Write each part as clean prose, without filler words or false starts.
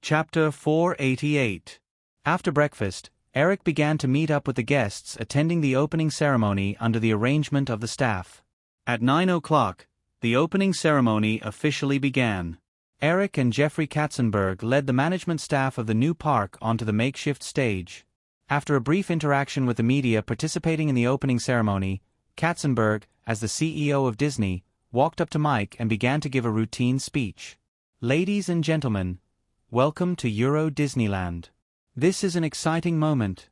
Chapter 488. After breakfast, Eric began to meet up with the guests attending the opening ceremony under the arrangement of the staff. At 9 o'clock, the opening ceremony officially began. Eric and Jeffrey Katzenberg led the management staff of the new park onto the makeshift stage. After a brief interaction with the media participating in the opening ceremony, Katzenberg, as the CEO of Disney, walked up to Mike and began to give a routine speech. "Ladies and gentlemen, welcome to Euro Disneyland. This is an exciting moment."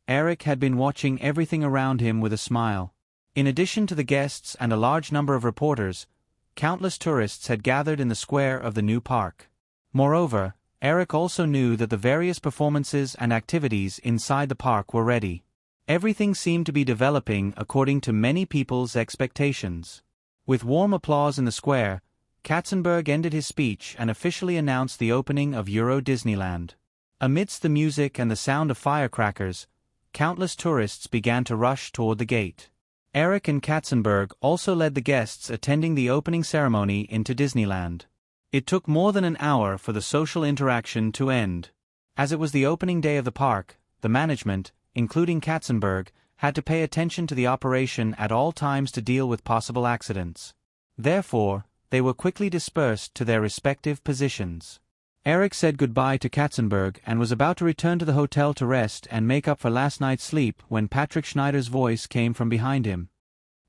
Eric had been watching everything around him with a smile. In addition to the guests and a large number of reporters, countless tourists had gathered in the square of the new park. Moreover, Eric also knew that the various performances and activities inside the park were ready. Everything seemed to be developing according to many people's expectations. With warm applause in the square, Katzenberg ended his speech and officially announced the opening of Euro Disneyland. Amidst the music and the sound of firecrackers, countless tourists began to rush toward the gate. Eric and Katzenberg also led the guests attending the opening ceremony into Disneyland. It took more than an hour for the social interaction to end. As it was the opening day of the park, the management, including Katzenberg, had to pay attention to the operation at all times to deal with possible accidents. Therefore, they were quickly dispersed to their respective positions. Eric said goodbye to Katzenberg and was about to return to the hotel to rest and make up for last night's sleep when Patrick Schneider's voice came from behind him.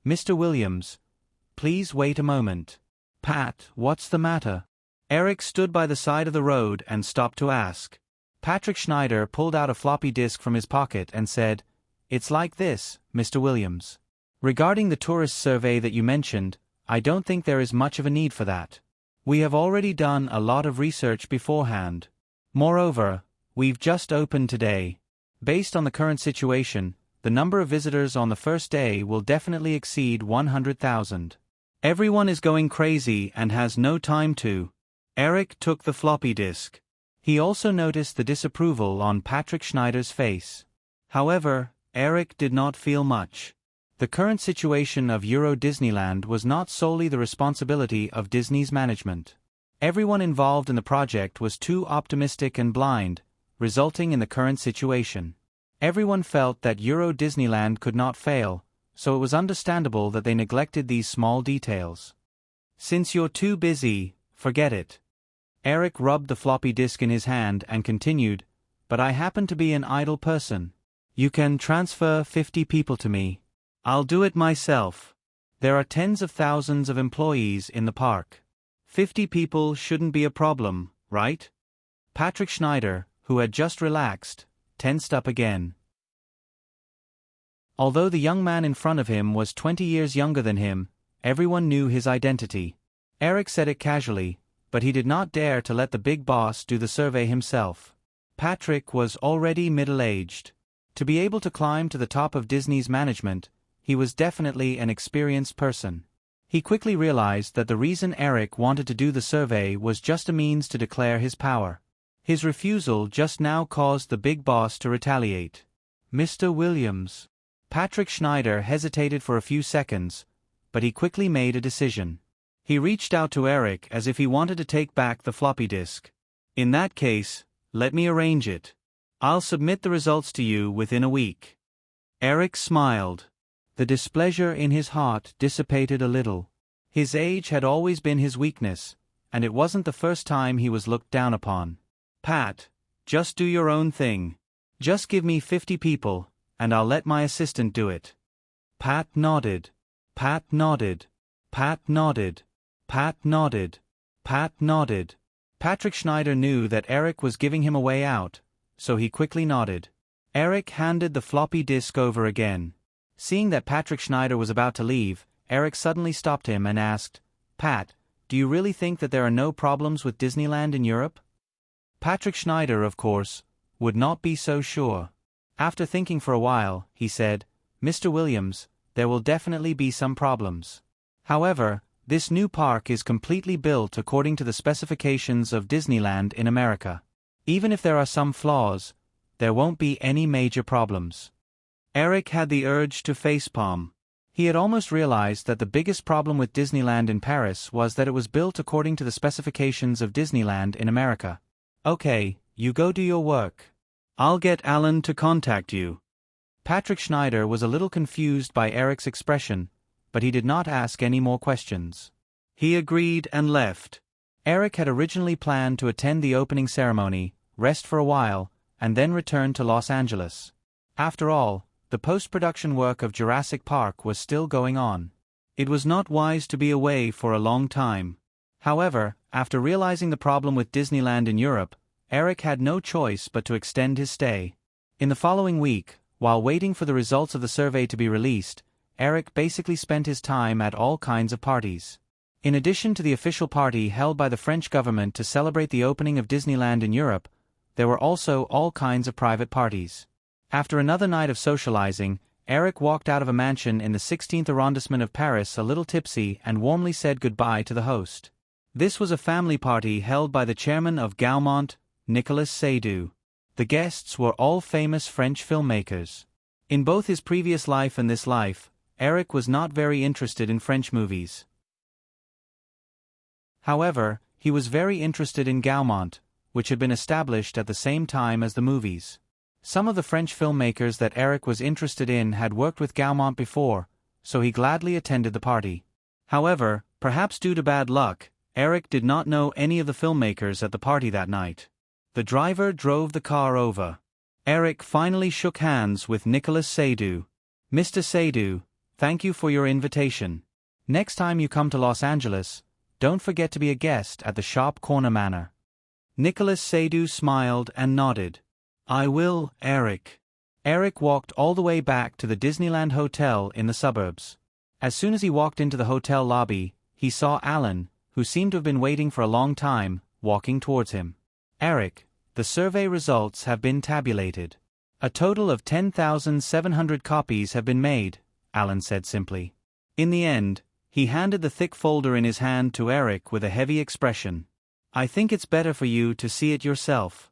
"Mr. Williams, please wait a moment." "Pat, what's the matter?" Eric stood by the side of the road and stopped to ask. Patrick Schneider pulled out a floppy disk from his pocket and said, "It's like this, Mr. Williams. Regarding the tourist survey that you mentioned, I don't think there is much of a need for that. We have already done a lot of research beforehand. Moreover, we've just opened today. Based on the current situation, the number of visitors on the first day will definitely exceed 100,000. Everyone is going crazy and has no time to." Eric took the floppy disk. He also noticed the disapproval on Patrick Schneider's face. However, Eric did not feel much. The current situation of Euro Disneyland was not solely the responsibility of Disney's management. Everyone involved in the project was too optimistic and blind, resulting in the current situation. Everyone felt that Euro Disneyland could not fail, so it was understandable that they neglected these small details. "Since you're too busy, forget it." Eric rubbed the floppy disk in his hand and continued, "But I happen to be an idle person. You can transfer 50 people to me. I'll do it myself. There are tens of thousands of employees in the park. 50 people shouldn't be a problem, right?" Patrick Schneider, who had just relaxed, tensed up again. Although the young man in front of him was 20 years younger than him, everyone knew his identity. Eric said it casually, but he did not dare to let the big boss do the survey himself. Patrick was already middle-aged. To be able to climb to the top of Disney's management, he was definitely an experienced person. He quickly realized that the reason Eric wanted to do the survey was just a means to declare his power. His refusal just now caused the big boss to retaliate. "Mr. Williams." Patrick Schneider hesitated for a few seconds, but he quickly made a decision. He reached out to Eric as if he wanted to take back the floppy disk. "In that case, let me arrange it. I'll submit the results to you within a week." Eric smiled. The displeasure in his heart dissipated a little. His age had always been his weakness, and it wasn't the first time he was looked down upon. "Pat, just do your own thing. Just give me 50 people, and I'll let my assistant do it." Pat nodded. Pat nodded. Pat nodded. Pat nodded. Pat nodded. Patrick Schneider knew that Eric was giving him a way out, so he quickly nodded. Eric handed the floppy disk over again. Seeing that Patrick Schneider was about to leave, Eric suddenly stopped him and asked, "Pat, do you really think that there are no problems with Disneyland in Europe?" Patrick Schneider, of course, would not be so sure. After thinking for a while, he said, "Mr. Williams, there will definitely be some problems. However, this new park is completely built according to the specifications of Disneyland in America. Even if there are some flaws, there won't be any major problems." Eric had the urge to facepalm. He had almost realized that the biggest problem with Disneyland in Paris was that it was built according to the specifications of Disneyland in America. Okay, you go do your work. I'll get Alan to contact you. Patrick Schneider was a little confused by Eric's expression, but he did not ask any more questions. He agreed and left. Eric had originally planned to attend the opening ceremony, rest for a while, and then return to Los Angeles. After all, the post-production work of Jurassic Park was still going on. It was not wise to be away for a long time. However, after realizing the problem with Disneyland in Europe, Eric had no choice but to extend his stay. In the following week, while waiting for the results of the survey to be released, Eric basically spent his time at all kinds of parties. In addition to the official party held by the French government to celebrate the opening of Disneyland in Europe, there were also all kinds of private parties. After another night of socializing, Eric walked out of a mansion in the 16th arrondissement of Paris a little tipsy and warmly said goodbye to the host. This was a family party held by the chairman of Gaumont, Nicolas Seydoux. The guests were all famous French filmmakers. In both his previous life and this life, Eric was not very interested in French movies. However, he was very interested in Gaumont, which had been established at the same time as the movies. Some of the French filmmakers that Eric was interested in had worked with Gaumont before, so he gladly attended the party. However, perhaps due to bad luck, Eric did not know any of the filmmakers at the party that night. The driver drove the car over. Eric finally shook hands with Nicolas Seydoux. Mr. Seydoux, thank you for your invitation. Next time you come to Los Angeles, don't forget to be a guest at the Sharp Corner Manor. Nicolas Seydoux smiled and nodded. I will, Eric. Eric walked all the way back to the Disneyland Hotel in the suburbs. As soon as he walked into the hotel lobby, he saw Alan, who seemed to have been waiting for a long time, walking towards him. Eric, the survey results have been tabulated. A total of 10,700 copies have been made, Alan said simply. In the end, he handed the thick folder in his hand to Eric with a heavy expression. I think it's better for you to see it yourself.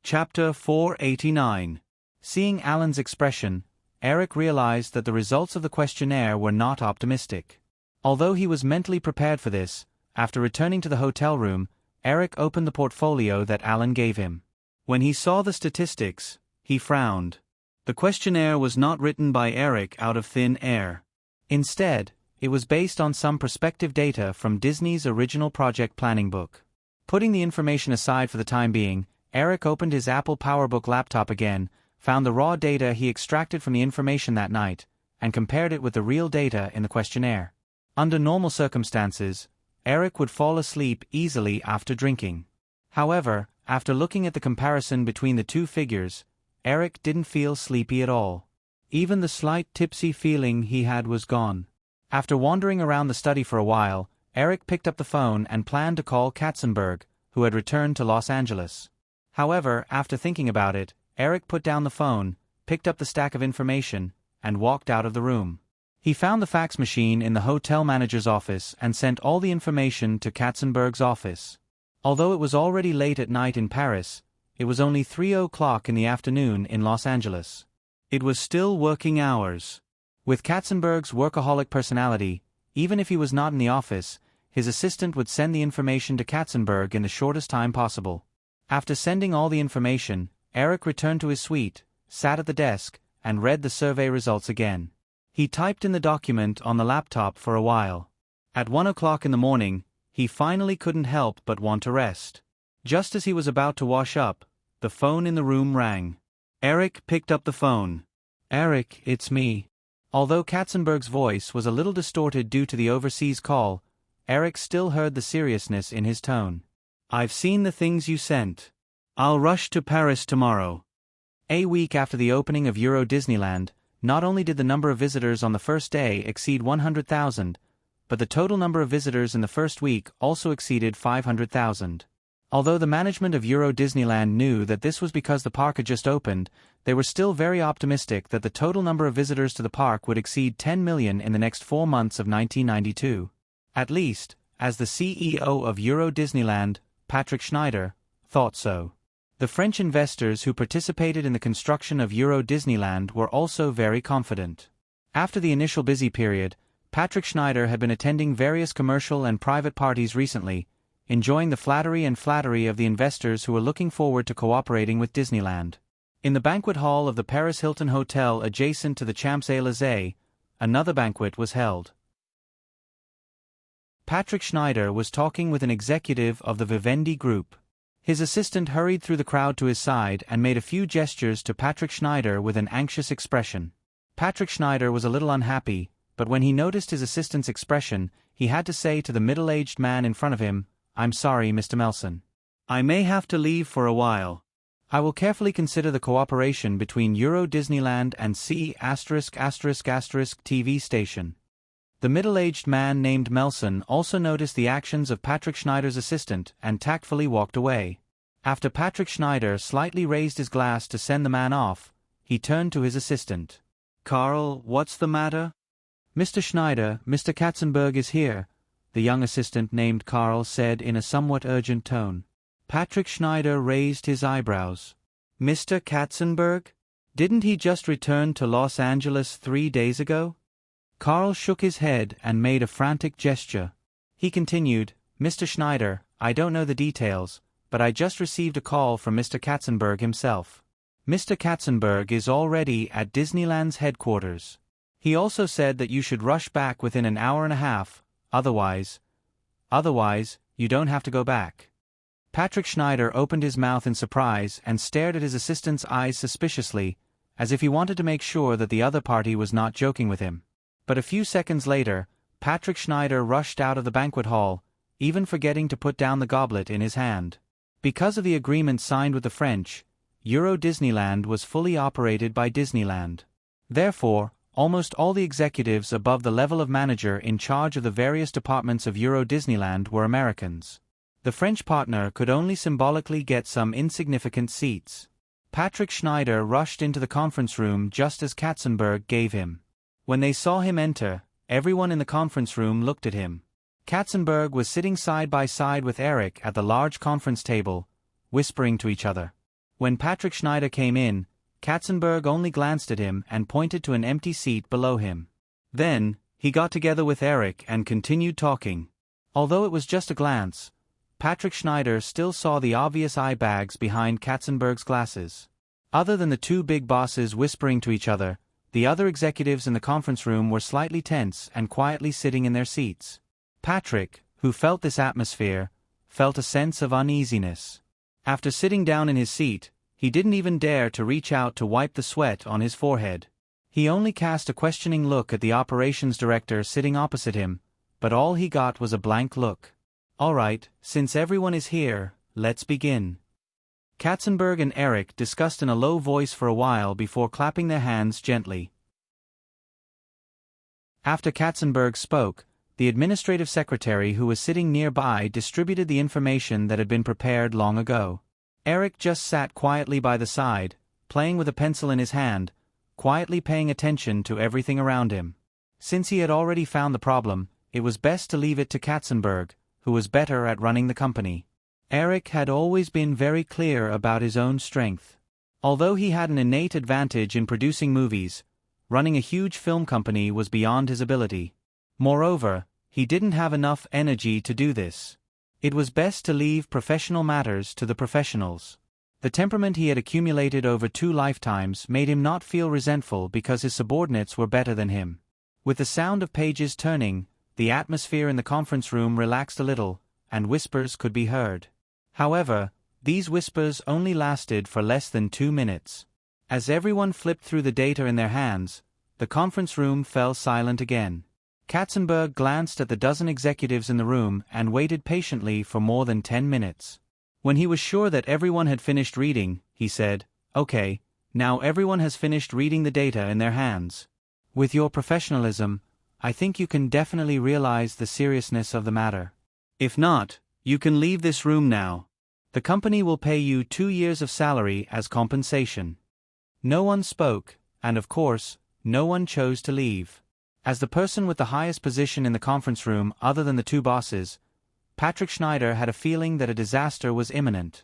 Chapter 489. Seeing Alan's expression, Eric realized that the results of the questionnaire were not optimistic. Although he was mentally prepared for this, after returning to the hotel room, Eric opened the portfolio that Alan gave him. When he saw the statistics, he frowned. The questionnaire was not written by Eric out of thin air. Instead, it was based on some prospective data from Disney's original project planning book. Putting the information aside for the time being, Eric opened his Apple PowerBook laptop again, found the raw data he extracted from the information that night, and compared it with the real data in the questionnaire. Under normal circumstances, Eric would fall asleep easily after drinking. However, after looking at the comparison between the two figures, Eric didn't feel sleepy at all. Even the slight tipsy feeling he had was gone. After wandering around the study for a while, Eric picked up the phone and planned to call Katzenberg, who had returned to Los Angeles. However, after thinking about it, Eric put down the phone, picked up the stack of information, and walked out of the room. He found the fax machine in the hotel manager's office and sent all the information to Katzenberg's office. Although it was already late at night in Paris, it was only 3:00 in the afternoon in Los Angeles. It was still working hours. With Katzenberg's workaholic personality, even if he was not in the office, his assistant would send the information to Katzenberg in the shortest time possible. After sending all the information, Eric returned to his suite, sat at the desk, and read the survey results again. He typed in the document on the laptop for a while. At 1:00 in the morning, he finally couldn't help but want to rest. Just as he was about to wash up, the phone in the room rang. Eric picked up the phone. Eric, it's me. Although Katzenberg's voice was a little distorted due to the overseas call, Eric still heard the seriousness in his tone. I've seen the things you sent. I'll rush to Paris tomorrow. A week after the opening of Euro Disneyland, not only did the number of visitors on the first day exceed 100,000, but the total number of visitors in the first week also exceeded 500,000. Although the management of Euro Disneyland knew that this was because the park had just opened, they were still very optimistic that the total number of visitors to the park would exceed 10 million in the next 4 months of 1992. At least, as the CEO of Euro Disneyland, Patrick Schneider, thought so. The French investors who participated in the construction of Euro Disneyland were also very confident. After the initial busy period, Patrick Schneider had been attending various commercial and private parties recently, enjoying the flattery of the investors who were looking forward to cooperating with Disneyland. In the banquet hall of the Paris Hilton Hotel adjacent to the Champs-Élysées, another banquet was held. Patrick Schneider was talking with an executive of the Vivendi Group. His assistant hurried through the crowd to his side and made a few gestures to Patrick Schneider with an anxious expression. Patrick Schneider was a little unhappy, but when he noticed his assistant's expression, he had to say to the middle-aged man in front of him, "I'm sorry, Mr. Melson. I may have to leave for a while. I will carefully consider the cooperation between Euro Disneyland and C*****TV station." The middle-aged man named Melson also noticed the actions of Patrick Schneider's assistant and tactfully walked away. After Patrick Schneider slightly raised his glass to send the man off, he turned to his assistant. "Carl, what's the matter?" "Mr. Schneider, Mr. Katzenberg is here," the young assistant named Carl said in a somewhat urgent tone. Patrick Schneider raised his eyebrows. "Mr. Katzenberg? Didn't he just return to Los Angeles 3 days ago?" Carl shook his head and made a frantic gesture. He continued, "Mr. Schneider, I don't know the details, but I just received a call from Mr. Katzenberg himself. Mr. Katzenberg is already at Disneyland's headquarters. He also said that you should rush back within an hour and a half, otherwise, you don't have to go back." Patrick Schneider opened his mouth in surprise and stared at his assistant's eyes suspiciously, as if he wanted to make sure that the other party was not joking with him. But a few seconds later, Patrick Schneider rushed out of the banquet hall, even forgetting to put down the goblet in his hand. Because of the agreement signed with the French, Euro Disneyland was fully operated by Disneyland. Therefore, almost all the executives above the level of manager in charge of the various departments of Euro Disneyland were Americans. The French partner could only symbolically get some insignificant seats. Patrick Schneider rushed into the conference room just as Katzenberg gave him. When they saw him enter, everyone in the conference room looked at him. Katzenberg was sitting side by side with Eric at the large conference table, whispering to each other. When Patrick Schneider came in, Katzenberg only glanced at him and pointed to an empty seat below him. Then, he got together with Eric and continued talking. Although it was just a glance, Patrick Schneider still saw the obvious eye bags behind Katzenberg's glasses. Other than the two big bosses whispering to each other, the other executives in the conference room were slightly tense and quietly sitting in their seats. Patrick, who felt this atmosphere, felt a sense of uneasiness. After sitting down in his seat, he didn't even dare to reach out to wipe the sweat on his forehead. He only cast a questioning look at the operations director sitting opposite him, but all he got was a blank look. "All right, since everyone is here, let's begin." Katzenberg and Eric discussed in a low voice for a while before clapping their hands gently. After Katzenberg spoke, the administrative secretary who was sitting nearby distributed the information that had been prepared long ago. Eric just sat quietly by the side, playing with a pencil in his hand, quietly paying attention to everything around him. Since he had already found the problem, it was best to leave it to Katzenberg, who was better at running the company. Eric had always been very clear about his own strength. Although he had an innate advantage in producing movies, running a huge film company was beyond his ability. Moreover, he didn't have enough energy to do this. It was best to leave professional matters to the professionals. The temperament he had accumulated over 2 lifetimes made him not feel resentful because his subordinates were better than him. With the sound of pages turning, the atmosphere in the conference room relaxed a little, and whispers could be heard. However, these whispers only lasted for less than 2 minutes. As everyone flipped through the data in their hands, the conference room fell silent again. Katzenberg glanced at the dozen executives in the room and waited patiently for more than 10 minutes. When he was sure that everyone had finished reading, he said, "Okay, now everyone has finished reading the data in their hands. With your professionalism, I think you can definitely realize the seriousness of the matter. If not, you can leave this room now. The company will pay you 2 years of salary as compensation." No one spoke, and of course, no one chose to leave. As the person with the highest position in the conference room other than the 2 bosses, Patrick Schneider had a feeling that a disaster was imminent.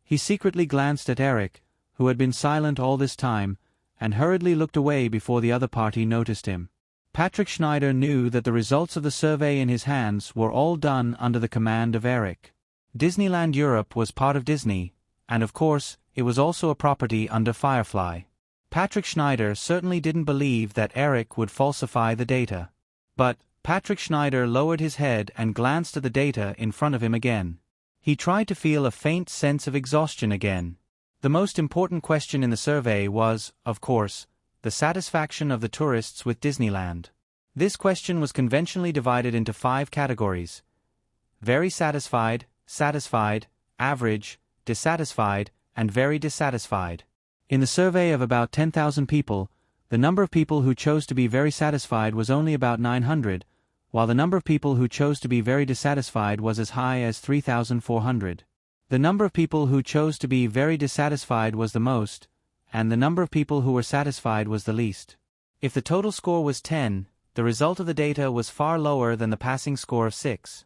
He secretly glanced at Eric, who had been silent all this time, and hurriedly looked away before the other party noticed him. Patrick Schneider knew that the results of the survey in his hands were all done under the command of Eric. Disneyland Europe was part of Disney, and of course, it was also a property under Firefly. Patrick Schneider certainly didn't believe that Eric would falsify the data. But Patrick Schneider lowered his head and glanced at the data in front of him again. He tried to feel a faint sense of exhaustion again. The most important question in the survey was, of course, the satisfaction of the tourists with Disneyland. This question was conventionally divided into 5 categories: very satisfied, satisfied, average, dissatisfied, and very dissatisfied. In the survey of about 10,000 people, the number of people who chose to be very satisfied was only about 900, while the number of people who chose to be very dissatisfied was as high as 3,400. The number of people who chose to be very dissatisfied was the most, and the number of people who were satisfied was the least. If the total score was 10, the result of the data was far lower than the passing score of 6.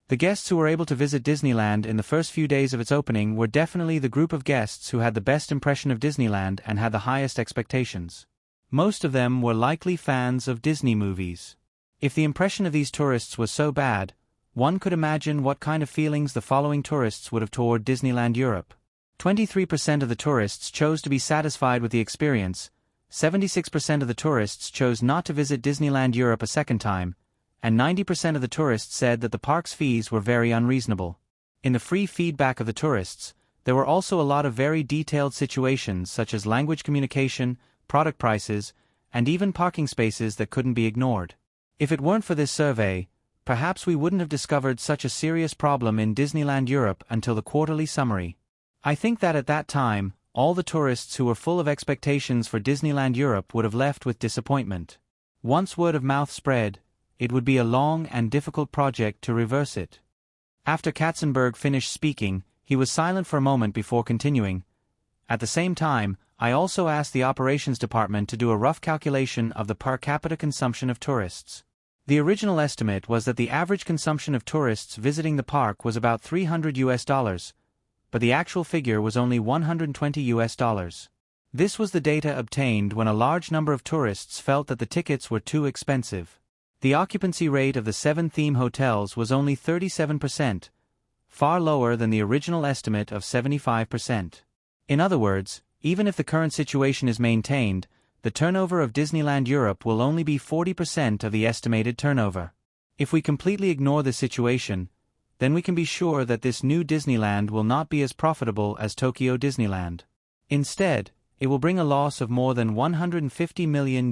The guests who were able to visit Disneyland in the first few days of its opening were definitely the group of guests who had the best impression of Disneyland and had the highest expectations. Most of them were likely fans of Disney movies. If the impression of these tourists was so bad, one could imagine what kind of feelings the following tourists would have toward Disneyland Europe. 23% of the tourists chose to be satisfied with the experience, 76% of the tourists chose not to visit Disneyland Europe a second time, and 90% of the tourists said that the park's fees were very unreasonable. In the free feedback of the tourists, there were also a lot of very detailed situations such as language communication, product prices, and even parking spaces that couldn't be ignored. If it weren't for this survey, perhaps we wouldn't have discovered such a serious problem in Disneyland Europe until the quarterly summary. I think that at that time, all the tourists who were full of expectations for Disneyland Europe would have left with disappointment. Once word of mouth spread, it would be a long and difficult project to reverse it. After Katzenberg finished speaking, he was silent for a moment before continuing. At the same time, I also asked the operations department to do a rough calculation of the per capita consumption of tourists. The original estimate was that the average consumption of tourists visiting the park was about $300, but the actual figure was only $120. This was the data obtained when a large number of tourists felt that the tickets were too expensive. The occupancy rate of the 7 theme hotels was only 37%, far lower than the original estimate of 75%. In other words, even if the current situation is maintained, the turnover of Disneyland Europe will only be 40% of the estimated turnover. If we completely ignore this situation, then we can be sure that this new Disneyland will not be as profitable as Tokyo Disneyland. Instead, it will bring a loss of more than $150 million.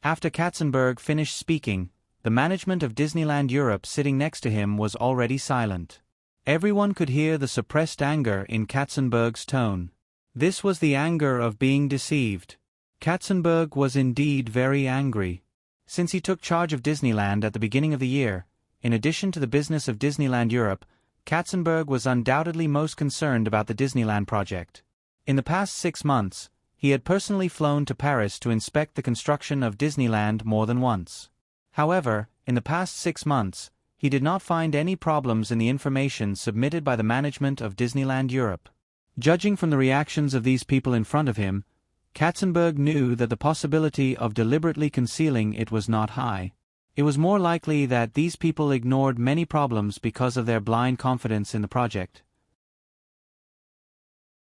After Katzenberg finished speaking, the management of Disneyland Europe sitting next to him was already silent. Everyone could hear the suppressed anger in Katzenberg's tone. This was the anger of being deceived. Katzenberg was indeed very angry. Since he took charge of Disneyland at the beginning of the year, in addition to the business of Disneyland Europe, Katzenberg was undoubtedly most concerned about the Disneyland project. In the past 6 months, he had personally flown to Paris to inspect the construction of Disneyland more than once. However, in the past 6 months, he did not find any problems in the information submitted by the management of Disneyland Europe. Judging from the reactions of these people in front of him, Katzenberg knew that the possibility of deliberately concealing it was not high. It was more likely that these people ignored many problems because of their blind confidence in the project.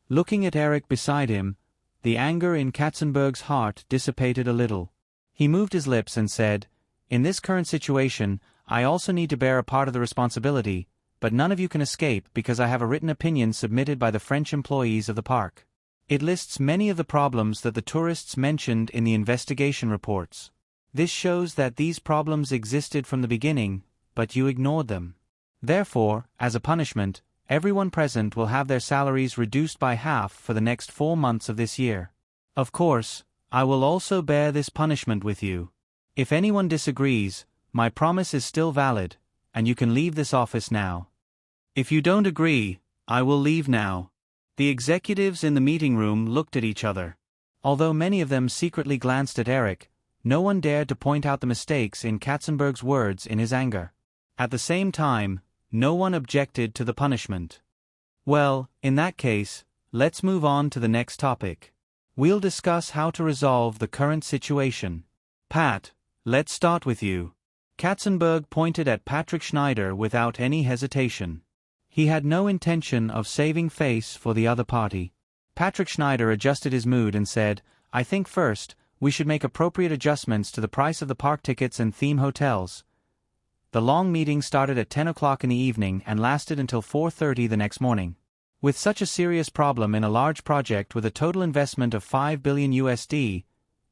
Looking at Eric beside him, the anger in Katzenberg's heart dissipated a little. He moved his lips and said, "In this current situation, I also need to bear a part of the responsibility, but none of you can escape because I have a written opinion submitted by the French employees of the park. It lists many of the problems that the tourists mentioned in the investigation reports. This shows that these problems existed from the beginning, but you ignored them. Therefore, as a punishment, everyone present will have their salaries reduced by half for the next 4 months of this year. Of course, I will also bear this punishment with you. If anyone disagrees, my promise is still valid, and you can leave this office now. If you don't agree, I will leave now." The executives in the meeting room looked at each other. Although many of them secretly glanced at Eric, no one dared to point out the mistakes in Katzenberg's words in his anger. At the same time, no one objected to the punishment. "Well, in that case, let's move on to the next topic. We'll discuss how to resolve the current situation. Pat, let's start with you. Katzenberg pointed at Patrick Schneider without any hesitation. He had no intention of saving face for the other party. Patrick Schneider adjusted his mood and said, I think first, we should make appropriate adjustments to the price of the park tickets and theme hotels. The long meeting started at 10 o'clock in the evening and lasted until 4:30 the next morning. With such a serious problem in a large project with a total investment of $5 billion USD,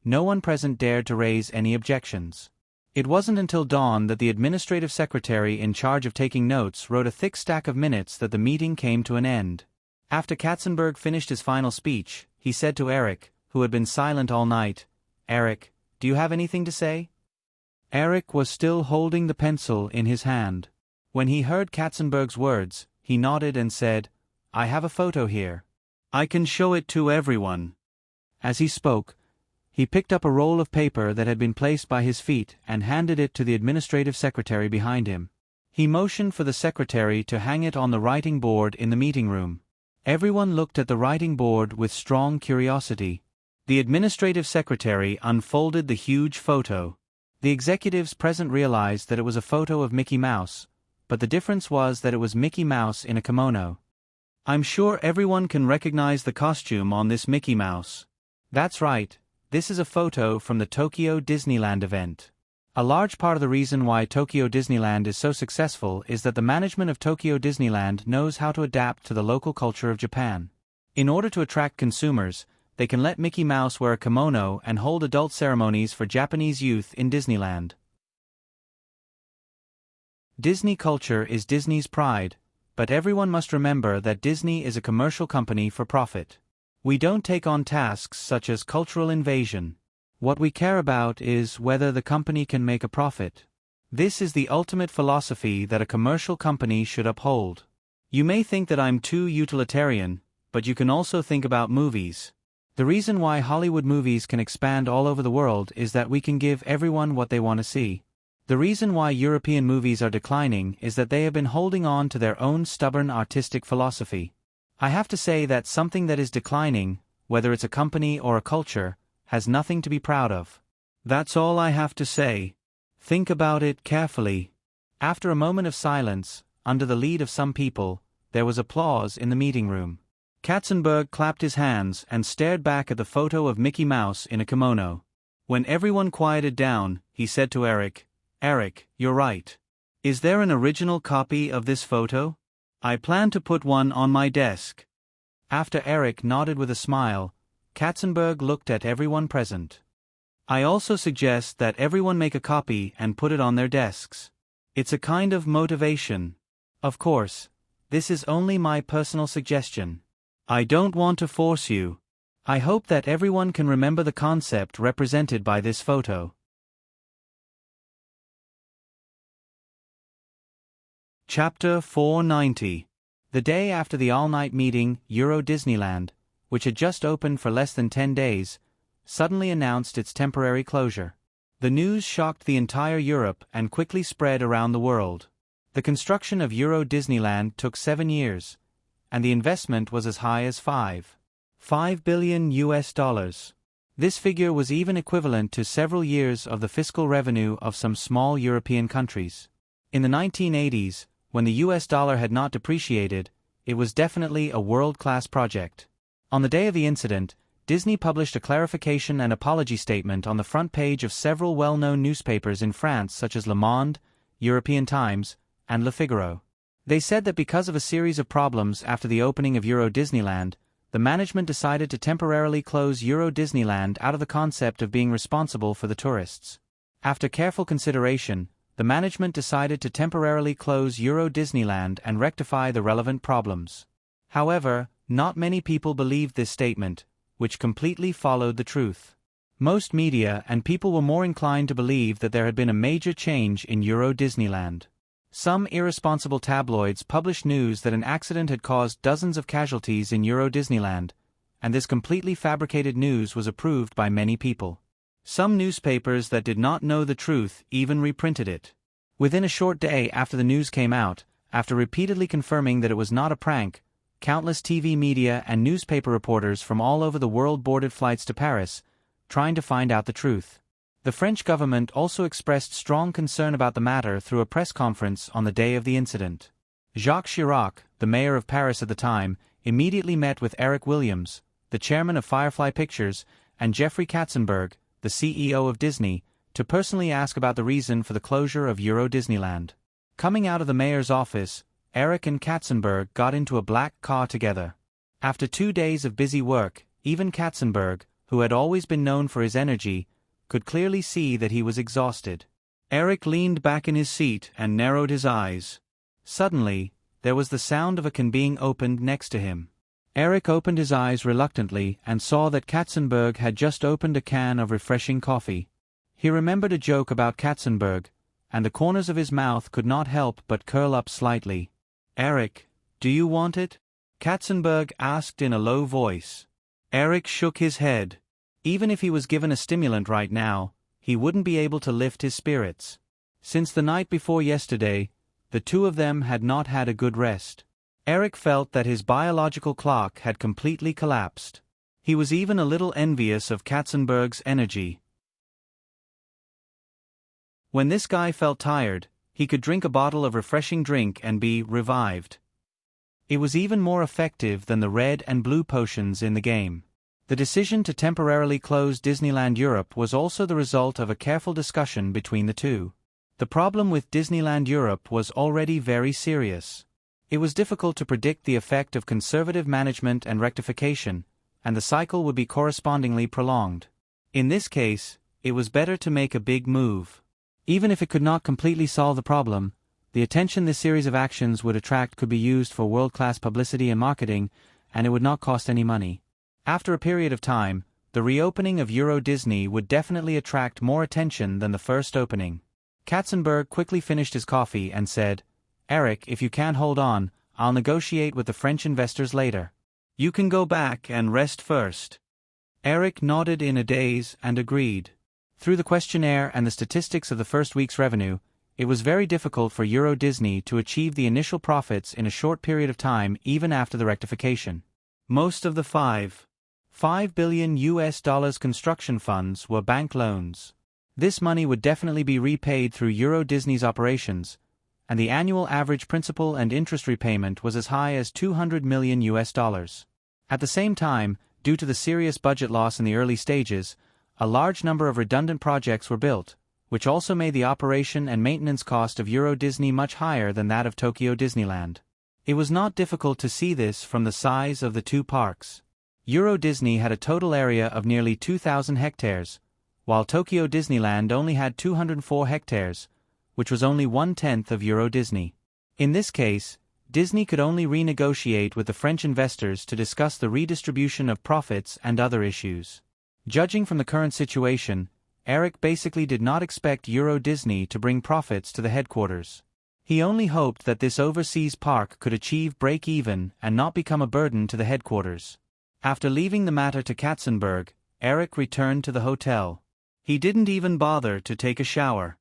no one present dared to raise any objections. It wasn't until dawn that the administrative secretary in charge of taking notes wrote a thick stack of minutes that the meeting came to an end. After Katzenberg finished his final speech, he said to Eric, who had been silent all night, Eric, do you have anything to say? Eric was still holding the pencil in his hand. When he heard Katzenberg's words, he nodded and said, I have a photo here. I can show it to everyone. As he spoke, he picked up a roll of paper that had been placed by his feet and handed it to the administrative secretary behind him. He motioned for the secretary to hang it on the writing board in the meeting room. Everyone looked at the writing board with strong curiosity. The administrative secretary unfolded the huge photo. The executives present realized that it was a photo of Mickey Mouse, but the difference was that it was Mickey Mouse in a kimono. I'm sure everyone can recognize the costume on this Mickey Mouse. That's right, this is a photo from the Tokyo Disneyland event. A large part of the reason why Tokyo Disneyland is so successful is that the management of Tokyo Disneyland knows how to adapt to the local culture of Japan. In order to attract consumers, they can let Mickey Mouse wear a kimono and hold adult ceremonies for Japanese youth in Disneyland. Disney culture is Disney's pride, but everyone must remember that Disney is a commercial company for profit. We don't take on tasks such as cultural invasion. What we care about is whether the company can make a profit. This is the ultimate philosophy that a commercial company should uphold. You may think that I'm too utilitarian, but you can also think about movies. The reason why Hollywood movies can expand all over the world is that we can give everyone what they want to see. The reason why European movies are declining is that they have been holding on to their own stubborn artistic philosophy. I have to say that something that is declining, whether it's a company or a culture, has nothing to be proud of. That's all I have to say. Think about it carefully. After a moment of silence, under the lead of some people, there was applause in the meeting room. Katzenberg clapped his hands and stared back at the photo of Mickey Mouse in a kimono. When everyone quieted down, he said to Eric, Eric, you're right. Is there an original copy of this photo? I plan to put one on my desk. After Eric nodded with a smile, Katzenberg looked at everyone present. I also suggest that everyone make a copy and put it on their desks. It's a kind of motivation. Of course, this is only my personal suggestion. I don't want to force you. I hope that everyone can remember the concept represented by this photo. Chapter 490. The day after the all-night meeting, Euro Disneyland, which had just opened for less than 10 days, suddenly announced its temporary closure. The news shocked the entire Europe and quickly spread around the world. The construction of Euro Disneyland took 7 years, and the investment was as high as $5 billion US. This figure was even equivalent to several years of the fiscal revenue of some small European countries. In the 1980s, when the US dollar had not depreciated, it was definitely a world-class project. On the day of the incident, Disney published a clarification and apology statement on the front page of several well-known newspapers in France such as Le Monde, European Times, and Le Figaro. They said that because of a series of problems after the opening of Euro Disneyland, the management decided to temporarily close Euro Disneyland out of the concept of being responsible for the tourists. After careful consideration, the management decided to temporarily close Euro Disneyland and rectify the relevant problems. However, not many people believed this statement, which completely followed the truth. Most media and people were more inclined to believe that there had been a major change in Euro Disneyland. Some irresponsible tabloids published news that an accident had caused dozens of casualties in Euro Disneyland, and this completely fabricated news was approved by many people. Some newspapers that did not know the truth even reprinted it. Within a short day after the news came out, after repeatedly confirming that it was not a prank, countless TV media and newspaper reporters from all over the world boarded flights to Paris, trying to find out the truth. The French government also expressed strong concern about the matter through a press conference on the day of the incident. Jacques Chirac, the mayor of Paris at the time, immediately met with Eric Williams, the chairman of Firefly Pictures, and Jeffrey Katzenberg, the CEO of Disney, to personally ask about the reason for the closure of Euro Disneyland. Coming out of the mayor's office, Eric and Katzenberg got into a black car together. After 2 days of busy work, even Katzenberg, who had always been known for his energy, could clearly see that he was exhausted. Eric leaned back in his seat and narrowed his eyes. Suddenly, there was the sound of a can being opened next to him. Eric opened his eyes reluctantly and saw that Katzenberg had just opened a can of refreshing coffee. He remembered a joke about Katzenberg, and the corners of his mouth could not help but curl up slightly. "Eric, do you want it?" Katzenberg asked in a low voice. Eric shook his head. Even if he was given a stimulant right now, he wouldn't be able to lift his spirits. Since the night before yesterday, the two of them had not had a good rest. Eric felt that his biological clock had completely collapsed. He was even a little envious of Katzenberg's energy. When this guy felt tired, he could drink a bottle of refreshing drink and be revived. It was even more effective than the red and blue potions in the game. The decision to temporarily close Disneyland Europe was also the result of a careful discussion between the two. The problem with Disneyland Europe was already very serious. It was difficult to predict the effect of conservative management and rectification, and the cycle would be correspondingly prolonged. In this case, it was better to make a big move. Even if it could not completely solve the problem, the attention this series of actions would attract could be used for world-class publicity and marketing, and it would not cost any money. After a period of time, the reopening of Euro Disney would definitely attract more attention than the first opening. Katzenberg quickly finished his coffee and said, "Eric, if you can't hold on, I'll negotiate with the French investors later. You can go back and rest first." Eric nodded in a daze and agreed. Through the questionnaire and the statistics of the first week's revenue, it was very difficult for Euro Disney to achieve the initial profits in a short period of time even after the rectification. Most of the $5 billion construction funds were bank loans. This money would definitely be repaid through Euro Disney's operations, and the annual average principal and interest repayment was as high as $200 million. At the same time, due to the serious budget loss in the early stages, a large number of redundant projects were built, which also made the operation and maintenance cost of Euro Disney much higher than that of Tokyo Disneyland. It was not difficult to see this from the size of the two parks. Euro Disney had a total area of nearly 2,000 hectares, while Tokyo Disneyland only had 204 hectares, which was only 1/10 of Euro Disney. In this case, Disney could only renegotiate with the French investors to discuss the redistribution of profits and other issues. Judging from the current situation, Eric basically did not expect Euro Disney to bring profits to the headquarters. He only hoped that this overseas park could achieve break-even and not become a burden to the headquarters. After leaving the matter to Katzenberg, Eric returned to the hotel. He didn't even bother to take a shower.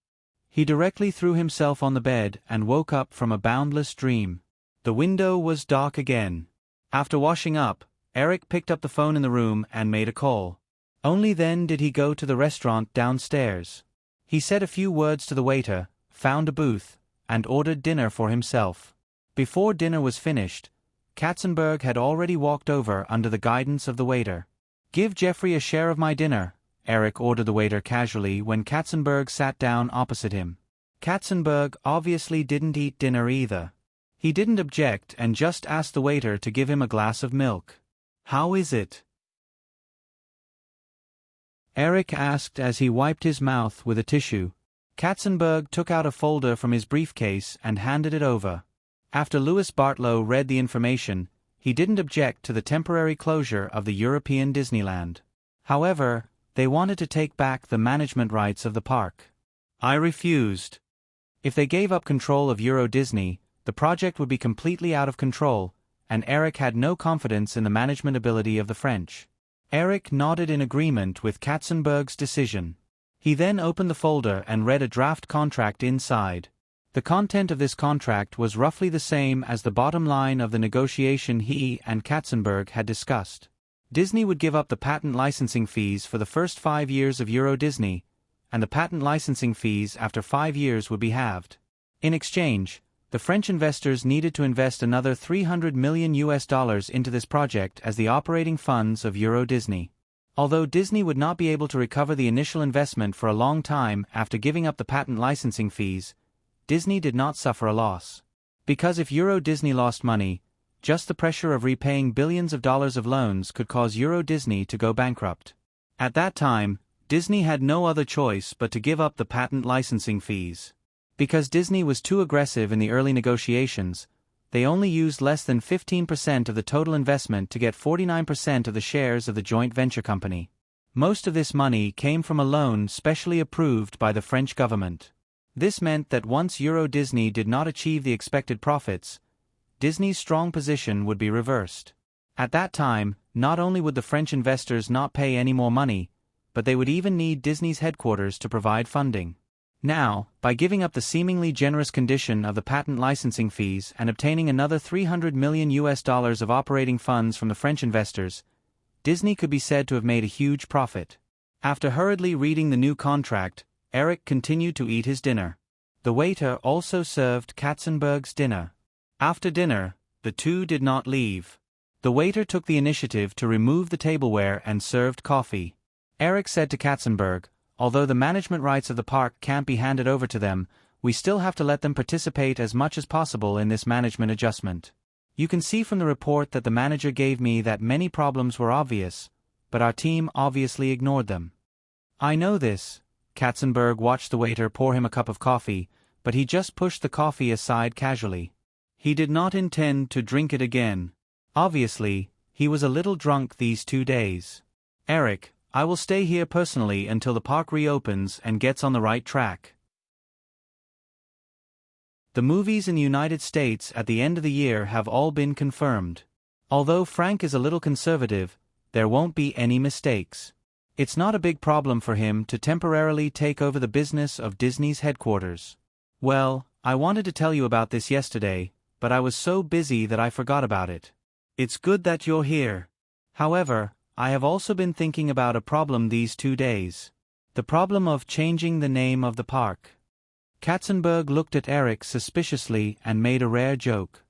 He directly threw himself on the bed and woke up from a boundless dream. The window was dark again. After washing up, Eric picked up the phone in the room and made a call. Only then did he go to the restaurant downstairs. He said a few words to the waiter, found a booth, and ordered dinner for himself. Before dinner was finished, Katzenberg had already walked over under the guidance of the waiter. "Give Jeffrey a share of my dinner," Eric ordered the waiter casually when Katzenberg sat down opposite him. Katzenberg obviously didn't eat dinner either. He didn't object and just asked the waiter to give him a glass of milk. "How is it?" Eric asked as he wiped his mouth with a tissue. Katzenberg took out a folder from his briefcase and handed it over. After Louis Bartlow read the information, he didn't object to the temporary closure of the European Disneyland. However, they wanted to take back the management rights of the park. I refused. If they gave up control of Euro Disney, the project would be completely out of control, and Eric had no confidence in the management ability of the French. Eric nodded in agreement with Katzenberg's decision. He then opened the folder and read a draft contract inside. The content of this contract was roughly the same as the bottom line of the negotiation he and Katzenberg had discussed. Disney would give up the patent licensing fees for the first 5 years of Euro Disney, and the patent licensing fees after 5 years would be halved. In exchange, the French investors needed to invest another $300 million into this project as the operating funds of Euro Disney. Although Disney would not be able to recover the initial investment for a long time after giving up the patent licensing fees, Disney did not suffer a loss. Because if Euro Disney lost money, just the pressure of repaying billions of dollars of loans could cause Euro Disney to go bankrupt. At that time, Disney had no other choice but to give up the patent licensing fees. Because Disney was too aggressive in the early negotiations, they only used less than 15% of the total investment to get 49% of the shares of the joint venture company. Most of this money came from a loan specially approved by the French government. This meant that once Euro Disney did not achieve the expected profits, Disney's strong position would be reversed. At that time, not only would the French investors not pay any more money, but they would even need Disney's headquarters to provide funding. Now, by giving up the seemingly generous condition of the patent licensing fees and obtaining another $300 million of operating funds from the French investors, Disney could be said to have made a huge profit. After hurriedly reading the new contract, Eric continued to eat his dinner. The waiter also served Katzenberg's dinner. After dinner, the two did not leave. The waiter took the initiative to remove the tableware and served coffee. Eric said to Katzenberg, "Although the management rights of the park can't be handed over to them, we still have to let them participate as much as possible in this management adjustment. You can see from the report that the manager gave me that many problems were obvious, but our team obviously ignored them." "I know this." Katzenberg watched the waiter pour him a cup of coffee, but he just pushed the coffee aside casually. He did not intend to drink it again. Obviously, he was a little drunk these 2 days. "Eric, I will stay here personally until the park reopens and gets on the right track." The movies in the United States at the end of the year have all been confirmed. Although Frank is a little conservative, there won't be any mistakes. It's not a big problem for him to temporarily take over the business of Disney's headquarters. Well, I wanted to tell you about this yesterday, but I was so busy that I forgot about it. It's good that you're here. However, I have also been thinking about a problem these 2 days. The problem of changing the name of the park. Katzenberg looked at Eric suspiciously and made a rare joke.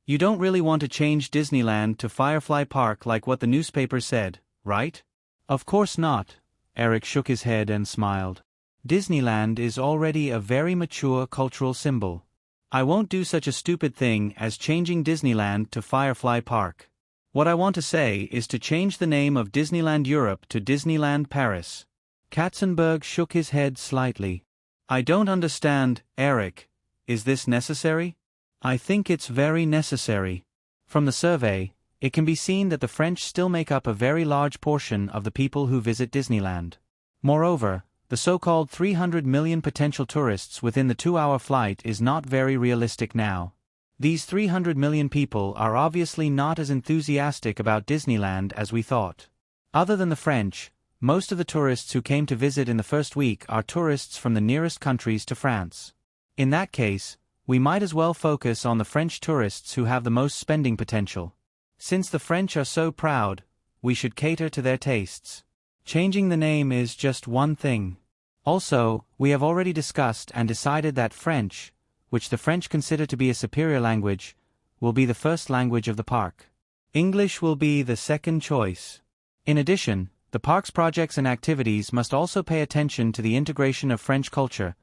"You don't really want to change Disneyland to Firefly Park like what the newspaper said, right?" "Of course not." Eric shook his head and smiled. "Disneyland is already a very mature cultural symbol. I won't do such a stupid thing as changing Disneyland to Firefly Park. What I want to say is to change the name of Disneyland Europe to Disneyland Paris." Katzenberg shook his head slightly. "I don't understand, Eric. Is this necessary?" "I think it's very necessary. From the survey, it can be seen that the French still make up a very large portion of the people who visit Disneyland. Moreover, the so-called 300 million potential tourists within the 2-hour flight is not very realistic now. These 300 million people are obviously not as enthusiastic about Disneyland as we thought. Other than the French, most of the tourists who came to visit in the first week are tourists from the nearest countries to France. In that case, we might as well focus on the French tourists who have the most spending potential. Since the French are so proud, we should cater to their tastes. Changing the name is just one thing. Also, we have already discussed and decided that French, which the French consider to be a superior language, will be the first language of the park. English will be the second choice. In addition, the park's projects and activities must also pay attention to the integration of French culture,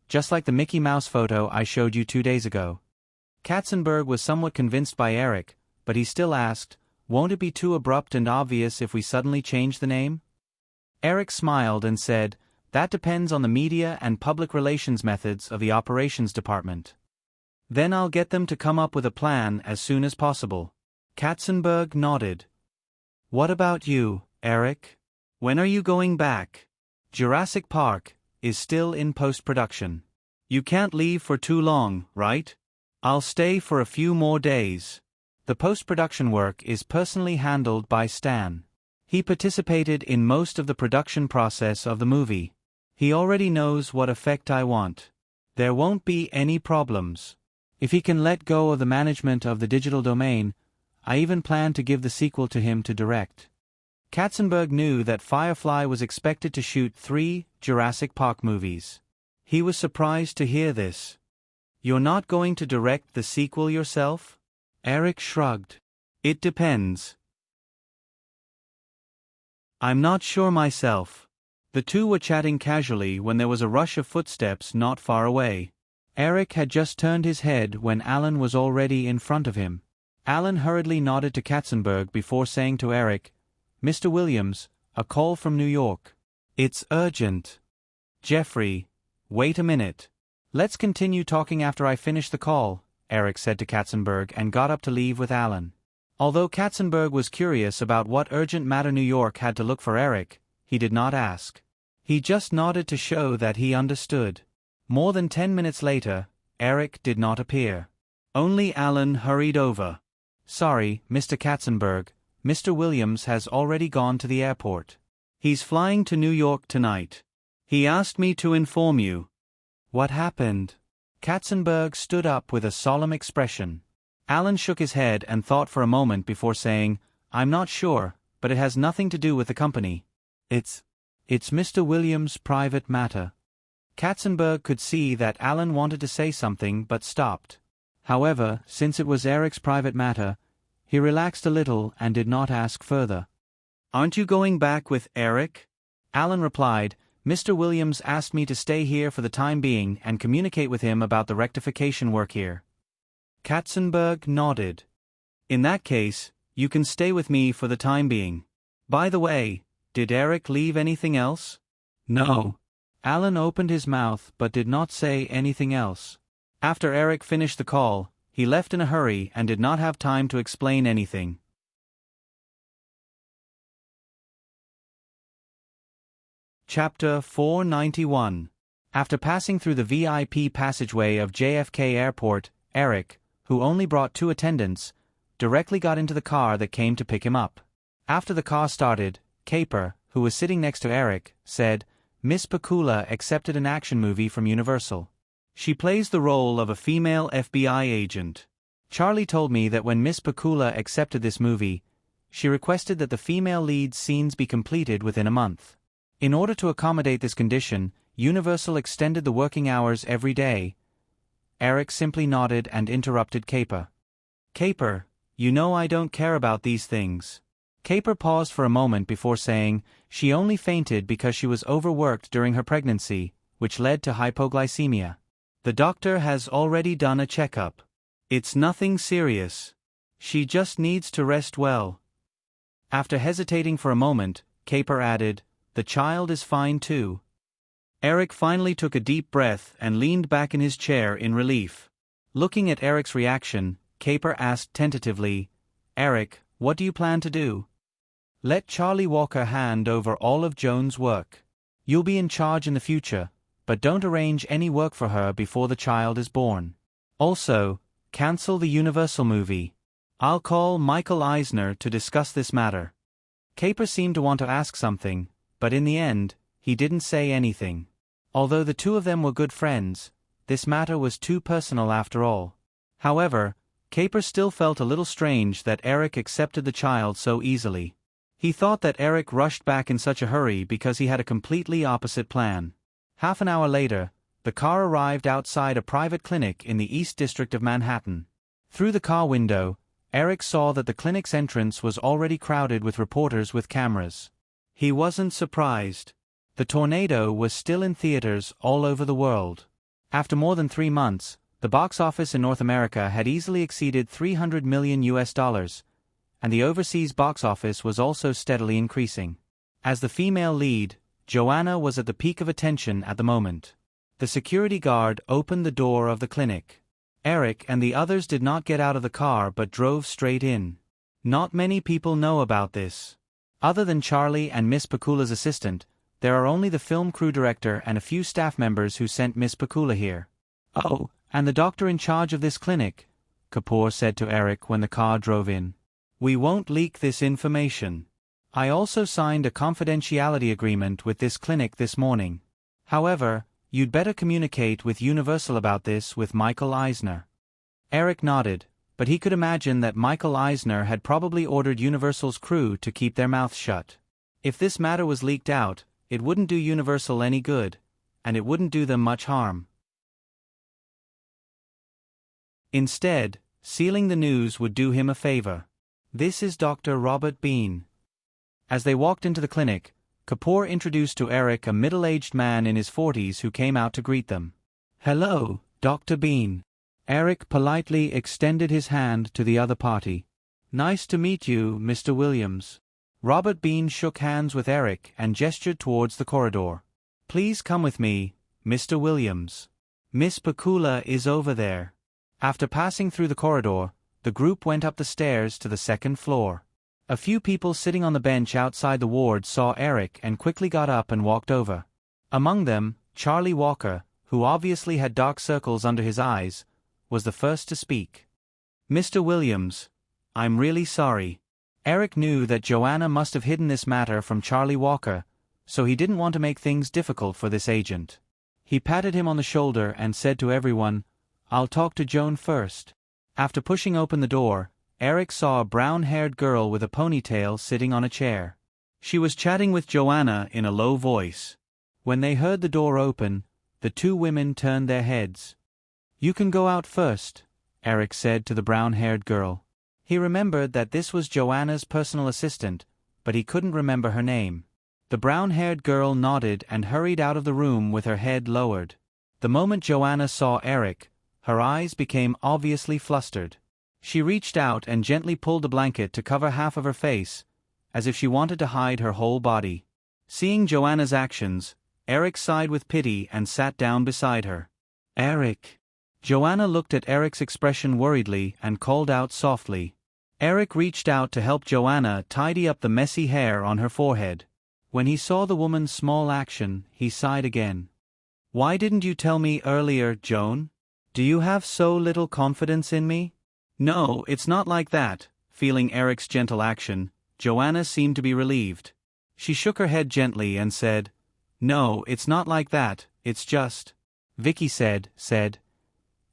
just like the Mickey Mouse photo I showed you 2 days ago. Katzenberg was somewhat convinced by Eric, but he still asked, "Won't it be too abrupt and obvious if we suddenly change the name?" Eric smiled and said, "That depends on the media and public relations methods of the operations department. Then I'll get them to come up with a plan as soon as possible." Katzenberg nodded. "What about you, Eric? When are you going back?" "Jurassic Park is still in post-production. You can't leave for too long, right?" "I'll stay for a few more days." The post-production work is personally handled by Stan. He participated in most of the production process of the movie. He already knows what effect I want. There won't be any problems. If he can let go of the management of the digital domain, I even plan to give the sequel to him to direct. Katzenberg knew that Firefly was expected to shoot 3 Jurassic Park movies. He was surprised to hear this. You're not going to direct the sequel yourself? Eric shrugged. It depends. I'm not sure myself. The two were chatting casually when there was a rush of footsteps not far away. Eric had just turned his head when Alan was already in front of him. Alan hurriedly nodded to Katzenberg before saying to Eric, "Mr. Williams, a call from New York. It's urgent." "Jeffrey, wait a minute. Let's continue talking after I finish the call," Eric said to Katzenberg and got up to leave with Alan. Although Katzenberg was curious about what urgent matter New York had to look for Eric, he did not ask. He just nodded to show that he understood. More than 10 minutes later, Eric did not appear. Only Alan hurried over. "Sorry, Mr. Katzenberg, Mr. Williams has already gone to the airport. He's flying to New York tonight. He asked me to inform you." "What happened?" Katzenberg stood up with a solemn expression. Alan shook his head and thought for a moment before saying, "I'm not sure, but it has nothing to do with the company. It's Mr. Williams' private matter." Katzenberg could see that Alan wanted to say something but stopped. However, since it was Eric's private matter, he relaxed a little and did not ask further. "Aren't you going back with Eric?" Alan replied, "Mr. Williams asked me to stay here for the time being and communicate with him about the rectification work here." Katzenberg nodded. "In that case, you can stay with me for the time being. By the way, did Eric leave anything else?" "No." Alan opened his mouth but did not say anything else. After Eric finished the call, he left in a hurry and did not have time to explain anything. Chapter 491. After passing through the VIP passageway of JFK Airport, Eric, who only brought 2 attendants, directly got into the car that came to pick him up. After the car started, Caper, who was sitting next to Eric, said, "Miss Pakula accepted an action movie from Universal. She plays the role of a female FBI agent. Charlie told me that when Miss Pakula accepted this movie, she requested that the female lead scenes be completed within a month. In order to accommodate this condition, Universal extended the working hours every day." Eric simply nodded and interrupted Caper. "Caper, you know I don't care about these things." Caper paused for a moment before saying, "She only fainted because she was overworked during her pregnancy, which led to hypoglycemia. The doctor has already done a checkup. It's nothing serious. She just needs to rest well." After hesitating for a moment, Caper added, "The child is fine too." Eric finally took a deep breath and leaned back in his chair in relief. Looking at Eric's reaction, Caper asked tentatively, "Eric, what do you plan to do?" "Let Charlie Walker hand over all of Joan's work. You'll be in charge in the future, but don't arrange any work for her before the child is born. Also, cancel the Universal movie. I'll call Michael Eisner to discuss this matter." Caper seemed to want to ask something, but in the end, he didn't say anything. Although the two of them were good friends, this matter was too personal after all. However, Caper still felt a little strange that Eric accepted the child so easily. He thought that Eric rushed back in such a hurry because he had a completely opposite plan. Half an hour later, the car arrived outside a private clinic in the East District of Manhattan. Through the car window, Eric saw that the clinic's entrance was already crowded with reporters with cameras. He wasn't surprised. The tornado was still in theaters all over the world. After more than 3 months, the box office in North America had easily exceeded $300 million, and the overseas box office was also steadily increasing. As the female lead, Joanna was at the peak of attention at the moment. The security guard opened the door of the clinic. Eric and the others did not get out of the car but drove straight in. Not many people know about this. Other than Charlie and Miss Pakula's assistant, there are only the film crew director and a few staff members who sent Miss Pakula here. "Oh, and the doctor in charge of this clinic," Kapoor said to Eric when the car drove in. "We won't leak this information. I also signed a confidentiality agreement with this clinic this morning. However, You'd better communicate with Universal about this with Michael Eisner. Eric nodded, but he could imagine that Michael Eisner had probably ordered Universal's crew to keep their mouths shut. If this matter was leaked out, it wouldn't do Universal any good, and it wouldn't do them much harm. Instead, sealing the news would do him a favor. This is Dr. Robert Bean. As they walked into the clinic, Kapoor introduced to Eric a middle-aged man in his 40s who came out to greet them. "Hello, Dr. Bean." Eric politely extended his hand to the other party. "Nice to meet you, Mr. Williams." Robert Bean shook hands with Eric and gestured towards the corridor. "Please come with me, Mr. Williams. Miss Pakula is over there." After passing through the corridor, the group went up the stairs to the second floor. A few people sitting on the bench outside the ward saw Eric and quickly got up and walked over. Among them, Charlie Walker, who obviously had dark circles under his eyes, was the first to speak. "Mr. Williams, I'm really sorry." Eric knew that Joanna must have hidden this matter from Charlie Walker, so he didn't want to make things difficult for this agent. He patted him on the shoulder and said to everyone, "I'll talk to Joan first." After pushing open the door, Eric saw a brown-haired girl with a ponytail sitting on a chair. She was chatting with Joanna in a low voice. When they heard the door open, the two women turned their heads. "You can go out first," Eric said to the brown-haired girl. He remembered that this was Joanna's personal assistant, but he couldn't remember her name. The brown-haired girl nodded and hurried out of the room with her head lowered. The moment Joanna saw Eric, her eyes became obviously flustered. She reached out and gently pulled the blanket to cover half of her face, as if she wanted to hide her whole body. Seeing Joanna's actions, Eric sighed with pity and sat down beside her. "Eric." Joanna looked at Eric's expression worriedly and called out softly. Eric reached out to help Joanna tidy up the messy hair on her forehead. When he saw the woman's small action, he sighed again. "Why didn't you tell me earlier, Joan? Do you have so little confidence in me?" "No, it's not like that." Feeling Eric's gentle action, Joanna seemed to be relieved. She shook her head gently and said, "No, it's not like that, it's just..." Vicky said,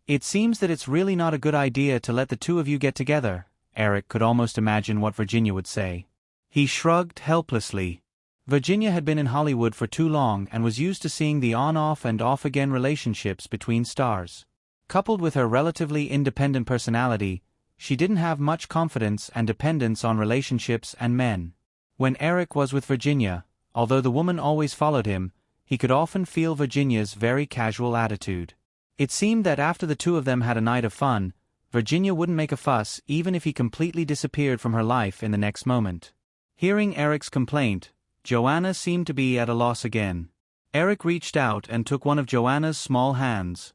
"It seems that it's really not a good idea to let the two of you get together." Eric could almost imagine what Virginia would say. He shrugged helplessly. Virginia had been in Hollywood for too long and was used to seeing the on-off and off-again relationships between stars. Coupled with her relatively independent personality, she didn't have much confidence and dependence on relationships and men. When Eric was with Virginia, although the woman always followed him, he could often feel Virginia's very casual attitude. It seemed that after the two of them had a night of fun, Virginia wouldn't make a fuss even if he completely disappeared from her life in the next moment. Hearing Eric's complaint, Joanna seemed to be at a loss again. Eric reached out and took one of Joanna's small hands.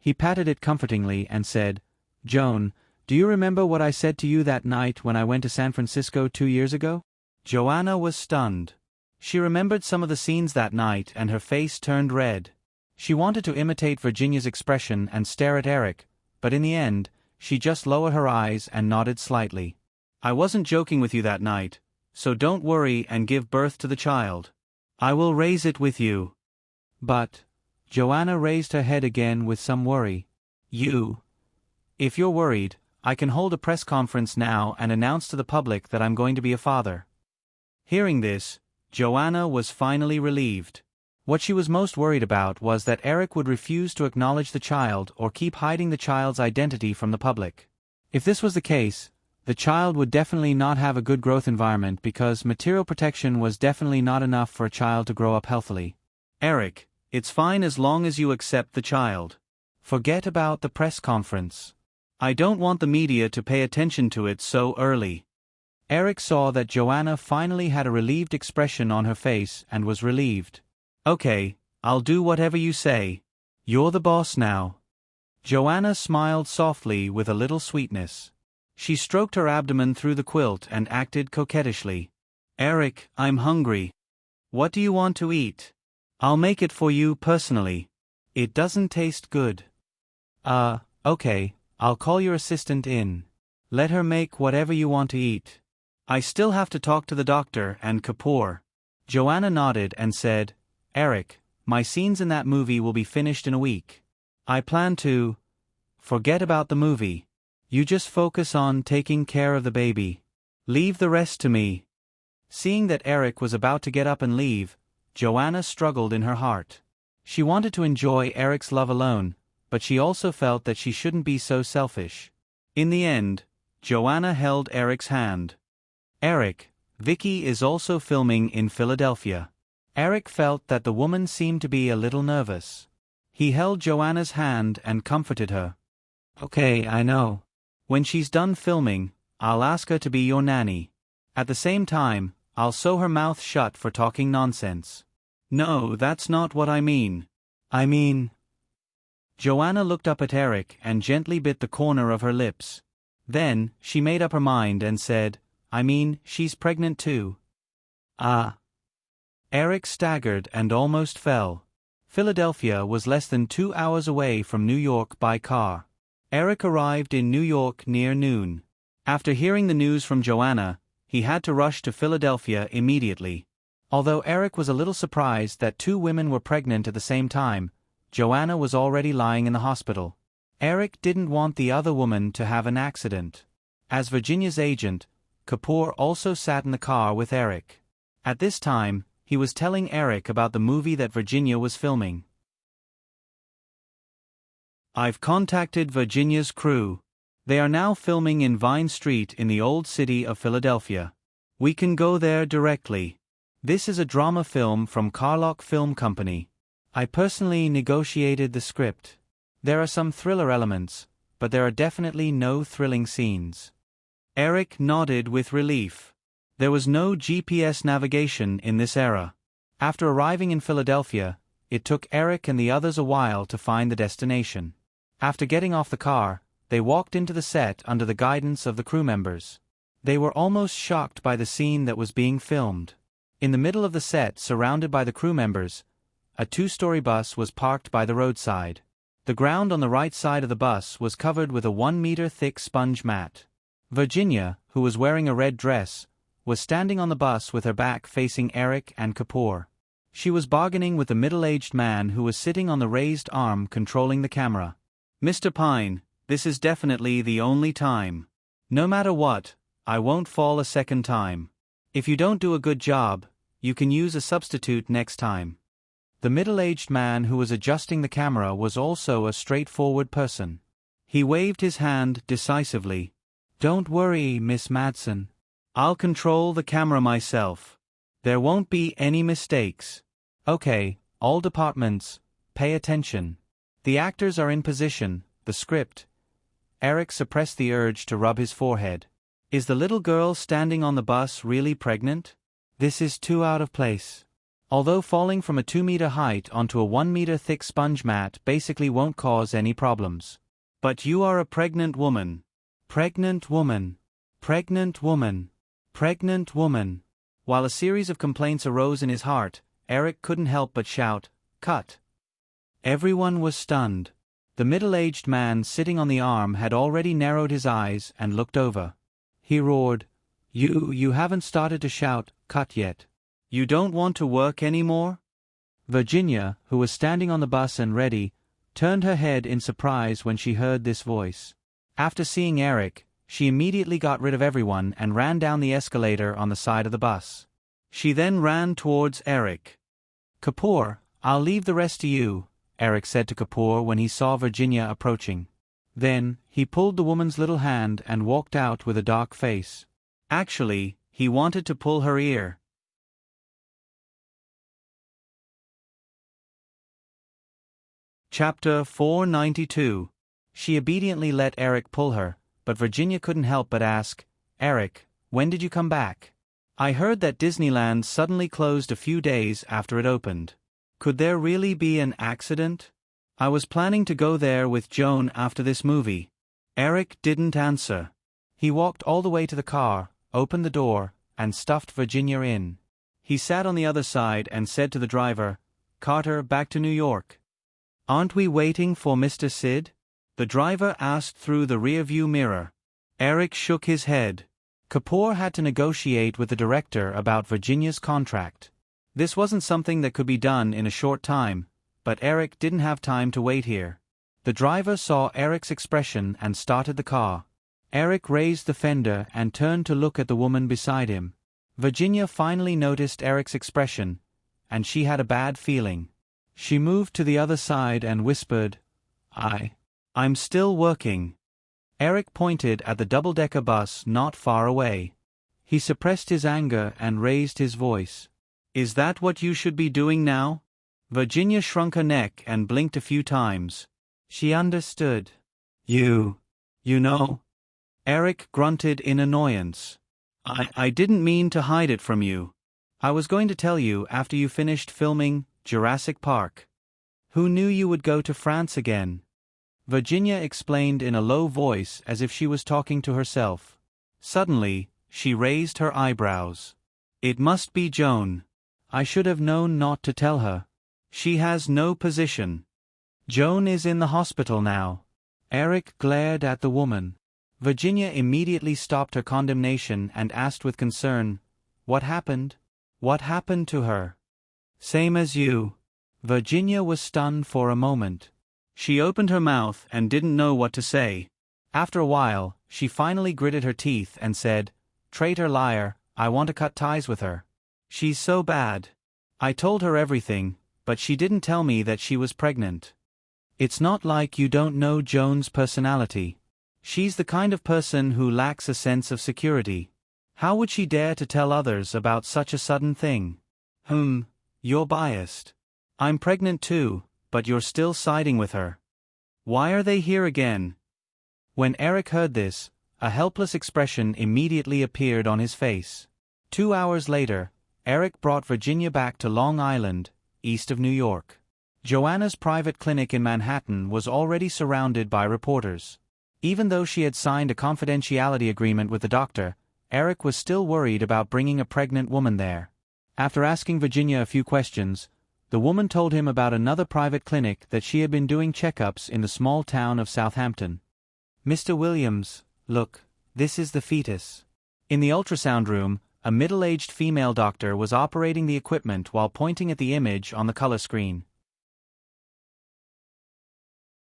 He patted it comfortingly and said, "Joan, do you remember what I said to you that night when I went to San Francisco 2 years ago?" Joanna was stunned. She remembered some of the scenes that night and her face turned red. She wanted to imitate Virginia's expression and stare at Eric, but in the end, she just lowered her eyes and nodded slightly. "I wasn't joking with you that night, so don't worry and give birth to the child. I will raise it with you." "But..." Joanna raised her head again with some worry. If you're worried, I can hold a press conference now and announce to the public that I'm going to be a father." Hearing this, Joanna was finally relieved. What she was most worried about was that Eric would refuse to acknowledge the child or keep hiding the child's identity from the public. If this was the case, the child would definitely not have a good growth environment because material protection was definitely not enough for a child to grow up healthily. "Eric, it's fine as long as you accept the child. Forget about the press conference. I don't want the media to pay attention to it so early." Eric saw that Joanna finally had a relieved expression on her face and was relieved. "Okay, I'll do whatever you say. You're the boss now." Joanna smiled softly with a little sweetness. She stroked her abdomen through the quilt and acted coquettishly. "Eric, I'm hungry. What do you want to eat? I'll make it for you personally. It doesn't taste good." Okay, I'll call your assistant in. Let her make whatever you want to eat. I still have to talk to the doctor and Kapoor." Joanna nodded and said, "Eric, my scenes in that movie will be finished in a week. I plan to forget about the movie. You just focus on taking care of the baby. Leave the rest to me." Seeing that Eric was about to get up and leave, Joanna struggled in her heart. She wanted to enjoy Eric's love alone, but she also felt that she shouldn't be so selfish. In the end, Joanna held Eric's hand. "Eric, Vicky is also filming in Philadelphia." Eric felt that the woman seemed to be a little nervous. He held Joanna's hand and comforted her. "Okay, I know. When she's done filming, I'll ask her to be your nanny. At the same time, I'll sew her mouth shut for talking nonsense." "No, that's not what I mean. I mean..." Joanna looked up at Eric and gently bit the corner of her lips. Then, she made up her mind and said, "I mean, she's pregnant too." "Ah." Eric staggered and almost fell. Philadelphia was less than 2 hours away from New York by car. Eric arrived in New York near noon. After hearing the news from Joanna, he had to rush to Philadelphia immediately. Although Eric was a little surprised that 2 women were pregnant at the same time, Joanna was already lying in the hospital. Eric didn't want the other woman to have an accident. As Virginia's agent, Kapoor also sat in the car with Eric. At this time, he was telling Eric about the movie that Virginia was filming. "I've contacted Virginia's crew. They are now filming in Vine Street in the old city of Philadelphia. We can go there directly. This is a drama film from Carlock Film Company. I personally negotiated the script. There are some thriller elements, but there are definitely no thrilling scenes." Eric nodded with relief. There was no GPS navigation in this era. After arriving in Philadelphia, it took Eric and the others a while to find the destination. After getting off the car, they walked into the set under the guidance of the crew members. They were almost shocked by the scene that was being filmed. In the middle of the set, surrounded by the crew members, a 2-story bus was parked by the roadside. The ground on the right side of the bus was covered with a 1-meter-thick sponge mat. Virginia, who was wearing a red dress, was standing on the bus with her back facing Eric and Kapoor. She was bargaining with the middle-aged man who was sitting on the raised arm controlling the camera. "Mr. Pine, this is definitely the only time. No matter what, I won't fall a second time. If you don't do a good job, you can use a substitute next time." The middle-aged man who was adjusting the camera was also a straightforward person. He waved his hand decisively. "Don't worry, Miss Madsen. I'll control the camera myself. There won't be any mistakes. Okay, all departments, pay attention. The actors are in position, the script." Eric suppressed the urge to rub his forehead. "Is the little girl standing on the bus really pregnant? This is too out of place." Although falling from a 2-meter height onto a 1-meter-thick sponge mat basically won't cause any problems. "But you are a pregnant woman. Pregnant woman. Pregnant woman. Pregnant woman." While a series of complaints arose in his heart, Eric couldn't help but shout, "Cut!" Everyone was stunned. The middle-aged man sitting on the arm had already narrowed his eyes and looked over. He roared, You haven't started to shout, 'Cut' yet. You don't want to work anymore?" Virginia, who was standing on the bus and ready, turned her head in surprise when she heard this voice. After seeing Eric, she immediately got rid of everyone and ran down the escalator on the side of the bus. She then ran towards Eric. "Kapoor, I'll leave the rest to you," Eric said to Kapoor when he saw Virginia approaching. Then, he pulled the woman's little hand and walked out with a dark face. Actually, he wanted to pull her ear. Chapter 492. She obediently let Eric pull her, but Virginia couldn't help but ask, "Eric, when did you come back? I heard that Disneyland suddenly closed a few days after it opened. Could there really be an accident? I was planning to go there with Joan after this movie." Eric didn't answer. He walked all the way to the car, opened the door, and stuffed Virginia in. He sat on the other side and said to the driver, "Carter, back to New York." "Aren't we waiting for Mr. Sid?" the driver asked through the rearview mirror. Eric shook his head. Kapoor had to negotiate with the director about Virginia's contract. This wasn't something that could be done in a short time, but Eric didn't have time to wait here. The driver saw Eric's expression and started the car. Eric raised the fender and turned to look at the woman beside him. Virginia finally noticed Eric's expression, and she had a bad feeling. She moved to the other side and whispered, I'm still working." Eric pointed at the double-decker bus not far away. He suppressed his anger and raised his voice. "Is that what you should be doing now?" Virginia shrunk her neck and blinked a few times. She understood. You know." Eric grunted in annoyance. I didn't mean to hide it from you. I was going to tell you after you finished filming Jurassic Park. Who knew you would go to France again?" Virginia explained in a low voice as if she was talking to herself. Suddenly, she raised her eyebrows. "It must be Joan. I should have known not to tell her. She has no position. Joan is in the hospital now." Eric glared at the woman. Virginia immediately stopped her condemnation and asked with concern, "What happened? What happened to her?" "Same as you." Virginia was stunned for a moment. She opened her mouth and didn't know what to say. After a while, she finally gritted her teeth and said, "Traitor liar, I want to cut ties with her. She's so bad. I told her everything, but she didn't tell me that she was pregnant." "It's not like you don't know Joan's personality. She's the kind of person who lacks a sense of security. How would she dare to tell others about such a sudden thing?" You're biased. I'm pregnant too, but you're still siding with her. Why are they here again?" When Eric heard this, a helpless expression immediately appeared on his face. 2 hours later, Eric brought Virginia back to Long Island, east of New York. Joanna's private clinic in Manhattan was already surrounded by reporters. Even though she had signed a confidentiality agreement with the doctor, Eric was still worried about bringing a pregnant woman there. After asking Virginia a few questions, the woman told him about another private clinic that she had been doing checkups in the small town of Southampton. "Mr. Williams, look, this is the fetus." In the ultrasound room, a middle-aged female doctor was operating the equipment while pointing at the image on the color screen.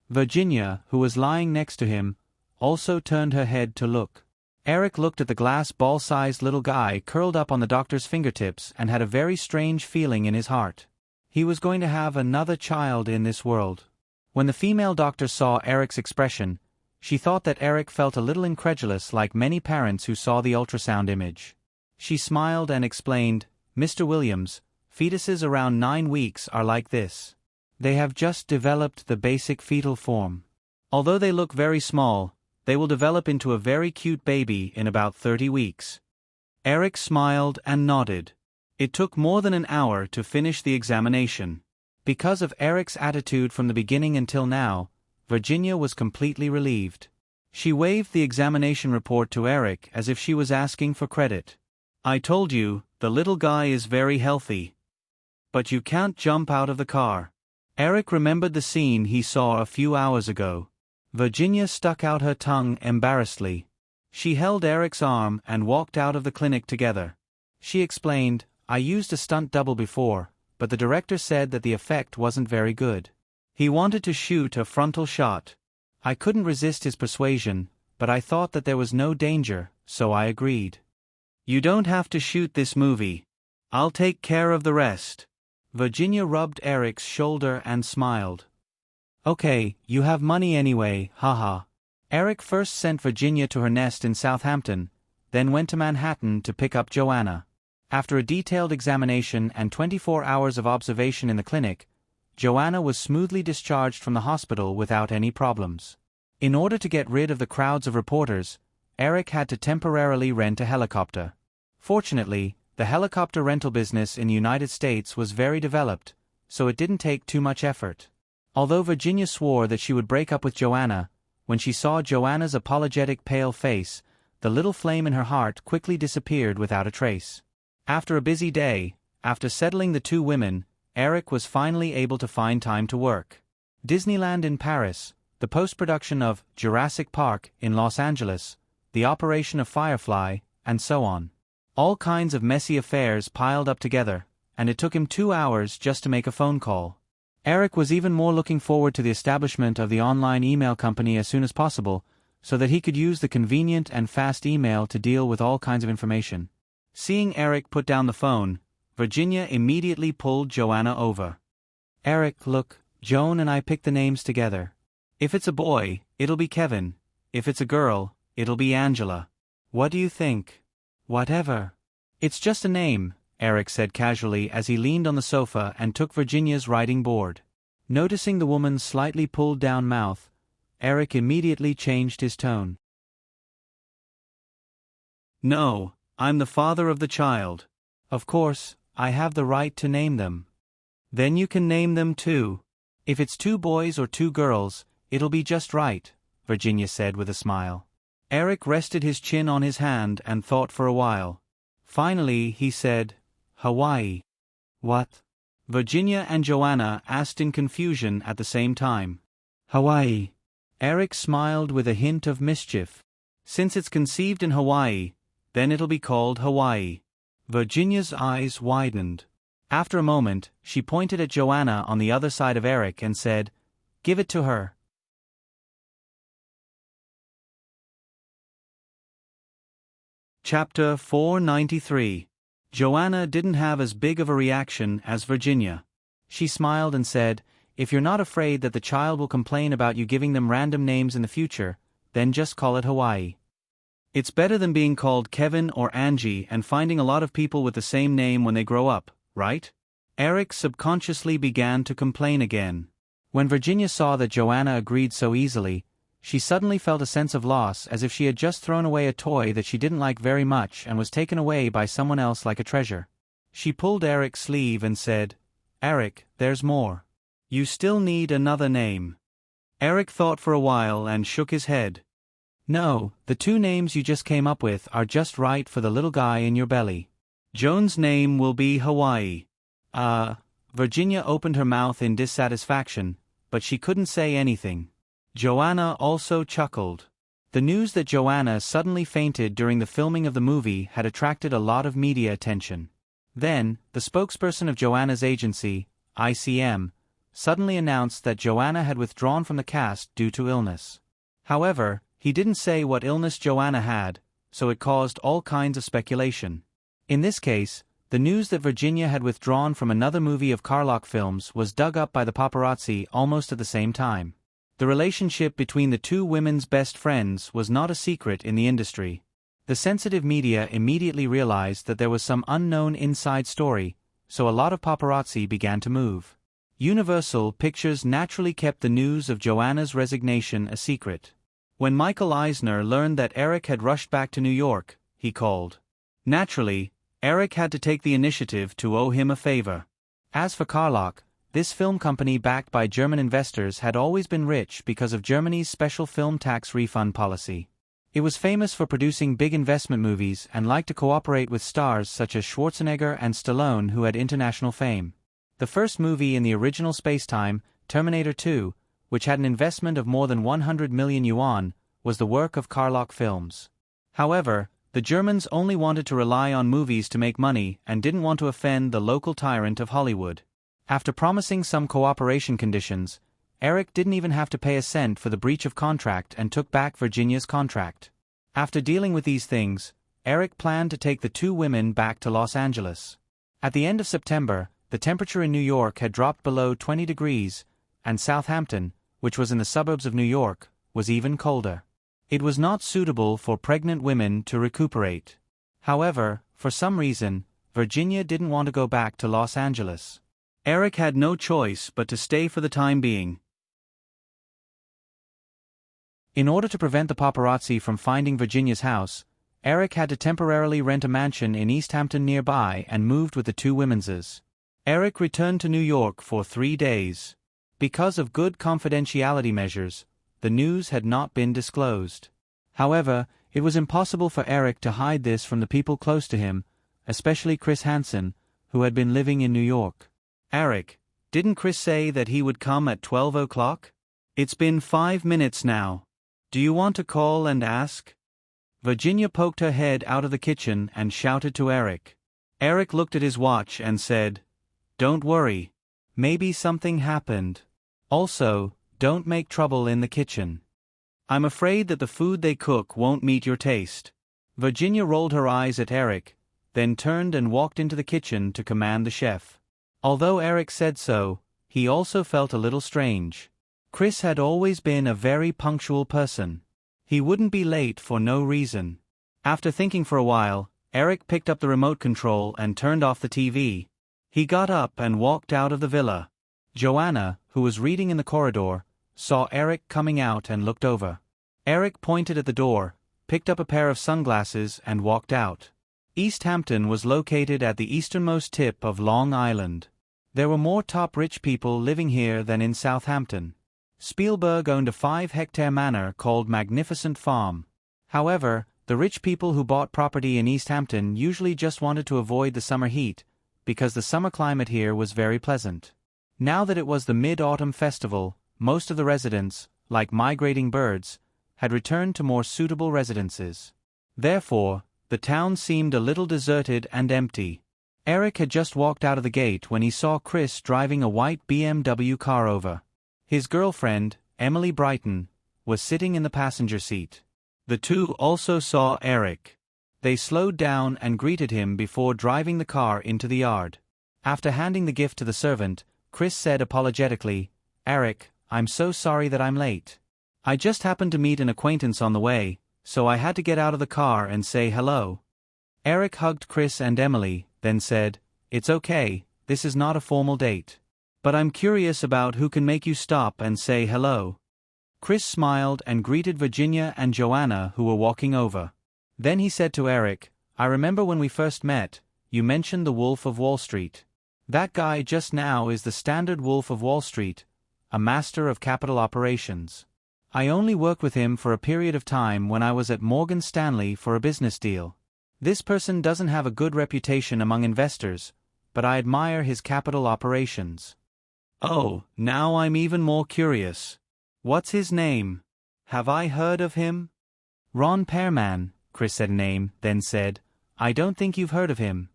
Virginia, who was lying next to him, also turned her head to look. Eric looked at the glass ball-sized little guy curled up on the doctor's fingertips and had a very strange feeling in his heart. He was going to have another child in this world. When the female doctor saw Eric's expression, she thought that Eric felt a little incredulous like many parents who saw the ultrasound image. She smiled and explained, "Mr. Williams, fetuses around 9 weeks are like this. They have just developed the basic fetal form. Although they look very small, they will develop into a very cute baby in about 30 weeks. Eric smiled and nodded. It took more than an hour to finish the examination. Because of Eric's attitude from the beginning until now, Virginia was completely relieved. She waved the examination report to Eric as if she was asking for credit. "I told you, the little guy is very healthy. But you can't jump out of the car." Eric remembered the scene he saw a few hours ago. Virginia stuck out her tongue embarrassedly. She held Eric's arm and walked out of the clinic together. She explained, "I used a stunt double before, but the director said that the effect wasn't very good. He wanted to shoot a frontal shot. I couldn't resist his persuasion, but I thought that there was no danger, so I agreed. You don't have to shoot this movie. I'll take care of the rest." Virginia rubbed Eric's shoulder and smiled. "Okay, you have money anyway, haha." Eric first sent Virginia to her nest in Southampton, then went to Manhattan to pick up Joanna. After a detailed examination and 24 hours of observation in the clinic, Joanna was smoothly discharged from the hospital without any problems. In order to get rid of the crowds of reporters, Eric had to temporarily rent a helicopter. Fortunately, the helicopter rental business in the United States was very developed, so it didn't take too much effort. Although Virginia swore that she would break up with Joanna, when she saw Joanna's apologetic pale face, the little flame in her heart quickly disappeared without a trace. After a busy day, after settling the two women, Eric was finally able to find time to work. Disneyland in Paris, the post-production of Jurassic Park in Los Angeles, the operation of Firefly, and so on. All kinds of messy affairs piled up together, and it took him 2 hours just to make a phone call. Eric was even more looking forward to the establishment of the online email company as soon as possible, so that he could use the convenient and fast email to deal with all kinds of information. Seeing Eric put down the phone, Virginia immediately pulled Joanna over. "Eric, look, Joan and I picked the names together. If it's a boy, it'll be Kevin. If it's a girl, it'll be Angela. What do you think?" "Whatever. It's just a name," Eric said casually as he leaned on the sofa and took Virginia's writing board. Noticing the woman's slightly pulled-down mouth, Eric immediately changed his tone. "No, I'm the father of the child. Of course, I have the right to name them." "Then you can name them too. If it's 2 boys or 2 girls, it'll be just right," Virginia said with a smile. Eric rested his chin on his hand and thought for a while. Finally, he said, "Hawaii." "What?" Virginia and Joanna asked in confusion at the same time. "Hawaii." Eric smiled with a hint of mischief. "Since it's conceived in Hawaii, then it'll be called Hawaii." Virginia's eyes widened. After a moment, she pointed at Joanna on the other side of Eric and said, "Give it to her." Chapter 493. Joanna didn't have as big of a reaction as Virginia. She smiled and said, "If you're not afraid that the child will complain about you giving them random names in the future, then just call it Hawaii. It's better than being called Kevin or Angie and finding a lot of people with the same name when they grow up, right?" Eric subconsciously began to complain again. When Virginia saw that Joanna agreed so easily, she suddenly felt a sense of loss, as if she had just thrown away a toy that she didn't like very much and was taken away by someone else like a treasure. She pulled Eric's sleeve and said, "Eric, there's more. You still need another name." Eric thought for a while and shook his head. "No, the 2 names you just came up with are just right for the little guy in your belly. Joan's name will be Hawaii." Virginia opened her mouth in dissatisfaction, but she couldn't say anything. Joanna also chuckled. The news that Joanna suddenly fainted during the filming of the movie had attracted a lot of media attention. Then, the spokesperson of Joanna's agency, ICM, suddenly announced that Joanna had withdrawn from the cast due to illness. However, he didn't say what illness Joanna had, so it caused all kinds of speculation. In this case, the news that Virginia had withdrawn from another movie of Carlock Films was dug up by the paparazzi almost at the same time. The relationship between the 2 women's best friends was not a secret in the industry. The sensitive media immediately realized that there was some unknown inside story, so a lot of paparazzi began to move. Universal Pictures naturally kept the news of Joanna's resignation a secret. When Michael Eisner learned that Eric had rushed back to New York, he called. Naturally, Eric had to take the initiative to owe him a favor. As for Carlock, this film company backed by German investors had always been rich because of Germany's special film tax refund policy. It was famous for producing big investment movies and liked to cooperate with stars such as Schwarzenegger and Stallone who had international fame. The first movie in the original spacetime, Terminator 2, which had an investment of more than 100 million yuan, was the work of Carlock Films. However, the Germans only wanted to rely on movies to make money and didn't want to offend the local tyrant of Hollywood. After promising some cooperation conditions, Eric didn't even have to pay a cent for the breach of contract and took back Virginia's contract. After dealing with these things, Eric planned to take the 2 women back to Los Angeles. At the end of September, the temperature in New York had dropped below 20 degrees, and Southampton, which was in the suburbs of New York, was even colder. It was not suitable for pregnant women to recuperate. However, for some reason, Virginia didn't want to go back to Los Angeles. Eric had no choice but to stay for the time being. In order to prevent the paparazzi from finding Virginia's house, Eric had to temporarily rent a mansion in East Hampton nearby and moved with the 2 women's. Eric returned to New York for 3 days. Because of good confidentiality measures, the news had not been disclosed. However, it was impossible for Eric to hide this from the people close to him, especially Chris Hansen, who had been living in New York. "Eric, didn't Chris say that he would come at 12 o'clock? It's been 5 minutes now. Do you want to call and ask?" Virginia poked her head out of the kitchen and shouted to Eric. Eric looked at his watch and said, Don't worry. Maybe something happened. Also, don't make trouble in the kitchen. I'm afraid that the food they cook won't meet your taste. Virginia rolled her eyes at Eric, then turned and walked into the kitchen to command the chef. Although Eric said so, he also felt a little strange. Chris had always been a very punctual person. He wouldn't be late for no reason. After thinking for a while, Eric picked up the remote control and turned off the TV. He got up and walked out of the villa. Joanna, who was reading in the corridor, saw Eric coming out and looked over. Eric pointed at the door, picked up a pair of sunglasses and walked out. East Hampton was located at the easternmost tip of Long Island. There were more top rich people living here than in Southampton. Spielberg owned a 5-hectare manor called Magnificent Farm. However, the rich people who bought property in East Hampton usually just wanted to avoid the summer heat, because the summer climate here was very pleasant. Now that it was the Mid-Autumn Festival, most of the residents, like migrating birds, had returned to more suitable residences. Therefore, the town seemed a little deserted and empty. Eric had just walked out of the gate when he saw Chris driving a white BMW car over. His girlfriend, Emily Brighton, was sitting in the passenger seat. The two also saw Eric. They slowed down and greeted him before driving the car into the yard. After handing the gift to the servant, Chris said apologetically, "Eric, I'm so sorry that I'm late. I just happened to meet an acquaintance on the way, so I had to get out of the car and say hello." Eric hugged Chris and Emily, then said, "It's okay, this is not a formal date. But I'm curious about who can make you stop and say hello." Chris smiled and greeted Virginia and Joanna, who were walking over. Then he said to Eric, "I remember when we first met, you mentioned the Wolf of Wall Street. That guy just now is the standard Wolf of Wall Street, a master of capital operations. I only worked with him for a period of time when I was at Morgan Stanley for a business deal. This person doesn't have a good reputation among investors, but I admire his capital operations." "Oh, now I'm even more curious. What's his name? Have I heard of him?" "Ron Perlman," Chris said a name, then said, "I don't think you've heard of him."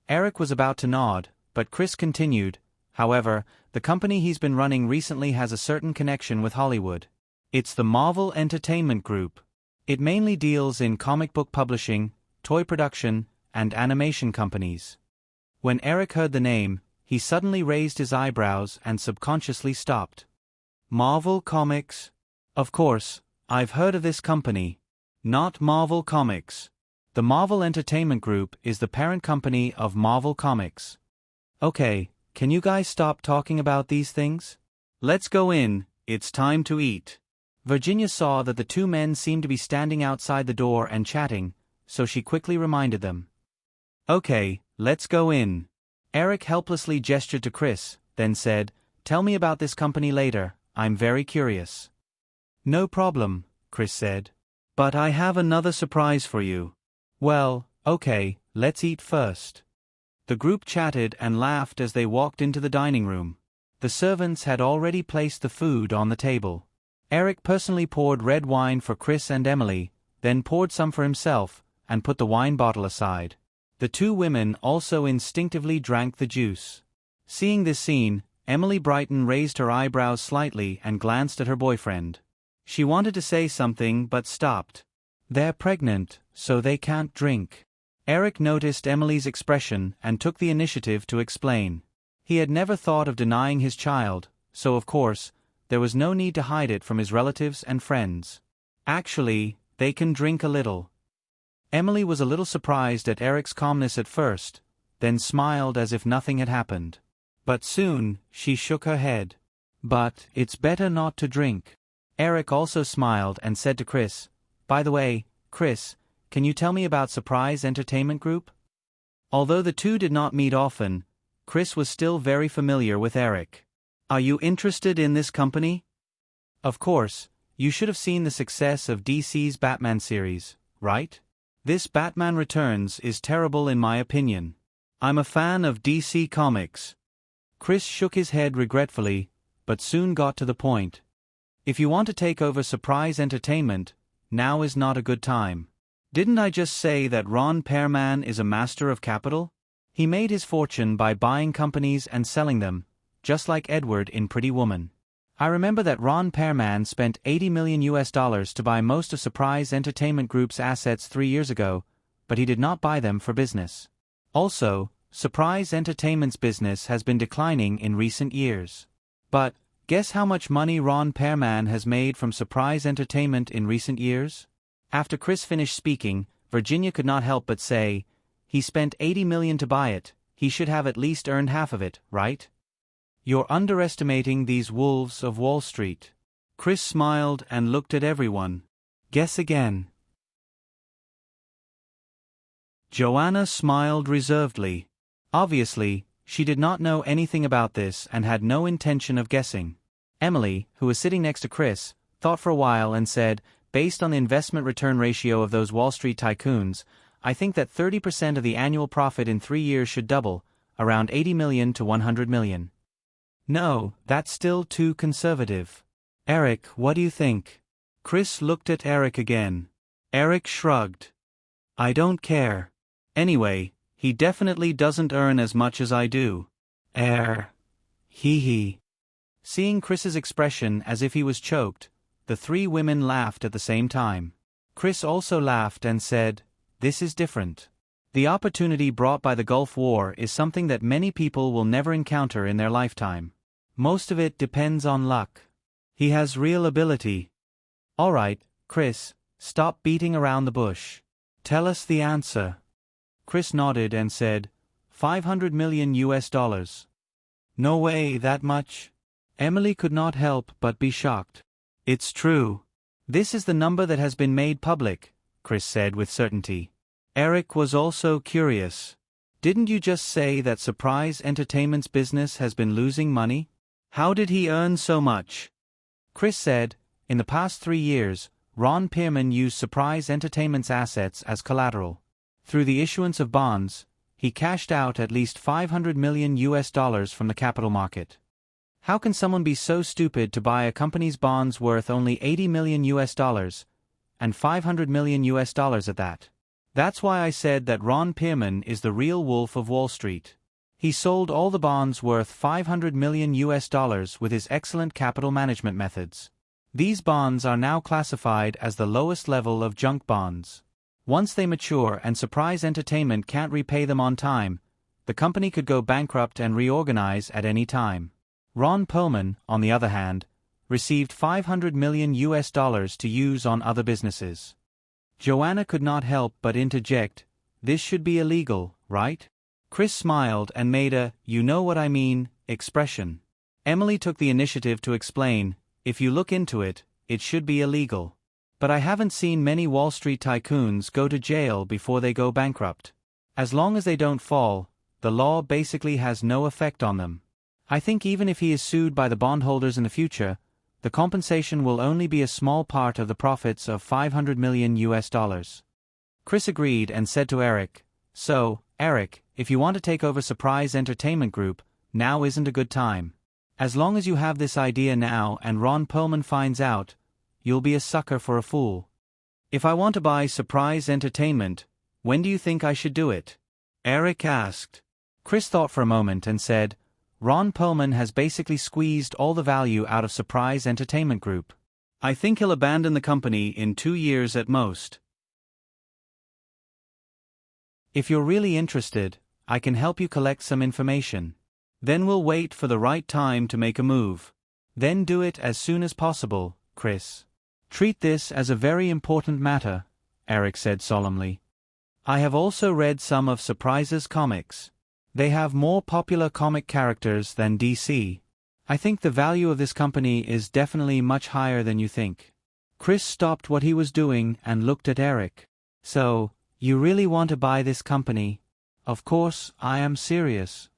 Eric was about to nod, but Chris continued, "However, the company he's been running recently has a certain connection with Hollywood. It's the Marvel Entertainment Group. It mainly deals in comic book publishing, toy production, and animation companies." When Eric heard the name, he suddenly raised his eyebrows and subconsciously stopped. "Marvel Comics? Of course, I've heard of this company. Not Marvel Comics. The Marvel Entertainment Group is the parent company of Marvel Comics. Okay, can you guys stop talking about these things? Let's go in, it's time to eat." Virginia saw that the two men seemed to be standing outside the door and chatting, so she quickly reminded them. "Okay, let's go in." Eric helplessly gestured to Chris, then said, "Tell me about this company later, I'm very curious." "No problem," Chris said. "But I have another surprise for you." "Well, okay, let's eat first." The group chatted and laughed as they walked into the dining room. The servants had already placed the food on the table. Eric personally poured red wine for Chris and Emily, then poured some for himself, and put the wine bottle aside. The two women also instinctively drank the juice. Seeing this scene, Emily Brighton raised her eyebrows slightly and glanced at her boyfriend. She wanted to say something but stopped. "They're pregnant, so they can't drink." Eric noticed Emily's expression and took the initiative to explain. He had never thought of denying his child, so of course, there was no need to hide it from his relatives and friends. "Actually, they can drink a little." Emily was a little surprised at Eric's calmness at first, then smiled as if nothing had happened. But soon, she shook her head. "But it's better not to drink." Eric also smiled and said to Chris, "By the way, Chris, can you tell me about Surprise Entertainment Group?" Although the two did not meet often, Chris was still very familiar with Eric. "Are you interested in this company?" "Of course, you should have seen the success of DC's Batman series, right? This Batman Returns is terrible in my opinion. I'm a fan of DC Comics." Chris shook his head regretfully, but soon got to the point. "If you want to take over Surprise Entertainment, now is not a good time. Didn't I just say that Ron Perlman is a master of capital? He made his fortune by buying companies and selling them, just like Edward in Pretty Woman. I remember that Ron Perlman spent $80 million to buy most of Surprise Entertainment Group's assets 3 years ago, but he did not buy them for business. Also, Surprise Entertainment's business has been declining in recent years. But, guess how much money Ron Perlman has made from Surprise Entertainment in recent years? After Chris finished speaking, Virginia could not help but say, "He spent $80 million to buy it, he should have at least earned half of it, right?" "You're underestimating these wolves of Wall Street." Chris smiled and looked at everyone. "Guess again." Joanna smiled reservedly. Obviously, she did not know anything about this and had no intention of guessing. Emily, who was sitting next to Chris, thought for a while and said, "Based on the investment return ratio of those Wall Street tycoons, I think that 30% of the annual profit in 3 years should double, around 80 million to 100 million. No, that's still too conservative. Eric, what do you think?" Chris looked at Eric again. Eric shrugged. "I don't care. Anyway, he definitely doesn't earn as much as I do." Hee. Seeing Chris's expression as if he was choked, the 3 women laughed at the same time. Chris also laughed and said, "This is different. The opportunity brought by the Gulf War is something that many people will never encounter in their lifetime. Most of it depends on luck. He has real ability." "All right, Chris, stop beating around the bush. Tell us the answer." Chris nodded and said, $500 million. "No way, that much?" Emily could not help but be shocked. "It's true. This is the number that has been made public," Chris said with certainty. Eric was also curious. "Didn't you just say that Surprise Entertainment's business has been losing money? How did he earn so much?" Chris said, "In the past 3 years, Ron Perlman used Surprise Entertainment's assets as collateral. Through the issuance of bonds, he cashed out at least $500 million from the capital market. How can someone be so stupid to buy a company's bonds worth only $80 million and $500 million at that? That's why I said that Ron Perlman is the real wolf of Wall Street. He sold all the bonds worth $500 million with his excellent capital management methods. These bonds are now classified as the lowest level of junk bonds. Once they mature and Surprise Entertainment can't repay them on time, the company could go bankrupt and reorganize at any time. Ron Perlman, on the other hand, received $500 million to use on other businesses." Joanna could not help but interject, "This should be illegal, right?" Chris smiled and made a "you know what I mean" expression. Emily took the initiative to explain, "If you look into it, it should be illegal. But I haven't seen many Wall Street tycoons go to jail before they go bankrupt. As long as they don't fall, the law basically has no effect on them. I think even if he is sued by the bondholders in the future, the compensation will only be a small part of the profits of $500 million. Chris agreed and said to Eric, "So, Eric, if you want to take over Surprise Entertainment Group, now isn't a good time. As long as you have this idea now and Ron Perlman finds out, you'll be a sucker for a fool. If I want to buy Surprise Entertainment, when do you think I should do it?" Eric asked. Chris thought for a moment and said, "Ron Perlman has basically squeezed all the value out of Surprise Entertainment Group. I think he'll abandon the company in 2 years at most. If you're really interested, I can help you collect some information. Then we'll wait for the right time to make a move. Then do it as soon as possible, Chris. Treat this as a very important matter," Eric said solemnly. "I have also read some of Surprise's comics. They have more popular comic characters than DC. I think the value of this company is definitely much higher than you think." Chris stopped what he was doing and looked at Eric. "So, you really want to buy this company?" "Of course, I am serious."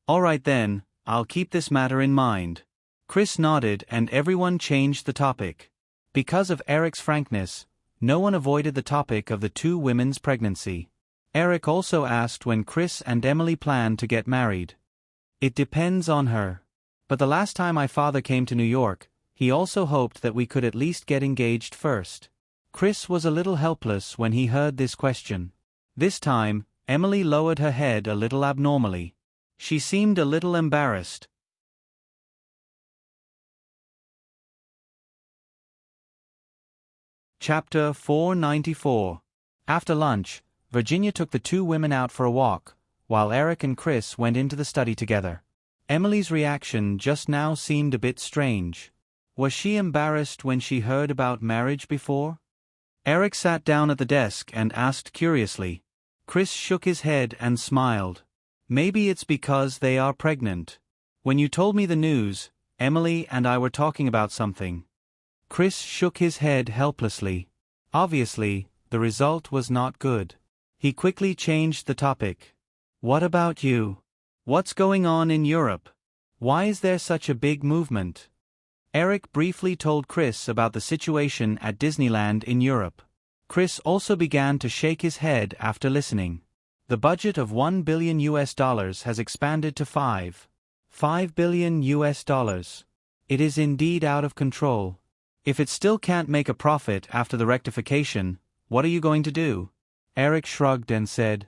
"All right then, I'll keep this matter in mind." Chris nodded and everyone changed the topic. Because of Eric's frankness, no one avoided the topic of the 2 women's pregnancy. Eric also asked when Chris and Emily planned to get married. "It depends on her. But the last time my father came to New York, he also hoped that we could at least get engaged first." Chris was a little helpless when he heard this question. This time, Emily lowered her head a little abnormally. She seemed a little embarrassed. Chapter 494. After lunch, Virginia took the two women out for a walk, while Eric and Chris went into the study together. Emily's reaction just now seemed a bit strange. Was she embarrassed when she heard about marriage before? Eric sat down at the desk and asked curiously. Chris shook his head and smiled. Maybe it's because they are pregnant. When you told me the news, Emily and I were talking about something. Chris shook his head helplessly. Obviously, the result was not good. He quickly changed the topic. What about you? What's going on in Europe? Why is there such a big movement? Eric briefly told Chris about the situation at Disneyland in Europe. Chris also began to shake his head after listening. The budget of $1 billion has expanded to $5 billion. It is indeed out of control. If it still can't make a profit after the rectification, what are you going to do? Eric shrugged and said,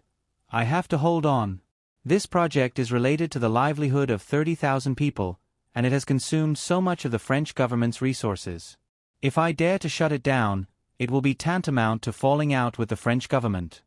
I have to hold on. This project is related to the livelihood of 30,000 people, and it has consumed so much of the French government's resources. If I dare to shut it down, it will be tantamount to falling out with the French government.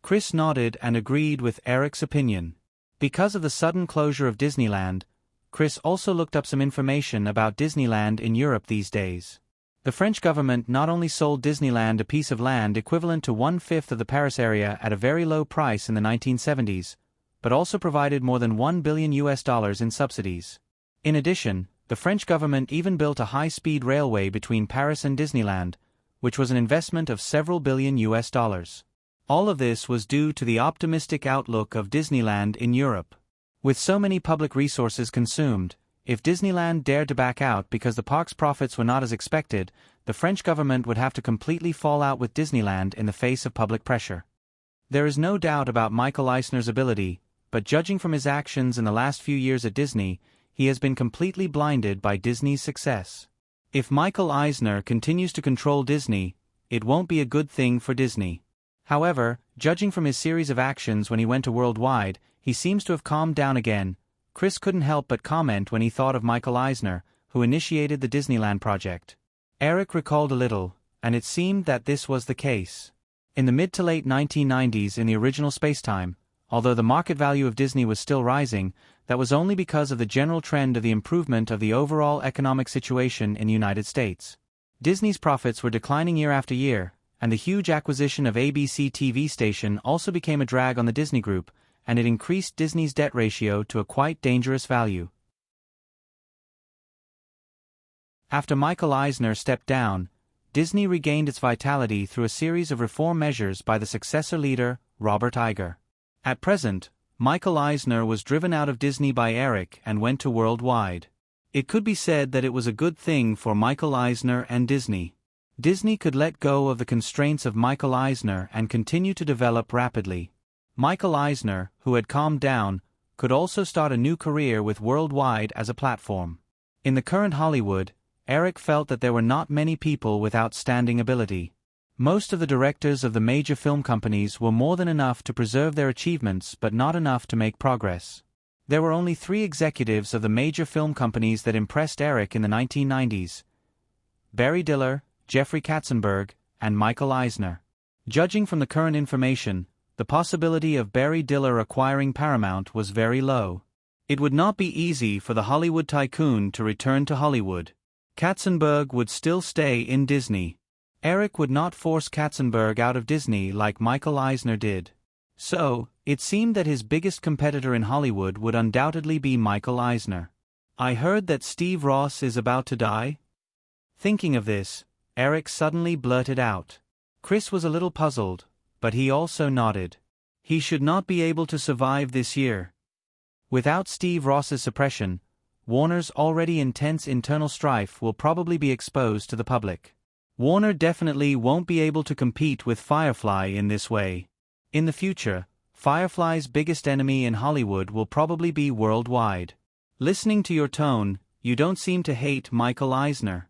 Chris nodded and agreed with Eric's opinion. Because of the sudden closure of Disneyland, Chris also looked up some information about Disneyland in Europe these days. The French government not only sold Disneyland a piece of land equivalent to 1/5 of the Paris area at a very low price in the 1970s, but also provided more than $1 billion in subsidies. In addition, the French government even built a high-speed railway between Paris and Disneyland, which was an investment of several billion dollars. All of this was due to the optimistic outlook of Disneyland in Europe. With so many public resources consumed, if Disneyland dared to back out because the park's profits were not as expected, the French government would have to completely fall out with Disneyland in the face of public pressure. There is no doubt about Michael Eisner's ability, but judging from his actions in the last few years at Disney, he has been completely blinded by Disney's success. If Michael Eisner continues to control Disney, it won't be a good thing for Disney. However, judging from his series of actions when he went to Worldwide, he seems to have calmed down again. Chris couldn't help but comment when he thought of Michael Eisner, who initiated the Disneyland project. Eric recalled a little, and it seemed that this was the case. In the mid to late 1990s in the original spacetime, although the market value of Disney was still rising, that was only because of the general trend of the improvement of the overall economic situation in the United States. Disney's profits were declining year after year, and the huge acquisition of ABC TV station also became a drag on the Disney Group, and it increased Disney's debt ratio to a quite dangerous value. After Michael Eisner stepped down, Disney regained its vitality through a series of reform measures by the successor leader, Robert Iger. At present, Michael Eisner was driven out of Disney by Eric and went to Worldwide. It could be said that it was a good thing for Michael Eisner and Disney. Disney could let go of the constraints of Michael Eisner and continue to develop rapidly. Michael Eisner, who had calmed down, could also start a new career with Worldwide as a platform. In the current Hollywood, Eric felt that there were not many people with outstanding ability. Most of the directors of the major film companies were more than enough to preserve their achievements but not enough to make progress. There were only 3 executives of the major film companies that impressed Eric in the 1990s: Barry Diller, Jeffrey Katzenberg, and Michael Eisner. Judging from the current information, the possibility of Barry Diller acquiring Paramount was very low. It would not be easy for the Hollywood tycoon to return to Hollywood. Katzenberg would still stay in Disney. Eric would not force Katzenberg out of Disney like Michael Eisner did. So, it seemed that his biggest competitor in Hollywood would undoubtedly be Michael Eisner. I heard that Steve Ross is about to die? Thinking of this, Eric suddenly blurted out. Chris was a little puzzled, but he also nodded. He should not be able to survive this year. Without Steve Ross's suppression, Warner's already intense internal strife will probably be exposed to the public. Warner definitely won't be able to compete with Firefly in this way. In the future, Firefly's biggest enemy in Hollywood will probably be Worldwide. Listening to your tone, you don't seem to hate Michael Eisner.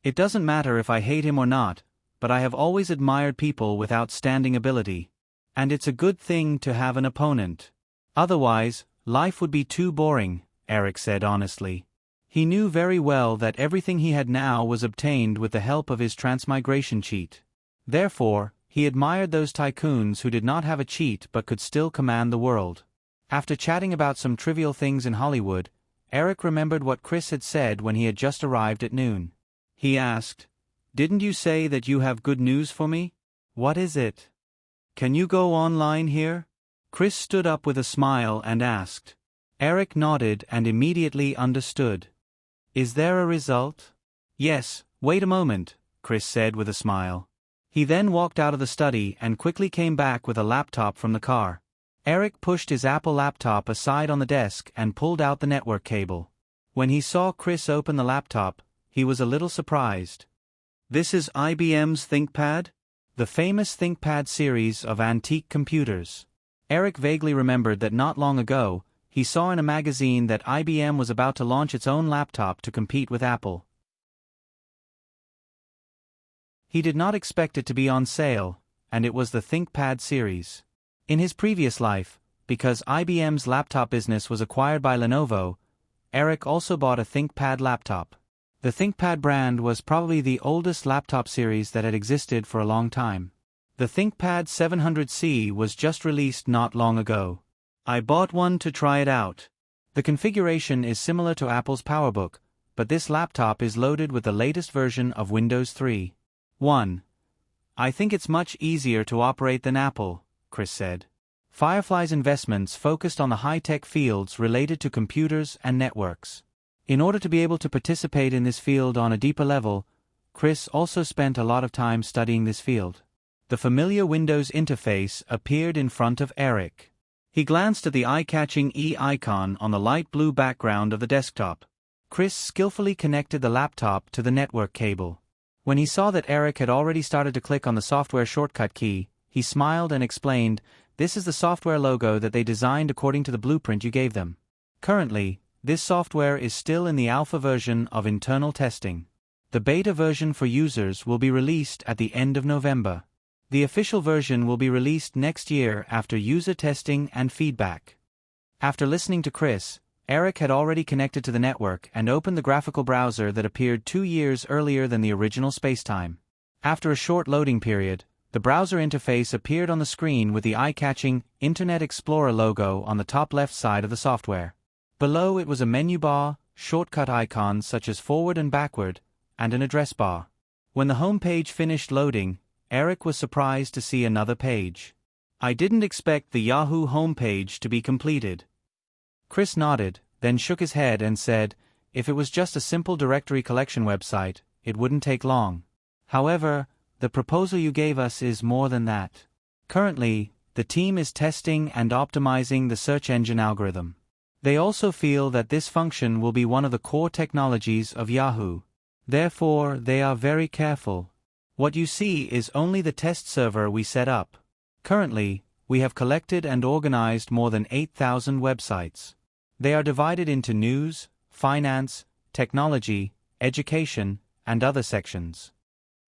It doesn't matter if I hate him or not, but I have always admired people with outstanding ability. And it's a good thing to have an opponent. Otherwise, life would be too boring, Eric said honestly. He knew very well that everything he had now was obtained with the help of his transmigration cheat. Therefore, he admired those tycoons who did not have a cheat but could still command the world. After chatting about some trivial things in Hollywood, Eric remembered what Chris had said when he had just arrived at noon. He asked, "Didn't you say that you have good news for me? What is it? Can you go online here?" Chris stood up with a smile and asked. Eric nodded and immediately understood. "Is there a result?" "Yes, wait a moment," Chris said with a smile. He then walked out of the study and quickly came back with a laptop from the car. Eric pushed his Apple laptop aside on the desk and pulled out the network cable. When he saw Chris open the laptop, he was a little surprised. "This is IBM's ThinkPad?" The famous ThinkPad series of antique computers. Eric vaguely remembered that not long ago, he saw in a magazine that IBM was about to launch its own laptop to compete with Apple. He did not expect it to be on sale, and it was the ThinkPad series. In his previous life, because IBM's laptop business was acquired by Lenovo, Eric also bought a ThinkPad laptop. The ThinkPad brand was probably the oldest laptop series that had existed for a long time. The ThinkPad 700C was just released not long ago. I bought one to try it out. The configuration is similar to Apple's PowerBook, but this laptop is loaded with the latest version of Windows 3. 1. I think it's much easier to operate than Apple, Chris said. Firefly's investments focused on the high-tech fields related to computers and networks. In order to be able to participate in this field on a deeper level, Chris also spent a lot of time studying this field. The familiar Windows interface appeared in front of Eric. He glanced at the eye-catching E icon on the light blue background of the desktop. Chris skillfully connected the laptop to the network cable. When he saw that Eric had already started to click on the software shortcut key, he smiled and explained, "This is the software logo that they designed according to the blueprint you gave them. Currently, this software is still in the alpha version of internal testing. The beta version for users will be released at the end of November. The official version will be released next year after user testing and feedback." After listening to Chris, Eric had already connected to the network and opened the graphical browser that appeared 2 years earlier than the original spacetime. After a short loading period, the browser interface appeared on the screen with the eye-catching Internet Explorer logo on the top left side of the software. Below it was a menu bar, shortcut icons such as forward and backward, and an address bar. When the home page finished loading, Eric was surprised to see another page. "I didn't expect the Yahoo homepage to be completed." Chris nodded, then shook his head and said, "If it was just a simple directory collection website, it wouldn't take long. However, the proposal you gave us is more than that. Currently, the team is testing and optimizing the search engine algorithm. They also feel that this function will be one of the core technologies of Yahoo. Therefore, they are very careful. What you see is only the test server we set up. Currently, we have collected and organized more than 8,000 websites. They are divided into news, finance, technology, education, and other sections."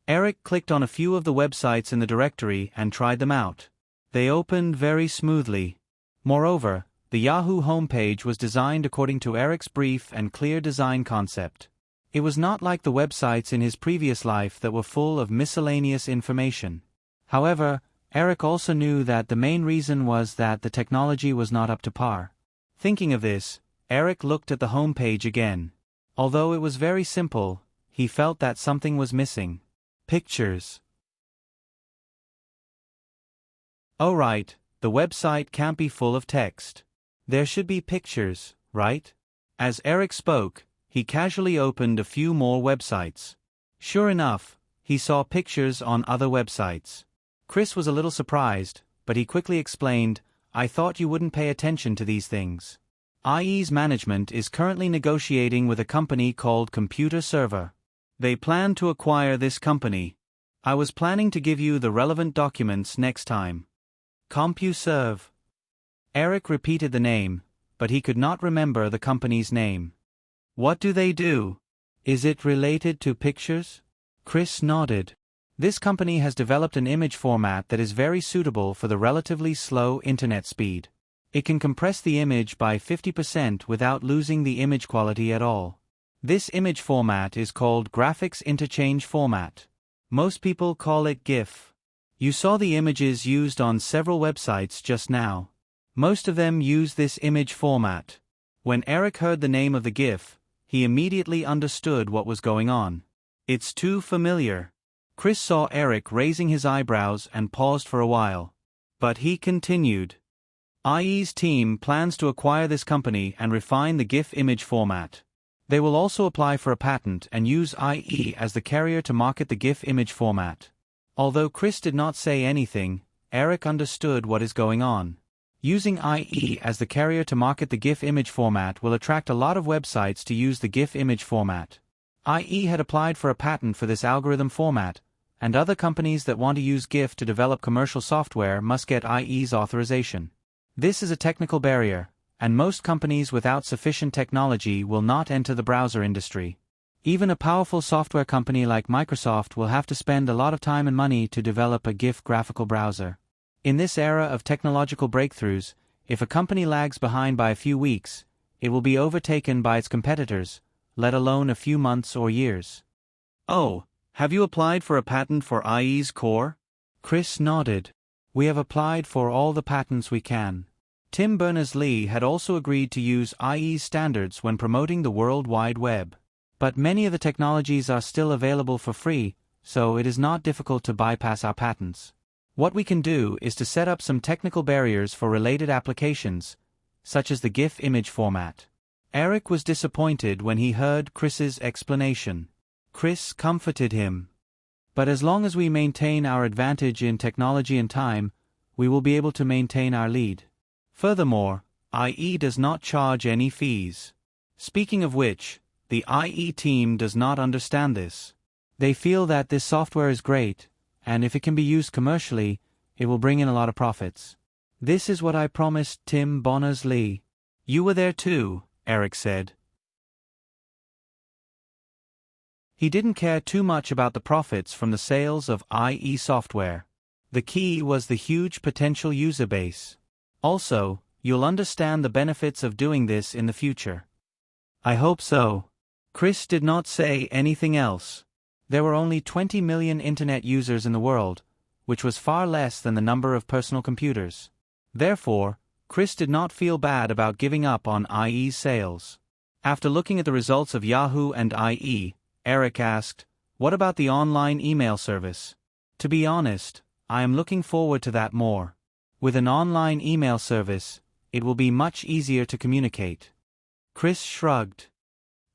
Eric clicked on a few of the websites in the directory and tried them out. They opened very smoothly. Moreover, the Yahoo homepage was designed according to Eric's brief and clear design concept. It was not like the websites in his previous life that were full of miscellaneous information. However, Eric also knew that the main reason was that the technology was not up to par. Thinking of this, Eric looked at the homepage again. Although it was very simple, he felt that something was missing. Pictures. Oh right, the website can't be full of text. There should be pictures, right? As Eric spoke, he casually opened a few more websites. Sure enough, he saw pictures on other websites. Chris was a little surprised, but he quickly explained, "I thought you wouldn't pay attention to these things. IE's management is currently negotiating with a company called Computer Server. They plan to acquire this company. I was planning to give you the relevant documents next time." CompuServe. Eric repeated the name, but he could not remember the company's name. "What do they do? Is it related to pictures?" Chris nodded. This company has developed an image format that is very suitable for the relatively slow internet speed. It can compress the image by 50% without losing the image quality at all. This image format is called Graphics Interchange Format. Most people call it GIF. You saw the images used on several websites just now. Most of them use this image format. When Eric heard the name of the GIF, he immediately understood what was going on. It's too familiar. Chris saw Eric raising his eyebrows and paused for a while. But he continued. IE's team plans to acquire this company and refine the GIF image format. They will also apply for a patent and use IE as the carrier to market the GIF image format. Although Chris did not say anything, Eric understood what is going on. Using IE as the carrier to market the GIF image format will attract a lot of websites to use the GIF image format. IE had applied for a patent for this algorithm format, and other companies that want to use GIF to develop commercial software must get IE's authorization. This is a technical barrier, and most companies without sufficient technology will not enter the browser industry. Even a powerful software company like Microsoft will have to spend a lot of time and money to develop a GIF graphical browser. In this era of technological breakthroughs, if a company lags behind by a few weeks, it will be overtaken by its competitors, let alone a few months or years. Oh, have you applied for a patent for IE's core? Chris nodded. We have applied for all the patents we can. Tim Berners-Lee had also agreed to use IE's standards when promoting the World Wide Web. But many of the technologies are still available for free, so it is not difficult to bypass our patents. What we can do is to set up some technical barriers for related applications, such as the GIF image format. Eric was disappointed when he heard Chris's explanation. Chris comforted him. But as long as we maintain our advantage in technology and time, we will be able to maintain our lead. Furthermore, IE does not charge any fees. Speaking of which, the IE team does not understand this. They feel that this software is great, and if it can be used commercially, it will bring in a lot of profits. This is what I promised Tim Berners-Lee. You were there too, Eric said. He didn't care too much about the profits from the sales of IE software. The key was the huge potential user base. Also, you'll understand the benefits of doing this in the future. I hope so. Chris did not say anything else. There were only 20 million internet users in the world, which was far less than the number of personal computers. Therefore, Chris did not feel bad about giving up on IE's sales. After looking at the results of Yahoo and IE, Eric asked, "What about the online email service?" To be honest, I am looking forward to that more. With an online email service, it will be much easier to communicate. Chris shrugged.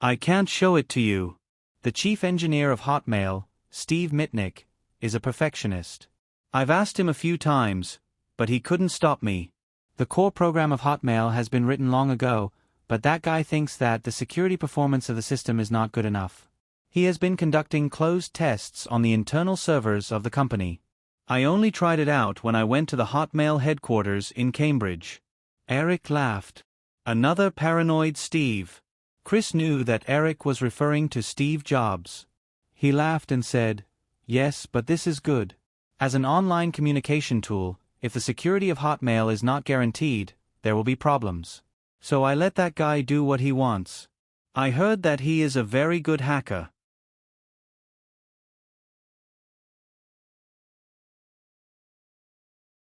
I can't show it to you. The chief engineer of Hotmail, Steve Mitnick, is a perfectionist. I've asked him a few times, but he couldn't stop me. The core program of Hotmail has been written long ago, but that guy thinks that the security performance of the system is not good enough. He has been conducting closed tests on the internal servers of the company. I only tried it out when I went to the Hotmail headquarters in Cambridge. Eric laughed. Another paranoid Steve. Chris knew that Eric was referring to Steve Jobs. He laughed and said, "Yes, but this is good. As an online communication tool, if the security of Hotmail is not guaranteed, there will be problems. So I let that guy do what he wants. I heard that he is a very good hacker."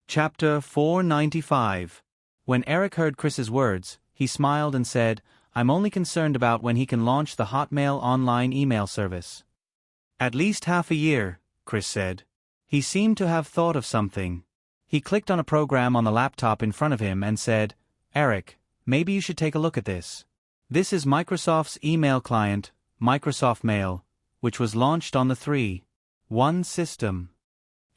Chapter 495. When Eric heard Chris's words, he smiled and said, "I'm only concerned about when he can launch the Hotmail online email service." "At least half a year," Chris said. He seemed to have thought of something. He clicked on a program on the laptop in front of him and said, "Eric, maybe you should take a look at this. This is Microsoft's email client, Microsoft Mail, which was launched on the 3.1 system."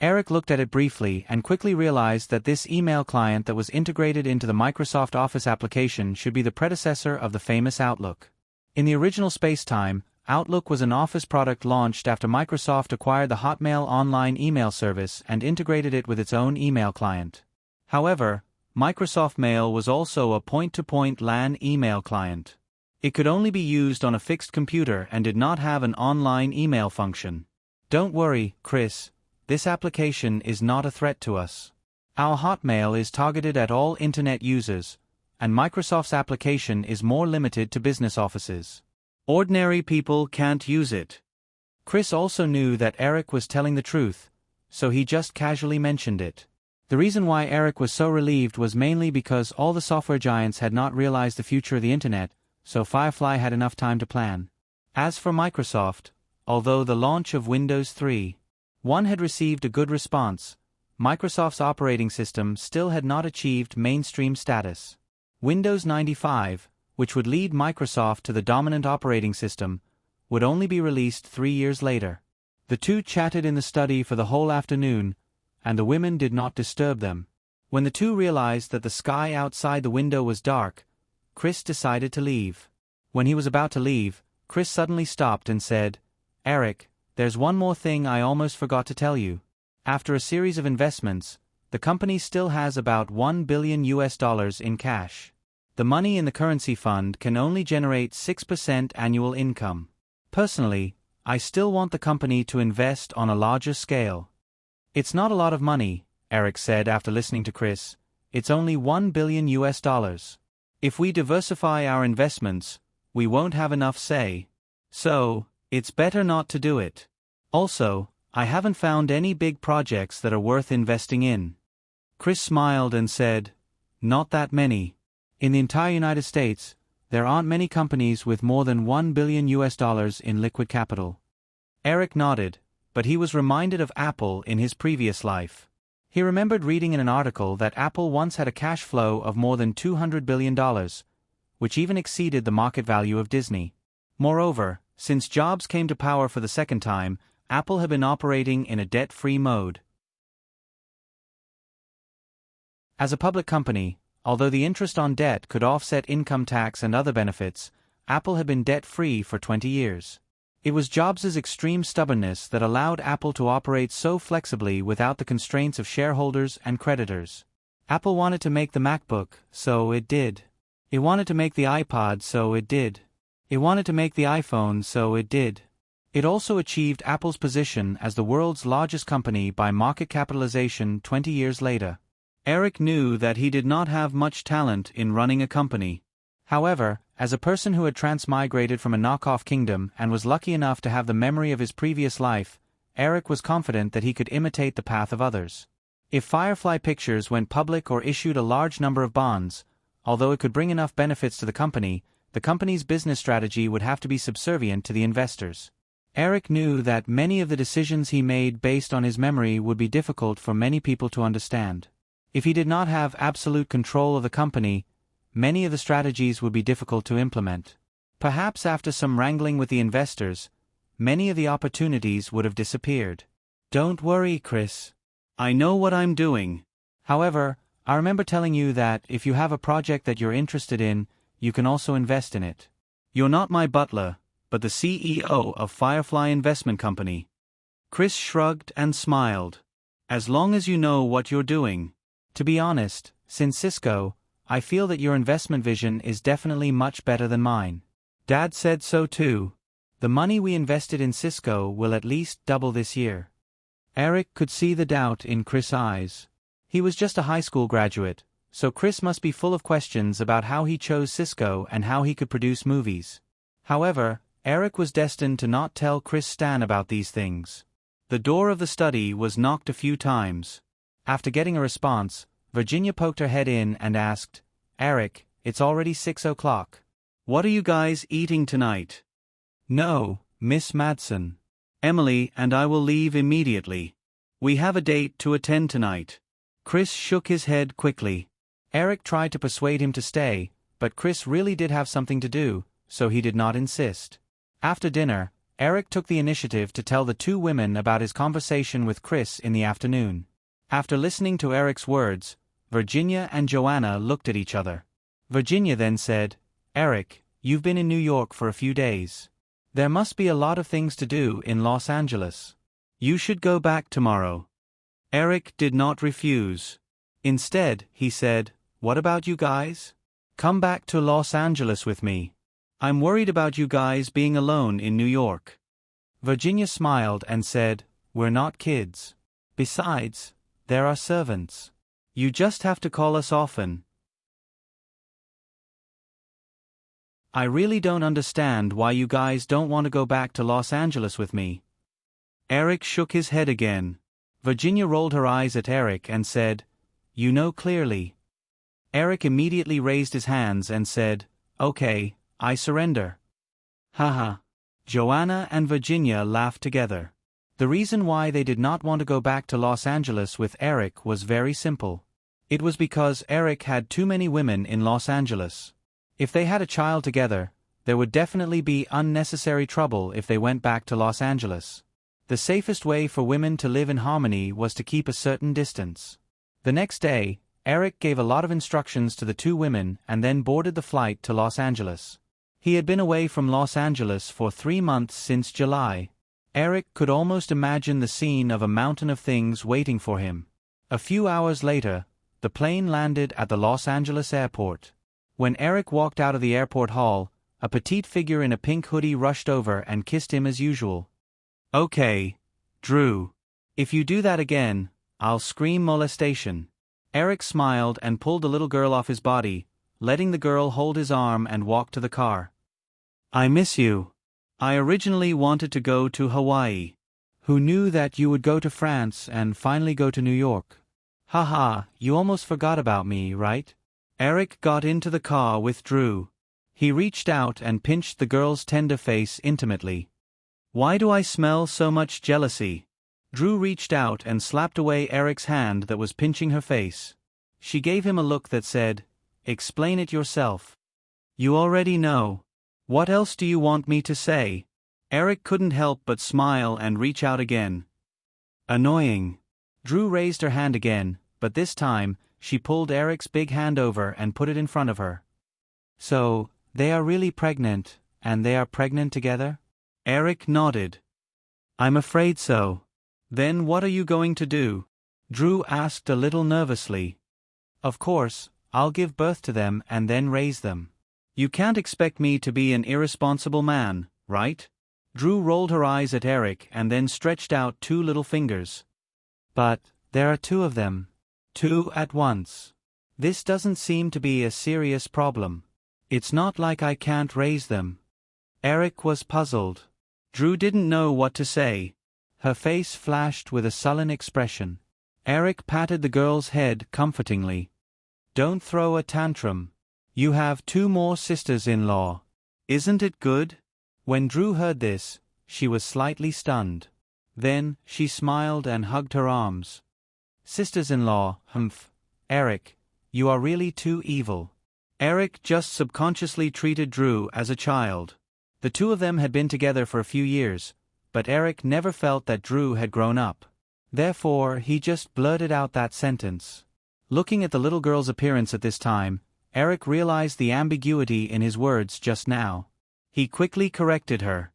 Eric looked at it briefly and quickly realized that this email client that was integrated into the Microsoft Office application should be the predecessor of the famous Outlook. In the original space-time, Outlook was an Office product launched after Microsoft acquired the Hotmail online email service and integrated it with its own email client. However, Microsoft Mail was also a point-to-point LAN email client. It could only be used on a fixed computer and did not have an online email function. Don't worry, Chris, this application is not a threat to us. Our Hotmail is targeted at all internet users, and Microsoft's application is more limited to business offices. Ordinary people can't use it. Chris also knew that Eric was telling the truth, so he just casually mentioned it. The reason why Eric was so relieved was mainly because all the software giants had not realized the future of the internet, so Firefly had enough time to plan. As for Microsoft, although the launch of Windows 3.1 had received a good response, Microsoft's operating system still had not achieved mainstream status. Windows 95, which would lead Microsoft to the dominant operating system, would only be released 3 years later. The two chatted in the study for the whole afternoon, and the women did not disturb them. When the two realized that the sky outside the window was dark, Chris decided to leave. When he was about to leave, Chris suddenly stopped and said, "Eric, there's one more thing I almost forgot to tell you. After a series of investments, the company still has about $1 billion in cash. The money in the currency fund can only generate 6% annual income. Personally, I still want the company to invest on a larger scale." "It's not a lot of money," Eric said after listening to Chris. "It's only $1 billion. If we diversify our investments, we won't have enough say. So, it's better not to do it. Also, I haven't found any big projects that are worth investing in." Chris smiled and said, "Not that many. In the entire United States, there aren't many companies with more than $1 billion in liquid capital." Eric nodded, but he was reminded of Apple in his previous life. He remembered reading in an article that Apple once had a cash flow of more than $200 billion, which even exceeded the market value of Disney. Moreover, since Jobs came to power for the second time, Apple had been operating in a debt-free mode. As a public company, although the interest on debt could offset income tax and other benefits, Apple had been debt-free for 20 years. It was Jobs' extreme stubbornness that allowed Apple to operate so flexibly without the constraints of shareholders and creditors. Apple wanted to make the MacBook, so it did. It wanted to make the iPod, so it did. It wanted to make the iPhone, so it did. It also achieved Apple's position as the world's largest company by market capitalization 20 years later. Eric knew that he did not have much talent in running a company. However, as a person who had transmigrated from a knockoff kingdom and was lucky enough to have the memory of his previous life, Eric was confident that he could imitate the path of others. If Firefly Pictures went public or issued a large number of bonds, although it could bring enough benefits to the company's business strategy would have to be subservient to the investors. Eric knew that many of the decisions he made based on his memory would be difficult for many people to understand. If he did not have absolute control of the company, many of the strategies would be difficult to implement. Perhaps after some wrangling with the investors, many of the opportunities would have disappeared. "Don't worry, Chris. I know what I'm doing. However, I remember telling you that if you have a project that you're interested in, you can also invest in it. You're not my butler, but the CEO of Firefly Investment Company." Chris shrugged and smiled. "As long as you know what you're doing. To be honest, since Cisco, I feel that your investment vision is definitely much better than mine. Dad said so too. The money we invested in Cisco will at least double this year." Eric could see the doubt in Chris' eyes. He was just a high school graduate, so Chris must be full of questions about how he chose Cisco and how he could produce movies. However, Eric was destined to not tell Chris Stan about these things. The door of the study was knocked a few times. After getting a response, Virginia poked her head in and asked, "Eric, it's already 6 o'clock. What are you guys eating tonight?" "No, Miss Madsen. Emily and I will leave immediately. We have a date to attend tonight." Chris shook his head quickly. Eric tried to persuade him to stay, but Chris really did have something to do, so he did not insist. After dinner, Eric took the initiative to tell the two women about his conversation with Chris in the afternoon. After listening to Eric's words, Virginia and Joanna looked at each other. Virginia then said, "Eric, you've been in New York for a few days. There must be a lot of things to do in Los Angeles. You should go back tomorrow." Eric did not refuse. Instead, he said, "What about you guys? Come back to Los Angeles with me. I'm worried about you guys being alone in New York." Virginia smiled and said, "We're not kids. Besides, there are servants. You just have to call us often." "I really don't understand why you guys don't want to go back to Los Angeles with me." Eric shook his head again. Virginia rolled her eyes at Eric and said, "You know clearly." Eric immediately raised his hands and said, "Okay, I surrender." Haha. Joanna and Virginia laughed together. The reason why they did not want to go back to Los Angeles with Eric was very simple. It was because Eric had too many women in Los Angeles. If they had a child together, there would definitely be unnecessary trouble if they went back to Los Angeles. The safest way for women to live in harmony was to keep a certain distance. The next day, Eric gave a lot of instructions to the two women and then boarded the flight to Los Angeles. He had been away from Los Angeles for 3 months since July. Eric could almost imagine the scene of a mountain of things waiting for him. A few hours later, the plane landed at the Los Angeles airport. When Eric walked out of the airport hall, a petite figure in a pink hoodie rushed over and kissed him as usual. "Okay, Drew. If you do that again, I'll scream molestation." Eric smiled and pulled the little girl off his body, letting the girl hold his arm and walk to the car. "I miss you. I originally wanted to go to Hawaii. Who knew that you would go to France and finally go to New York? Haha, you almost forgot about me, right?" Eric got into the car with Drew. He reached out and pinched the girl's tender face intimately. "Why do I smell so much jealousy?" Drew reached out and slapped away Eric's hand that was pinching her face. She gave him a look that said, "Explain it yourself." "You already know. What else do you want me to say?" Eric couldn't help but smile and reach out again. "Annoying." Drew raised her hand again, but this time, she pulled Eric's big hand over and put it in front of her. "So, they are really pregnant, and they are pregnant together?" Eric nodded. "I'm afraid so." "Then what are you going to do?" Drew asked a little nervously. "Of course, I'll give birth to them and then raise them. You can't expect me to be an irresponsible man, right?" Drew rolled her eyes at Eric and then stretched out 2 little fingers. "But, there are 2 of them. 2 at once. This doesn't seem to be a serious problem. It's not like I can't raise them." Eric was puzzled. Drew didn't know what to say. Her face flashed with a sullen expression. Eric patted the girl's head comfortingly. "Don't throw a tantrum. You have 2 more sisters-in-law. Isn't it good?" When Drew heard this, she was slightly stunned. Then, she smiled and hugged her arms. "Sisters-in-law, humph. Eric, you are really too evil." Eric just subconsciously treated Drew as a child. The 2 of them had been together for a few years, but Eric never felt that Drew had grown up. Therefore, he just blurted out that sentence. Looking at the little girl's appearance at this time, Eric realized the ambiguity in his words just now. He quickly corrected her.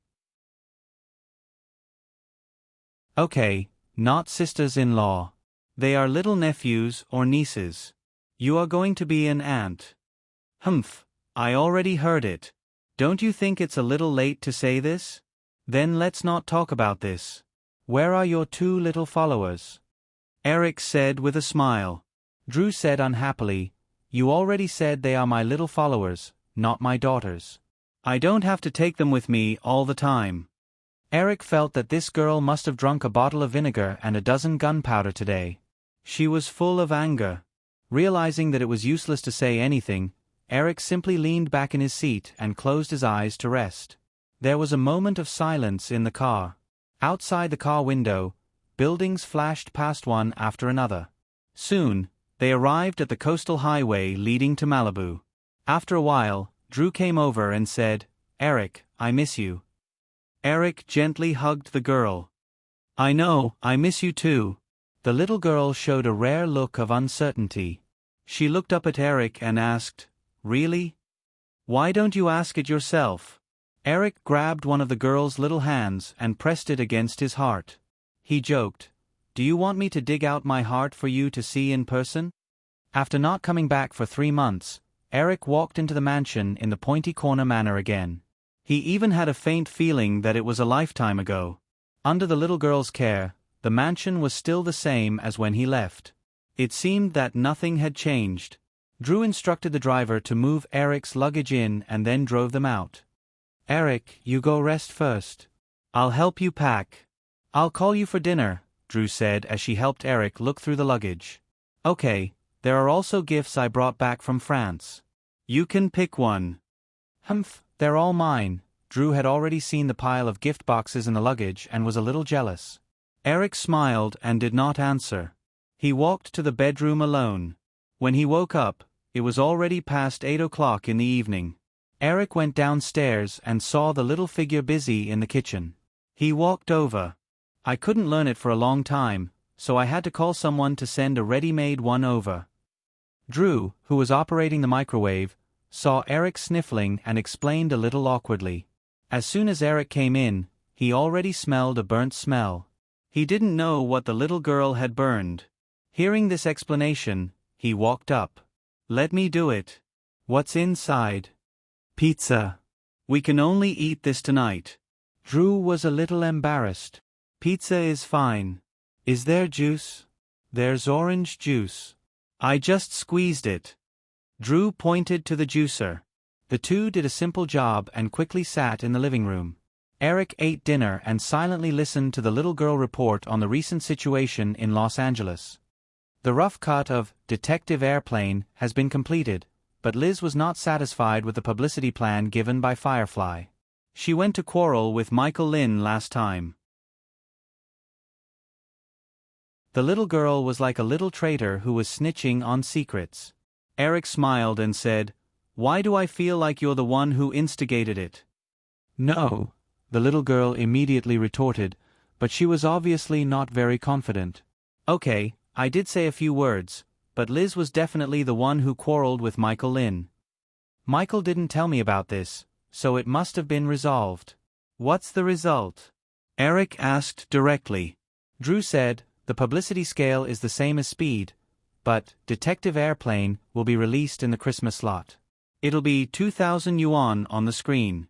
"Okay, not sisters-in-law. They are little nephews or nieces. You are going to be an aunt." "Humph, I already heard it. Don't you think it's a little late to say this? Then let's not talk about this. Where are your 2 little followers?" Eric said with a smile. Drew said unhappily, "You already said they are my little followers, not my daughters. I don't have to take them with me all the time." Eric felt that this girl must have drunk a bottle of vinegar and a dozen gunpowder today. She was full of anger. Realizing that it was useless to say anything, Eric simply leaned back in his seat and closed his eyes to rest. There was a moment of silence in the car. Outside the car window, buildings flashed past one after another. Soon, they arrived at the coastal highway leading to Malibu. After a while, Drew came over and said, "Eric, I miss you." Eric gently hugged the girl. "I know, I miss you too." The little girl showed a rare look of uncertainty. She looked up at Eric and asked, "Really? Why don't you ask it yourself?" Eric grabbed one of the girl's little hands and pressed it against his heart. He joked, "Do you want me to dig out my heart for you to see in person?" After not coming back for 3 months, Eric walked into the mansion in the Pointy Corner Manor again. He even had a faint feeling that it was a lifetime ago. Under the little girl's care, the mansion was still the same as when he left. It seemed that nothing had changed. Drew instructed the driver to move Eric's luggage in and then drove them out. "Eric, you go rest first. I'll help you pack. I'll call you for dinner," Drew said as she helped Eric look through the luggage. "Okay, there are also gifts I brought back from France. You can pick one." "Humph, they're all mine." Drew had already seen the pile of gift boxes in the luggage and was a little jealous. Eric smiled and did not answer. He walked to the bedroom alone. When he woke up, it was already past 8 o'clock in the evening. Eric went downstairs and saw the little figure busy in the kitchen. He walked over. "I couldn't learn it for a long time, so I had to call someone to send a ready-made one over." Drew, who was operating the microwave, saw Eric sniffling and explained a little awkwardly. As soon as Eric came in, he already smelled a burnt smell. He didn't know what the little girl had burned. Hearing this explanation, he walked up. "Let me do it." "What's inside?" "Pizza. We can only eat this tonight." Drew was a little embarrassed. "Pizza is fine. Is there juice?" "There's orange juice. I just squeezed it." Drew pointed to the juicer. The two did a simple job and quickly sat in the living room. Eric ate dinner and silently listened to the little girl report on the recent situation in Los Angeles. The rough cut of Detective Airplane has been completed, but Liz was not satisfied with the publicity plan given by Firefly. She went to quarrel with Michael Lynn last time. The little girl was like a little traitor who was snitching on secrets. Eric smiled and said, "Why do I feel like you're the one who instigated it?" "No," the little girl immediately retorted, but she was obviously not very confident. "Okay, I did say a few words, but Liz was definitely the one who quarreled with Michael Lynn. Michael didn't tell me about this, so it must have been resolved." "What's the result?" Eric asked directly. Drew said, "The publicity scale is the same as Speed, but Detective Airplane will be released in the Christmas slot. It'll be 2,000 yuan on the screen."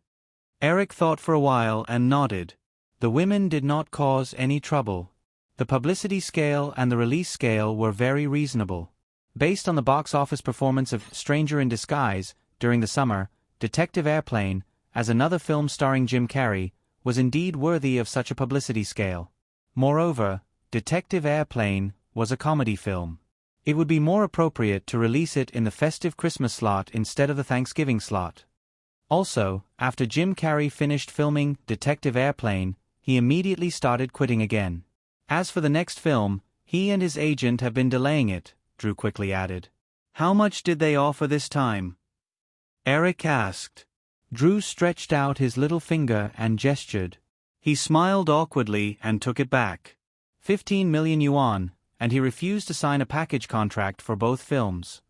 Eric thought for a while and nodded. The women did not cause any trouble. The publicity scale and the release scale were very reasonable. Based on the box office performance of Stranger in Disguise during the summer, Detective Airplane, as another film starring Jim Carrey, was indeed worthy of such a publicity scale. Moreover, Detective Airplane was a comedy film. It would be more appropriate to release it in the festive Christmas slot instead of the Thanksgiving slot. Also, after Jim Carrey finished filming Detective Airplane, he immediately started quitting again. As for the next film, he and his agent have been delaying it, Drew quickly added. "How much did they offer this time?" Eric asked. Drew stretched out his little finger and gestured. He smiled awkwardly and took it back. 15 million yuan, and he refused to sign a package contract for both films.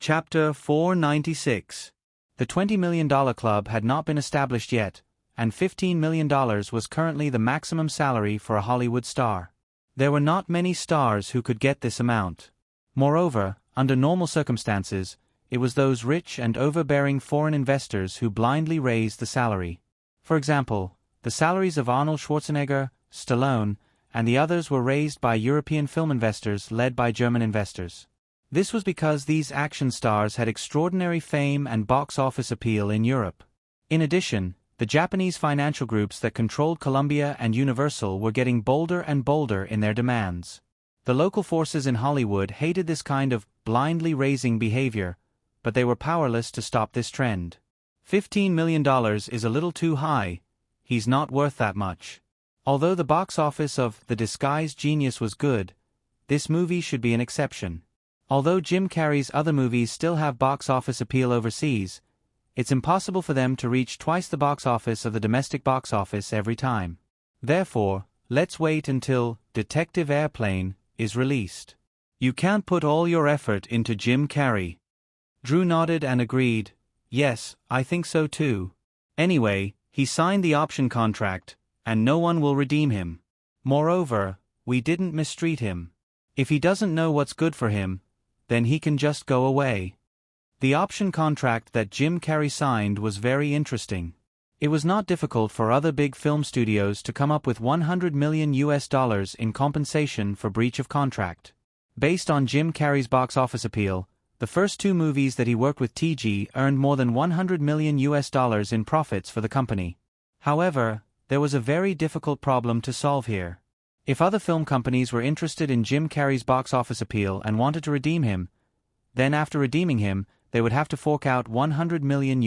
Chapter 496. The $20 million club had not been established yet, and $15 million was currently the maximum salary for a Hollywood star. There were not many stars who could get this amount. Moreover, under normal circumstances, it was those rich and overbearing foreign investors who blindly raised the salary. For example, the salaries of Arnold Schwarzenegger, Stallone, and the others were raised by European film investors led by German investors. This was because these action stars had extraordinary fame and box office appeal in Europe. In addition, the Japanese financial groups that controlled Columbia and Universal were getting bolder and bolder in their demands. The local forces in Hollywood hated this kind of blindly raising behavior, but they were powerless to stop this trend. $15 million is a little too high. He's not worth that much. Although the box office of The Disguised Genius was good, this movie should be an exception. Although Jim Carrey's other movies still have box office appeal overseas, it's impossible for them to reach twice the box office of the domestic box office every time. Therefore, let's wait until Detective Airplane is released. You can't put all your effort into Jim Carrey. Drew nodded and agreed. Yes, I think so too. Anyway, he signed the option contract, and no one will redeem him. Moreover, we didn't mistreat him. If he doesn't know what's good for him, then he can just go away. The option contract that Jim Carrey signed was very interesting. It was not difficult for other big film studios to come up with $100 million in compensation for breach of contract. Based on Jim Carrey's box office appeal, the first 2 movies that he worked with TG earned more than $100 million in profits for the company. However, there was a very difficult problem to solve here. If other film companies were interested in Jim Carrey's box office appeal and wanted to redeem him, then after redeeming him, they would have to fork out $100 million.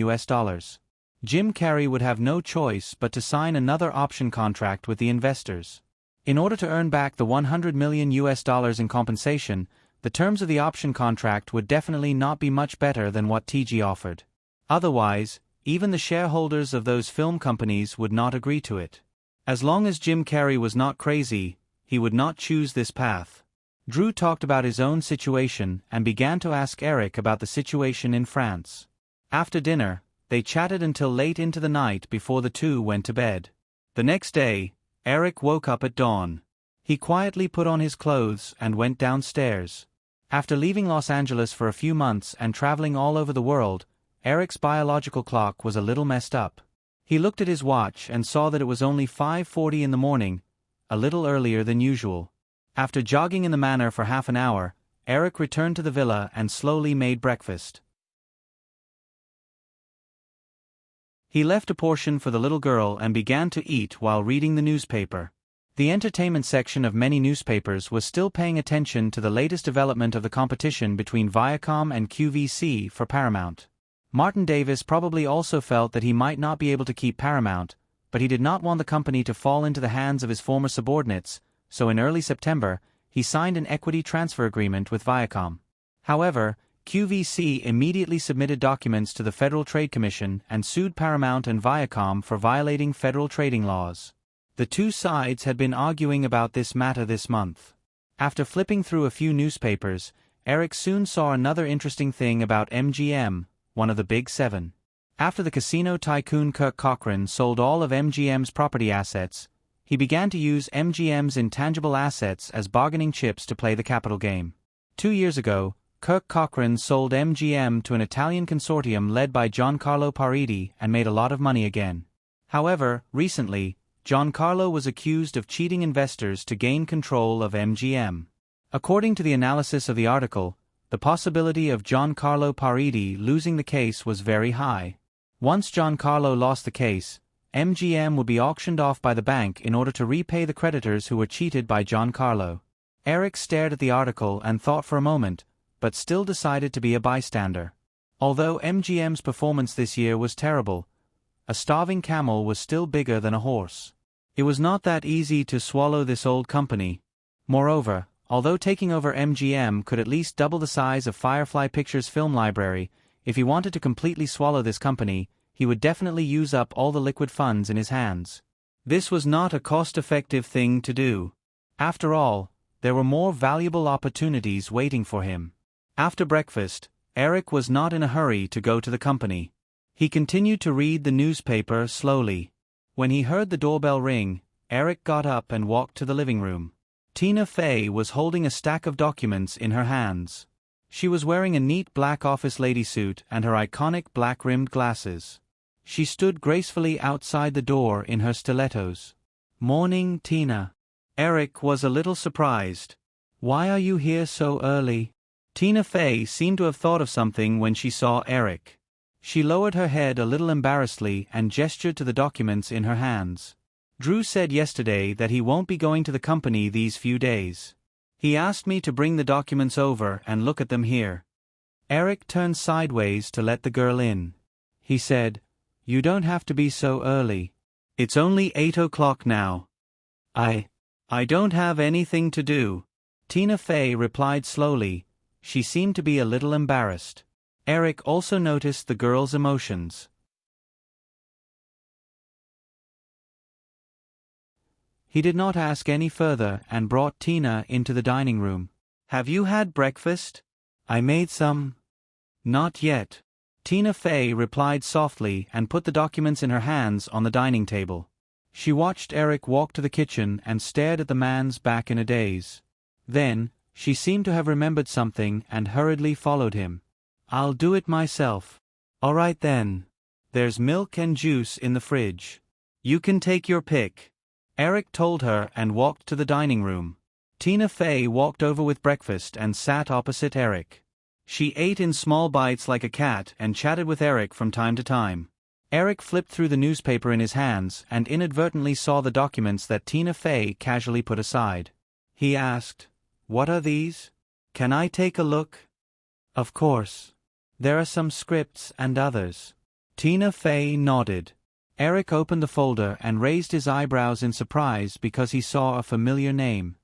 Jim Carrey would have no choice but to sign another option contract with the investors. In order to earn back the $100 million in compensation, the terms of the option contract would definitely not be much better than what TG offered. Otherwise, even the shareholders of those film companies would not agree to it. As long as Jim Carrey was not crazy, he would not choose this path. Drew talked about his own situation and began to ask Eric about the situation in France. After dinner, they chatted until late into the night before the two went to bed. The next day, Eric woke up at dawn. He quietly put on his clothes and went downstairs. After leaving Los Angeles for a few months and traveling all over the world, Eric's biological clock was a little messed up. He looked at his watch and saw that it was only 5:40 in the morning, a little earlier than usual. After jogging in the manor for half an hour, Eric returned to the villa and slowly made breakfast. He left a portion for the little girl and began to eat while reading the newspaper. The entertainment section of many newspapers was still paying attention to the latest development of the competition between Viacom and QVC for Paramount. Martin Davis probably also felt that he might not be able to keep Paramount, but he did not want the company to fall into the hands of his former subordinates, so in early September, he signed an equity transfer agreement with Viacom. However, QVC immediately submitted documents to the Federal Trade Commission and sued Paramount and Viacom for violating federal trading laws. The two sides had been arguing about this matter this month. After flipping through a few newspapers, Eric soon saw another interesting thing about MGM, one of the Big Seven. After the casino tycoon Kirk Cochran sold all of MGM's property assets, he began to use MGM's intangible assets as bargaining chips to play the capital game. 2 years ago, Kirk Cochran sold MGM to an Italian consortium led by Giancarlo Paridi and made a lot of money again. However, recently, Giancarlo was accused of cheating investors to gain control of MGM. According to the analysis of the article, the possibility of Giancarlo Paridi losing the case was very high. Once Giancarlo lost the case, MGM would be auctioned off by the bank in order to repay the creditors who were cheated by Giancarlo. Eric stared at the article and thought for a moment, but still decided to be a bystander. Although MGM's performance this year was terrible, a starving camel was still bigger than a horse. It was not that easy to swallow this old company. Moreover, although taking over MGM could at least double the size of Firefly Pictures' film library, if he wanted to completely swallow this company, he would definitely use up all the liquid funds in his hands. This was not a cost-effective thing to do. After all, there were more valuable opportunities waiting for him. After breakfast, Eric was not in a hurry to go to the company. He continued to read the newspaper slowly. When he heard the doorbell ring, Eric got up and walked to the living room. Tina Fey was holding a stack of documents in her hands. She was wearing a neat black office lady suit and her iconic black-rimmed glasses. She stood gracefully outside the door in her stilettos. "Morning, Tina." Eric was a little surprised. "Why are you here so early?" Tina Fey seemed to have thought of something when she saw Eric. She lowered her head a little embarrassedly and gestured to the documents in her hands. "Drew said yesterday that he won't be going to the company these few days. He asked me to bring the documents over and look at them here." Eric turned sideways to let the girl in. He said, "You don't have to be so early. It's only 8 o'clock now." I don't have anything to do," Tina Fey replied slowly. She seemed to be a little embarrassed. Eric also noticed the girl's emotions. He did not ask any further and brought Tina into the dining room. "Have you had breakfast?" "I made some." "Not yet." Tina Fey replied softly and put the documents in her hands on the dining table. She watched Eric walk to the kitchen and stared at the man's back in a daze. Then, She seemed to have remembered something and hurriedly followed him. "I'll do it myself." "All right then. There's milk and juice in the fridge. You can take your pick," Eric told her and walked to the dining room. Tina Fey walked over with breakfast and sat opposite Eric. She ate in small bites like a cat and chatted with Eric from time to time. Eric flipped through the newspaper in his hands and inadvertently saw the documents that Tina Fey casually put aside. He asked, "What are these? Can I take a look?" "Of course. There are some scripts and others." Tina Fey nodded. Eric opened the folder and raised his eyebrows in surprise because he saw a familiar name.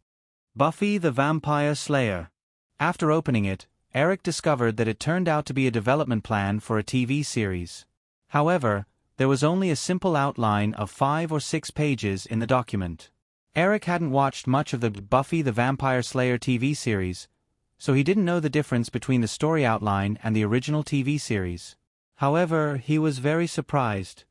Buffy the Vampire Slayer. After opening it, Eric discovered that it turned out to be a development plan for a TV series. However, there was only a simple outline of 5 or 6 pages in the document. Eric hadn't watched much of the Buffy the Vampire Slayer TV series, so he didn't know the difference between the story outline and the original TV series. However, he was very surprised.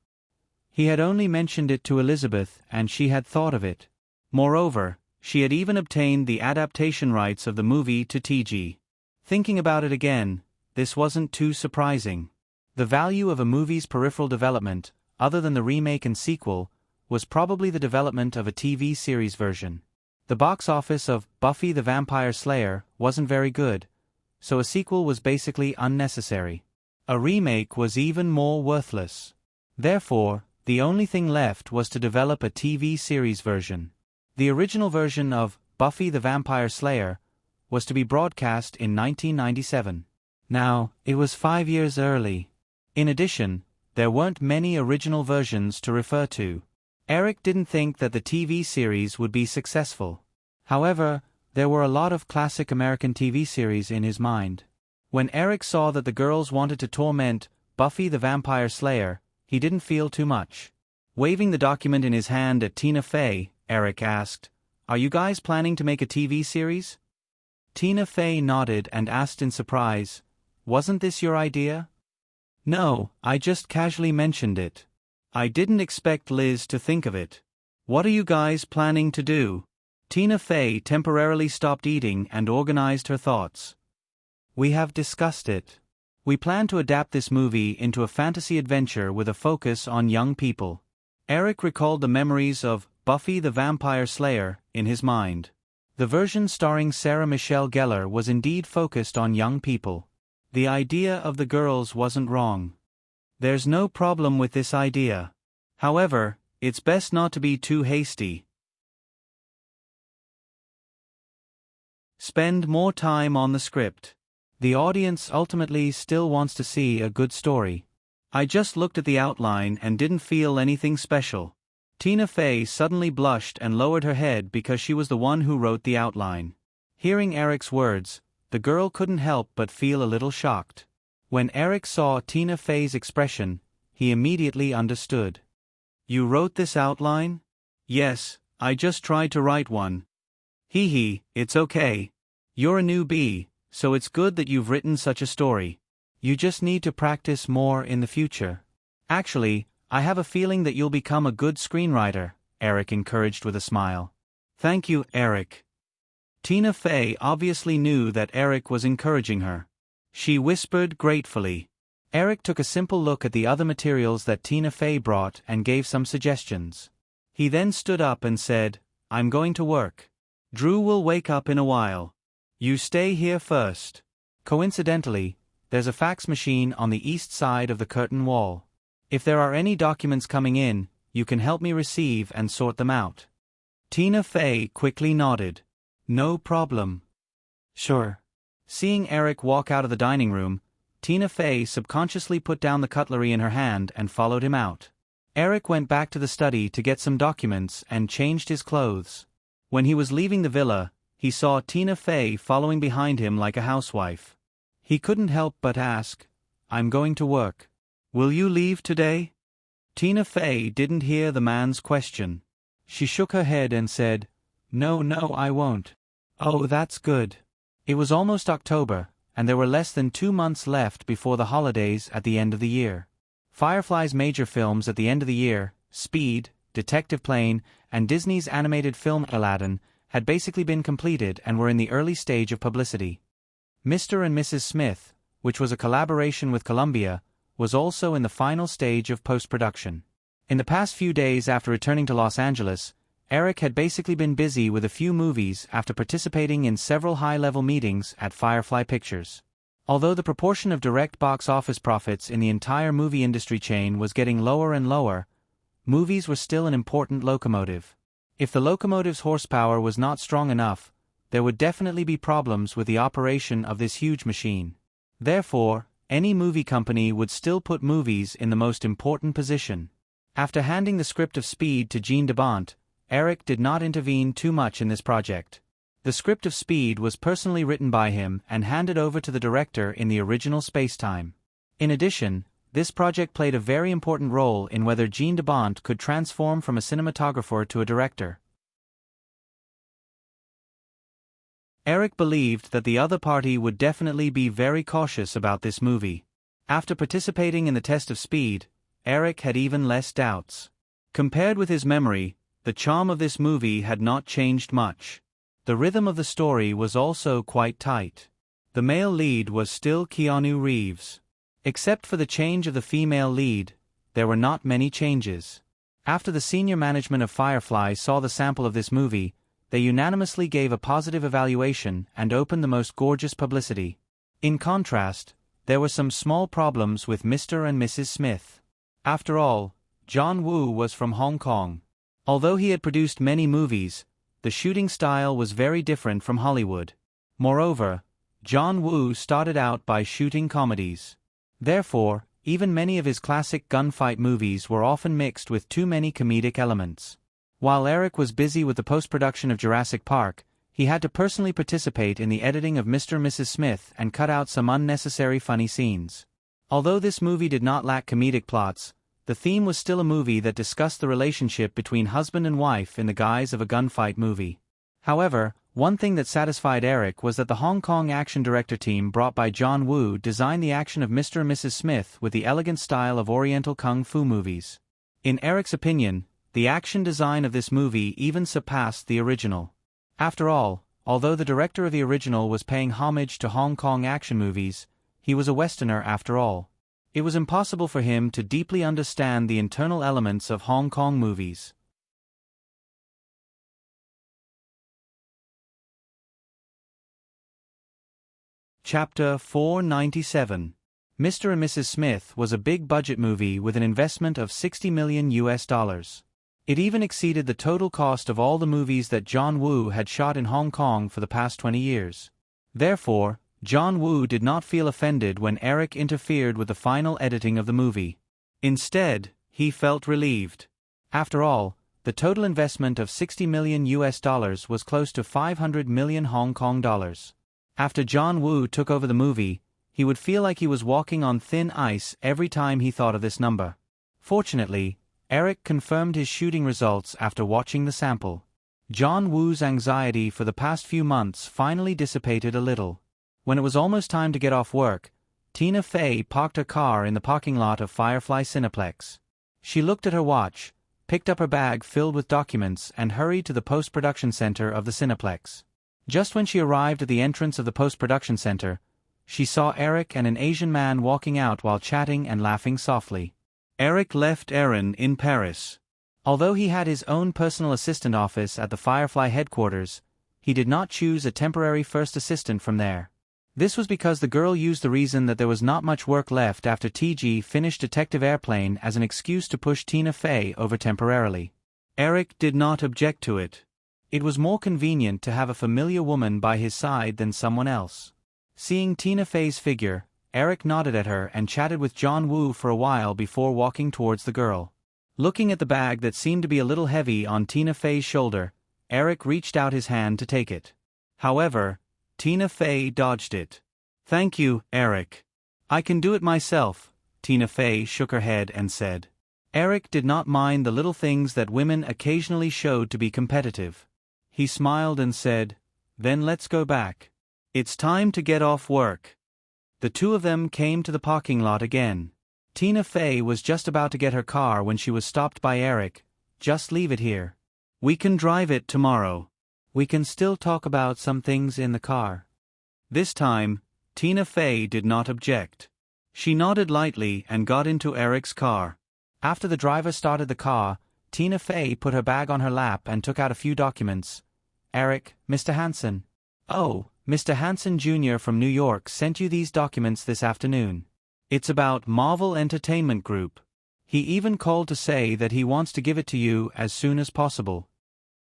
He had only mentioned it to Elizabeth and she had thought of it. Moreover, she had even obtained the adaptation rights of the movie to TG. Thinking about it again, this wasn't too surprising. The value of a movie's peripheral development, other than the remake and sequel, was probably the development of a TV series version. The box office of Buffy the Vampire Slayer wasn't very good, so a sequel was basically unnecessary. A remake was even more worthless. Therefore, the only thing left was to develop a TV series version. The original version of Buffy the Vampire Slayer was to be broadcast in 1997. Now, it was 5 years early. In addition, there weren't many original versions to refer to. Eric didn't think that the TV series would be successful. However, there were a lot of classic American TV series in his mind. When Eric saw that the girls wanted to torment Buffy the Vampire Slayer, he didn't feel too much. Waving the document in his hand at Tina Fey, Eric asked, "Are you guys planning to make a TV series?" Tina Fey nodded and asked in surprise, "Wasn't this your idea?" "No, I just casually mentioned it. I didn't expect Liz to think of it." "What are you guys planning to do?" Tina Fey temporarily stopped eating and organized her thoughts. "We have discussed it. We plan to adapt this movie into a fantasy adventure with a focus on young people." Eric recalled the memories of Buffy the Vampire Slayer in his mind. The version starring Sarah Michelle Gellar was indeed focused on young people. The idea of the girls wasn't wrong. "There's no problem with this idea. However, it's best not to be too hasty. Spend more time on the script. The audience ultimately still wants to see a good story. I just looked at the outline and didn't feel anything special." Tina Fey suddenly blushed and lowered her head because she was the one who wrote the outline. Hearing Eric's words, the girl couldn't help but feel a little shocked. When Eric saw Tina Fey's expression, he immediately understood. "You wrote this outline?" "Yes, I just tried to write one." "Hee hee, it's okay. You're a newbie, so it's good that you've written such a story. You just need to practice more in the future. Actually, I have a feeling that you'll become a good screenwriter," Eric encouraged with a smile. "Thank you, Eric." Tina Fey obviously knew that Eric was encouraging her. She whispered gratefully. Eric took a simple look at the other materials that Tina Fey brought and gave some suggestions. He then stood up and said, "I'm going to work. Drew will wake up in a while. You stay here first." Coincidentally, there's a fax machine on the east side of the curtain wall. If there are any documents coming in, you can help me receive and sort them out. Tina Fey quickly nodded. "No problem." "Sure." Seeing Eric walk out of the dining room, Tina Fey subconsciously put down the cutlery in her hand and followed him out. Eric went back to the study to get some documents and changed his clothes. When he was leaving the villa, he saw Tina Fey following behind him like a housewife. He couldn't help but ask, "I'm going to work. Will you leave today?" Tina Fey didn't hear the man's question. She shook her head and said, No, I won't." "Oh, that's good." It was almost October, and there were less than 2 months left before the holidays at the end of the year. Firefly's major films at the end of the year, Speed, Detective Plane, and Disney's animated film Aladdin, had basically been completed and were in the early stage of publicity. Mr. and Mrs. Smith, which was a collaboration with Columbia, was also in the final stage of post-production. In the past few days after returning to Los Angeles, Eric had basically been busy with a few movies after participating in several high-level meetings at Firefly Pictures. Although the proportion of direct box office profits in the entire movie industry chain was getting lower and lower, movies were still an important locomotive. If the locomotive's horsepower was not strong enough, there would definitely be problems with the operation of this huge machine. Therefore, any movie company would still put movies in the most important position. After handing the script of Speed to Jean DeBont, Eric did not intervene too much in this project. The script of Speed was personally written by him and handed over to the director in the original space-time. In addition, this project played a very important role in whether Jean DeBont could transform from a cinematographer to a director. Eric believed that the other party would definitely be very cautious about this movie. After participating in the test of Speed, Eric had even less doubts. Compared with his memory, the charm of this movie had not changed much. The rhythm of the story was also quite tight. The male lead was still Keanu Reeves. Except for the change of the female lead, there were not many changes. After the senior management of Firefly saw the sample of this movie, they unanimously gave a positive evaluation and opened the most gorgeous publicity. In contrast, there were some small problems with Mr. and Mrs. Smith. After all, John Woo was from Hong Kong. Although he had produced many movies, the shooting style was very different from Hollywood. Moreover, John Woo started out by shooting comedies. Therefore, even many of his classic gunfight movies were often mixed with too many comedic elements. While Eric was busy with the post-production of Jurassic Park, he had to personally participate in the editing of Mr. and Mrs. Smith and cut out some unnecessary funny scenes. Although this movie did not lack comedic plots, the theme was still a movie that discussed the relationship between husband and wife in the guise of a gunfight movie. However, one thing that satisfied Eric was that the Hong Kong action director team brought by John Woo designed the action of Mr. and Mrs. Smith with the elegant style of Oriental kung fu movies. In Eric's opinion, the action design of this movie even surpassed the original. After all, although the director of the original was paying homage to Hong Kong action movies, he was a Westerner after all. It was impossible for him to deeply understand the internal elements of Hong Kong movies. Chapter 497. Mr. and Mrs. Smith was a big-budget movie with an investment of $60 million. It even exceeded the total cost of all the movies that John Woo had shot in Hong Kong for the past 20 years. Therefore, John Woo did not feel offended when Eric interfered with the final editing of the movie. Instead, he felt relieved. After all, the total investment of $60 million was close to 500 million Hong Kong dollars. After John Woo took over the movie, he would feel like he was walking on thin ice every time he thought of this number. Fortunately, Eric confirmed his shooting results after watching the sample. John Woo's anxiety for the past few months finally dissipated a little. When it was almost time to get off work, Tina Fey parked her car in the parking lot of Firefly Cineplex. She looked at her watch, picked up her bag filled with documents and hurried to the post-production center of the Cineplex. Just when she arrived at the entrance of the post-production center, she saw Eric and an Asian man walking out while chatting and laughing softly. Eric left Erin in Paris. Although he had his own personal assistant office at the Firefly headquarters, he did not choose a temporary first assistant from there. This was because the girl used the reason that there was not much work left after TG finished Detective Airplane as an excuse to push Tina Fey over temporarily. Eric did not object to it. It was more convenient to have a familiar woman by his side than someone else. Seeing Tina Fey's figure, Eric nodded at her and chatted with John Woo for a while before walking towards the girl. Looking at the bag that seemed to be a little heavy on Tina Fey's shoulder, Eric reached out his hand to take it. However, Tina Fey dodged it. "Thank you, Eric. I can do it myself," Tina Fey shook her head and said. Eric did not mind the little things that women occasionally showed to be competitive. He smiled and said, "Then let's go back. It's time to get off work." The two of them came to the parking lot again. Tina Fey was just about to get her car when she was stopped by Eric. "Just leave it here. We can drive it tomorrow." We can still talk about some things in the car. This time, Tina Fey did not object. She nodded lightly and got into Eric's car. After the driver started the car, Tina Fey put her bag on her lap and took out a few documents. Eric, Mr. Hansen. Oh, Mr. Hansen Jr. from New York sent you these documents this afternoon. It's about Marvel Entertainment Group. He even called to say that he wants to give it to you as soon as possible.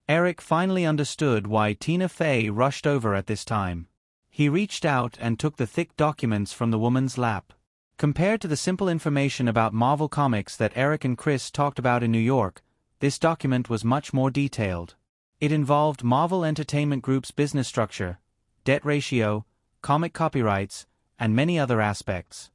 Eric finally understood why Tina Fey rushed over at this time. He reached out and took the thick documents from the woman's lap. Compared to the simple information about Marvel Comics that Eric and Chris talked about in New York, this document was much more detailed. It involved Marvel Entertainment Group's business structure, debt ratio, comic copyrights, and many other aspects.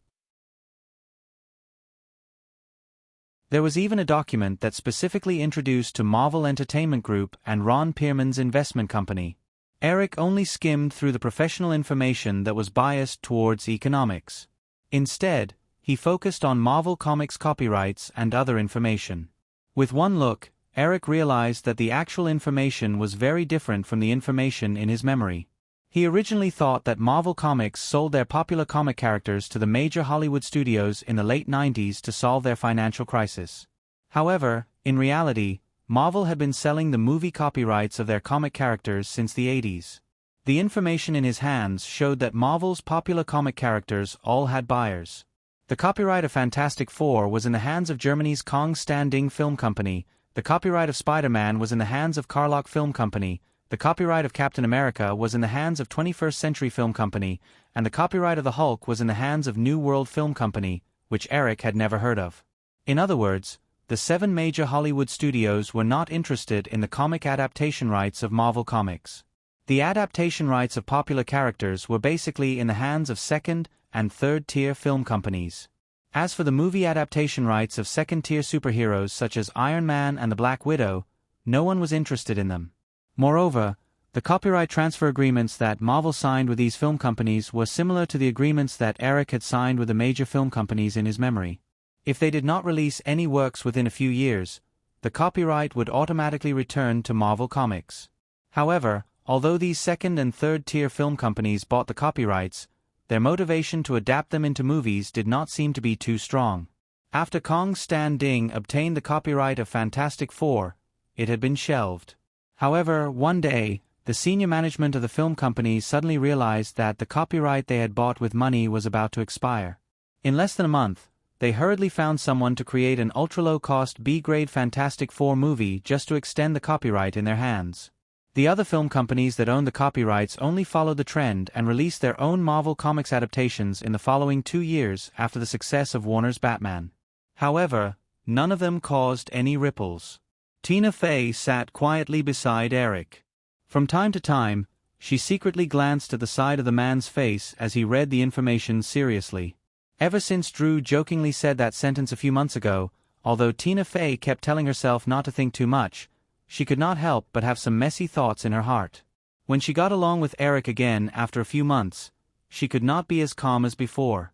There was even a document that specifically introduced to Marvel Entertainment Group and Ron Perlman's investment company. Eric only skimmed through the professional information that was biased towards economics. Instead, he focused on Marvel Comics copyrights and other information. With one look, Eric realized that the actual information was very different from the information in his memory. He originally thought that Marvel Comics sold their popular comic characters to the major Hollywood studios in the late 90s to solve their financial crisis. However, in reality, Marvel had been selling the movie copyrights of their comic characters since the 80s. The information in his hands showed that Marvel's popular comic characters all had buyers. The copyright of Fantastic Four was in the hands of Germany's Kong-Standing Film Company, the copyright of Spider-Man was in the hands of Carlock Film Company, the copyright of Captain America was in the hands of 21st Century Film Company, and the copyright of the Hulk was in the hands of New World Film Company, which Eric had never heard of. In other words, the 7 major Hollywood studios were not interested in the comic adaptation rights of Marvel Comics. The adaptation rights of popular characters were basically in the hands of second- and third-tier film companies. As for the movie adaptation rights of second-tier superheroes such as Iron Man and the Black Widow, no one was interested in them. Moreover, the copyright transfer agreements that Marvel signed with these film companies were similar to the agreements that Eric had signed with the major film companies in his memory. If they did not release any works within a few years, the copyright would automatically return to Marvel Comics. However, although these second- and third-tier film companies bought the copyrights, their motivation to adapt them into movies did not seem to be too strong. After Kong-Standing obtained the copyright of Fantastic Four, it had been shelved. However, one day, the senior management of the film company suddenly realized that the copyright they had bought with money was about to expire. In less than a month, they hurriedly found someone to create an ultra-low-cost B-grade Fantastic Four movie just to extend the copyright in their hands. The other film companies that owned the copyrights only followed the trend and released their own Marvel Comics adaptations in the following 2 years after the success of Warner's Batman. However, none of them caused any ripples. Tina Fey sat quietly beside Eric. From time to time, she secretly glanced at the side of the man's face as he read the information seriously. Ever since Drew jokingly said that sentence a few months ago, although Tina Fey kept telling herself not to think too much, she could not help but have some messy thoughts in her heart. When she got along with Eric again after a few months, she could not be as calm as before.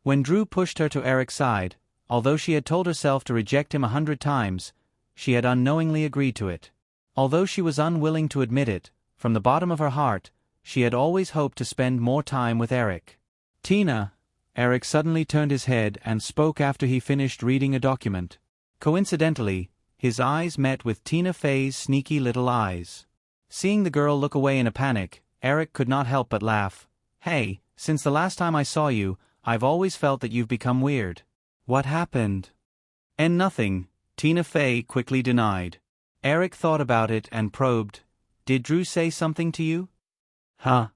When Drew pushed her to Eric's side, although she had told herself to reject him 100 times, she had unknowingly agreed to it. Although she was unwilling to admit it, from the bottom of her heart, she had always hoped to spend more time with Eric. Tina, Eric suddenly turned his head and spoke after he finished reading a document. Coincidentally, his eyes met with Tina Fey's sneaky little eyes. Seeing the girl look away in a panic, Eric could not help but laugh. Hey, since the last time I saw you, I've always felt that you've become weird. What happened? And nothing, Tina Fey quickly denied. Eric thought about it and probed. Did Drew say something to you? Huh?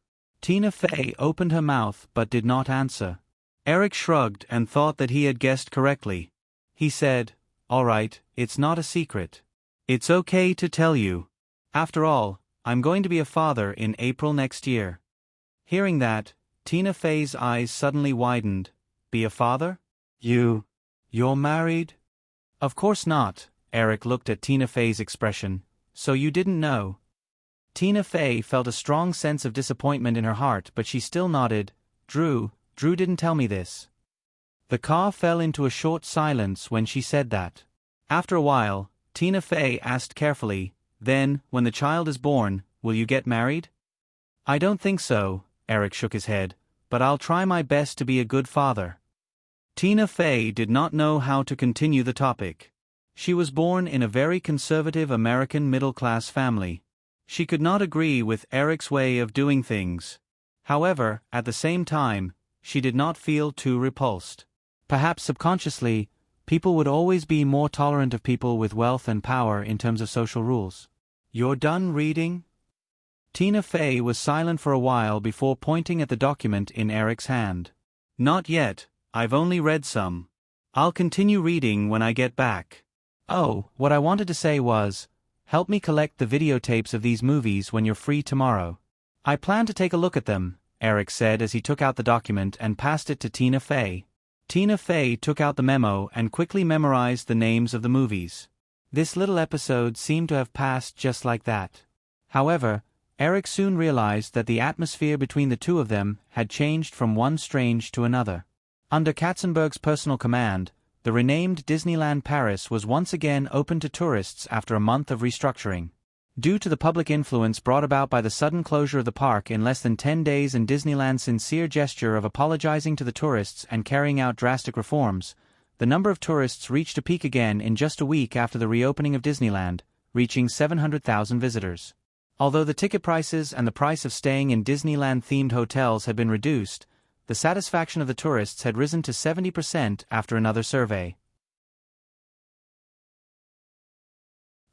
Tina Fey opened her mouth but did not answer. Eric shrugged and thought that he had guessed correctly. He said, "All right, it's not a secret. It's okay to tell you. After all, I'm going to be a father in April next year." Hearing that, Tina Fey's eyes suddenly widened. Be a father? You're married? Of course not. Eric looked at Tina Fey's expression. So you didn't know? Tina Fey felt a strong sense of disappointment in her heart, but she still nodded. Drew didn't tell me this. The car fell into a short silence when she said that. After a while, Tina Fey asked carefully. Then, when the child is born, will you get married? I don't think so, Eric shook his head, but I'll try my best to be a good father. Tina Fey did not know how to continue the topic. She was born in a very conservative American middle-class family. She could not agree with Eric's way of doing things. However, at the same time, she did not feel too repulsed. Perhaps subconsciously, people would always be more tolerant of people with wealth and power in terms of social rules. You're done reading? Tina Fey was silent for a while before pointing at the document in Eric's hand. Not yet, I've only read some. I'll continue reading when I get back. Oh, what I wanted to say was, help me collect the videotapes of these movies when you're free tomorrow. I plan to take a look at them, Eric said as he took out the document and passed it to Tina Fey. Tina Fey took out the memo and quickly memorized the names of the movies. This little episode seemed to have passed just like that. However, Eric soon realized that the atmosphere between the two of them had changed from one strange to another. Under Katzenberg's personal command, the renamed Disneyland Paris was once again open to tourists after a month of restructuring. Due to the public influence brought about by the sudden closure of the park in less than 10 days and Disneyland's sincere gesture of apologizing to the tourists and carrying out drastic reforms, the number of tourists reached a peak again in just a week after the reopening of Disneyland, reaching 700,000 visitors. Although the ticket prices and the price of staying in Disneyland-themed hotels had been reduced, the satisfaction of the tourists had risen to 70% after another survey.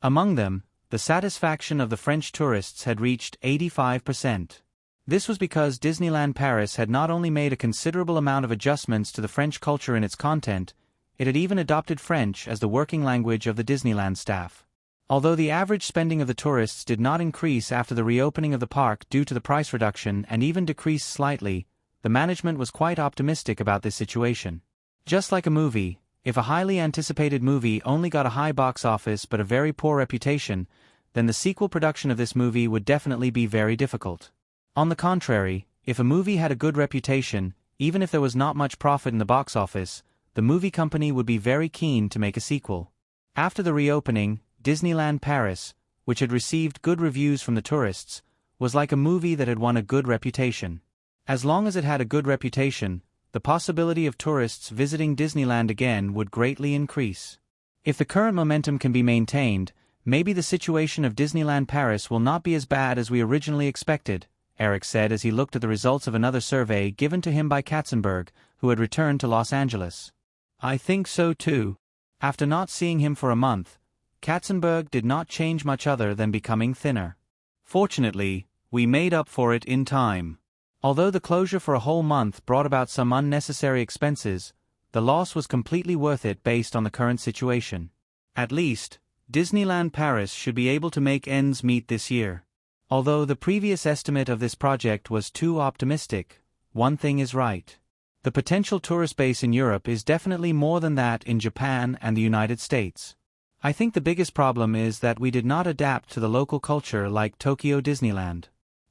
Among them, the satisfaction of the French tourists had reached 85%. This was because Disneyland Paris had not only made a considerable amount of adjustments to the French culture in its content, it had even adopted French as the working language of the Disneyland staff. Although the average spending of the tourists did not increase after the reopening of the park due to the price reduction and even decreased slightly, the management was quite optimistic about this situation. Just like a movie, if a highly anticipated movie only got a high box office but a very poor reputation, then the sequel production of this movie would definitely be very difficult. On the contrary, if a movie had a good reputation, even if there was not much profit in the box office, the movie company would be very keen to make a sequel. After the reopening, Disneyland Paris, which had received good reviews from the tourists, was like a movie that had won a good reputation. As long as it had a good reputation, the possibility of tourists visiting Disneyland again would greatly increase. If the current momentum can be maintained, maybe the situation of Disneyland Paris will not be as bad as we originally expected, Eric said as he looked at the results of another survey given to him by Katzenberg, who had returned to Los Angeles. I think so too. After not seeing him for a month, Katzenberg did not change much other than becoming thinner. Fortunately, we made up for it in time. Although the closure for a whole month brought about some unnecessary expenses, the loss was completely worth it based on the current situation. At least, Disneyland Paris should be able to make ends meet this year. Although the previous estimate of this project was too optimistic, one thing is right. The potential tourist base in Europe is definitely more than that in Japan and the United States. I think the biggest problem is that we did not adapt to the local culture like Tokyo Disneyland.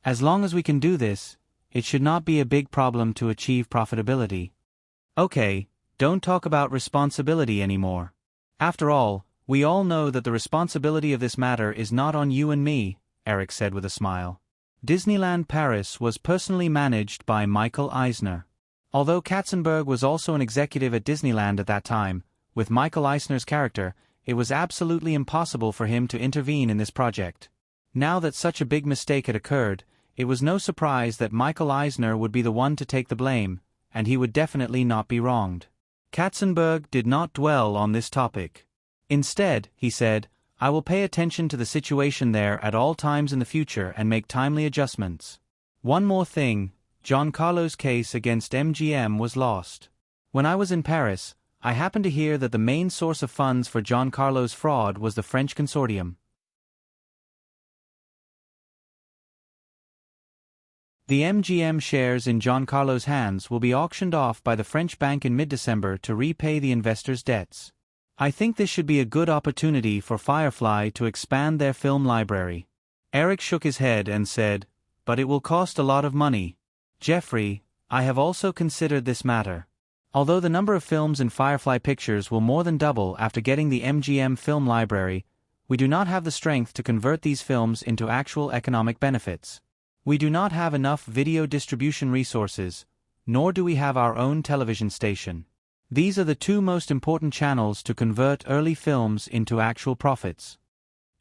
As long as we can do this, it should not be a big problem to achieve profitability. Okay, don't talk about responsibility anymore. After all, we all know that the responsibility of this matter is not on you and me, Eric said with a smile. Disneyland Paris was personally managed by Michael Eisner. Although Katzenberg was also an executive at Disneyland at that time, with Michael Eisner's character, it was absolutely impossible for him to intervene in this project. Now that such a big mistake had occurred, it was no surprise that Michael Eisner would be the one to take the blame, and he would definitely not be wronged. Katzenberg did not dwell on this topic. Instead, he said, I will pay attention to the situation there at all times in the future and make timely adjustments. One more thing, Giancarlo's case against MGM was lost. When I was in Paris, I happened to hear that the main source of funds for Giancarlo's fraud was the French consortium. The MGM shares in Giancarlo's hands will be auctioned off by the French bank in mid-December to repay the investors' debts. I think this should be a good opportunity for Firefly to expand their film library. Eric shook his head and said, but it will cost a lot of money. Jeffrey, I have also considered this matter. Although the number of films in Firefly Pictures will more than double after getting the MGM film library, we do not have the strength to convert these films into actual economic benefits. We do not have enough video distribution resources, nor do we have our own television station. These are the two most important channels to convert early films into actual profits.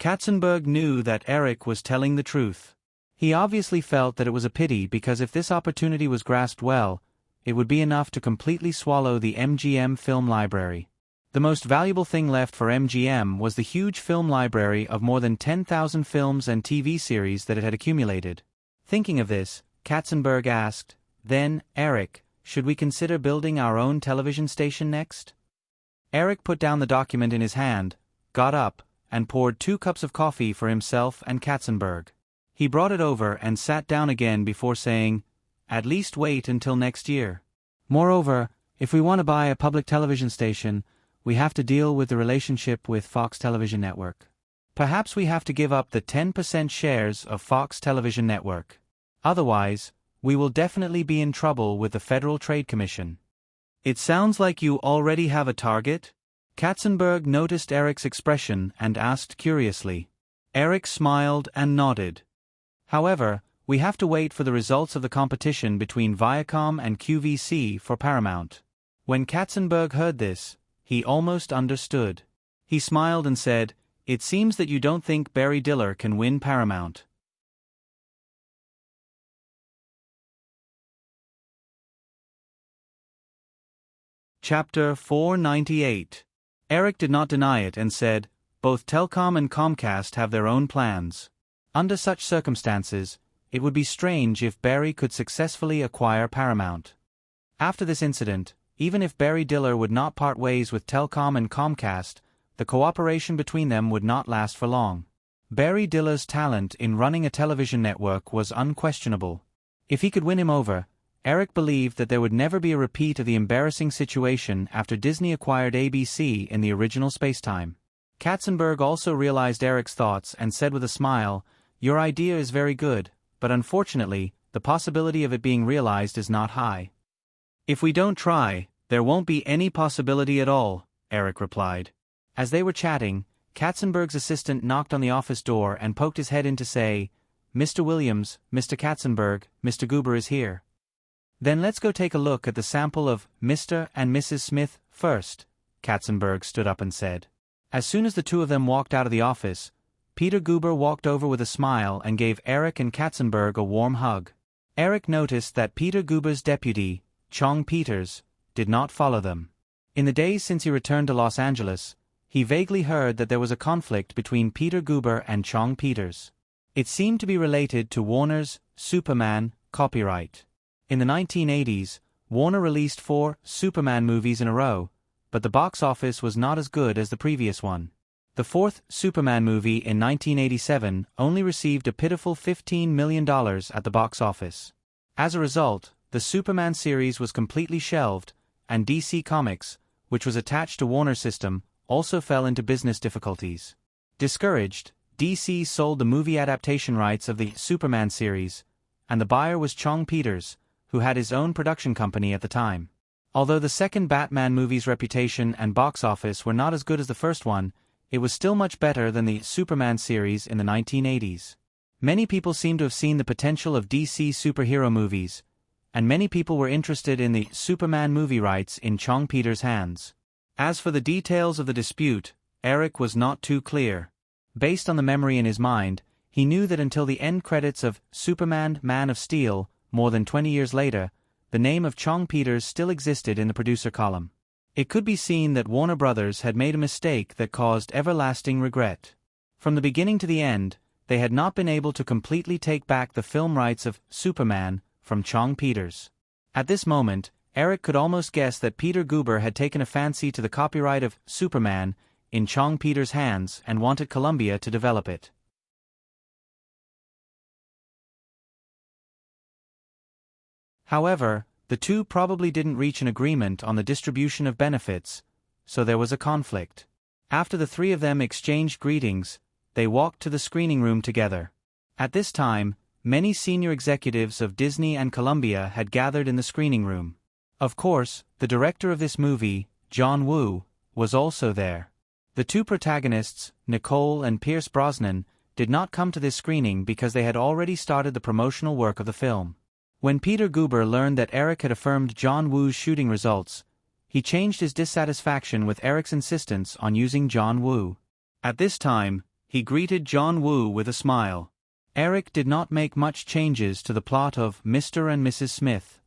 Katzenberg knew that Eric was telling the truth. He obviously felt that it was a pity because if this opportunity was grasped well, it would be enough to completely swallow the MGM film library. The most valuable thing left for MGM was the huge film library of more than 10,000 films and TV series that it had accumulated. Thinking of this, Katzenberg asked, "Then, Eric, should we consider building our own television station next?" Eric put down the document in his hand, got up, and poured 2 cups of coffee for himself and Katzenberg. He brought it over and sat down again before saying, "At least wait until next year. Moreover, if we want to buy a public television station, we have to deal with the relationship with Fox Television Network. Perhaps we have to give up the 10% shares of Fox Television Network. Otherwise, we will definitely be in trouble with the Federal Trade Commission." "It sounds like you already have a target?" Katzenberg noticed Eric's expression and asked curiously. Eric smiled and nodded. "However, we have to wait for the results of the competition between Viacom and QVC for Paramount." When Katzenberg heard this, he almost understood. He smiled and said, "It seems that you don't think Barry Diller can win Paramount." Chapter 498. Eric did not deny it and said, "Both Telcom and Comcast have their own plans. Under such circumstances, it would be strange if Barry could successfully acquire Paramount." After this incident, even if Barry Diller would not part ways with Telcom and Comcast, the cooperation between them would not last for long. Barry Diller's talent in running a television network was unquestionable. If he could win him over, Eric believed that there would never be a repeat of the embarrassing situation after Disney acquired ABC in the original spacetime. Katzenberg also realized Eric's thoughts and said with a smile, "Your idea is very good, but unfortunately, the possibility of it being realized is not high." "If we don't try, there won't be any possibility at all," Eric replied. As they were chatting, Katzenberg's assistant knocked on the office door and poked his head in to say, "Mr. Williams, Mr. Katzenberg, Mr. Goober is here." "Then let's go take a look at the sample of Mr. and Mrs. Smith first," Katzenberg stood up and said. As soon as the two of them walked out of the office, Peter Goober walked over with a smile and gave Eric and Katzenberg a warm hug. Eric noticed that Peter Goober's deputy, Chong Peters, did not follow them. In the days since he returned to Los Angeles, he vaguely heard that there was a conflict between Peter Goober and Chong Peters. It seemed to be related to Warner's Superman copyright. In the 1980s, Warner released 4 Superman movies in a row, but the box office was not as good as the previous one. The 4th Superman movie in 1987 only received a pitiful $15 million at the box office. As a result, the Superman series was completely shelved, and DC Comics, which was attached to Warner's system, also fell into business difficulties. Discouraged, DC sold the movie adaptation rights of the Superman series, and the buyer was Chong Peters, who had his own production company at the time. Although the second Batman movie's reputation and box office were not as good as the first one, it was still much better than the Superman series in the 1980s. Many people seem to have seen the potential of DC superhero movies, and many people were interested in the Superman movie rights in Chong Peters' hands. As for the details of the dispute, Eric was not too clear. Based on the memory in his mind, he knew that until the end credits of Superman Man of Steel, more than 20 years later, the name of Chong Peters still existed in the producer column. It could be seen that Warner Brothers had made a mistake that caused everlasting regret. From the beginning to the end, they had not been able to completely take back the film rights of Superman from Chong Peters. At this moment, Eric could almost guess that Peter Goober had taken a fancy to the copyright of Superman in Chong Peters' hands and wanted Columbia to develop it. However, the two probably didn't reach an agreement on the distribution of benefits, so there was a conflict. After the three of them exchanged greetings, they walked to the screening room together. At this time, many senior executives of Disney and Columbia had gathered in the screening room. Of course, the director of this movie, John Woo, was also there. The two protagonists, Nicole and Pierce Brosnan, did not come to this screening because they had already started the promotional work of the film. When Peter Guber learned that Eric had affirmed John Woo's shooting results, he changed his dissatisfaction with Eric's insistence on using John Woo. At this time, he greeted John Woo with a smile. Eric did not make much changes to the plot of Mr. and Mrs. Smith.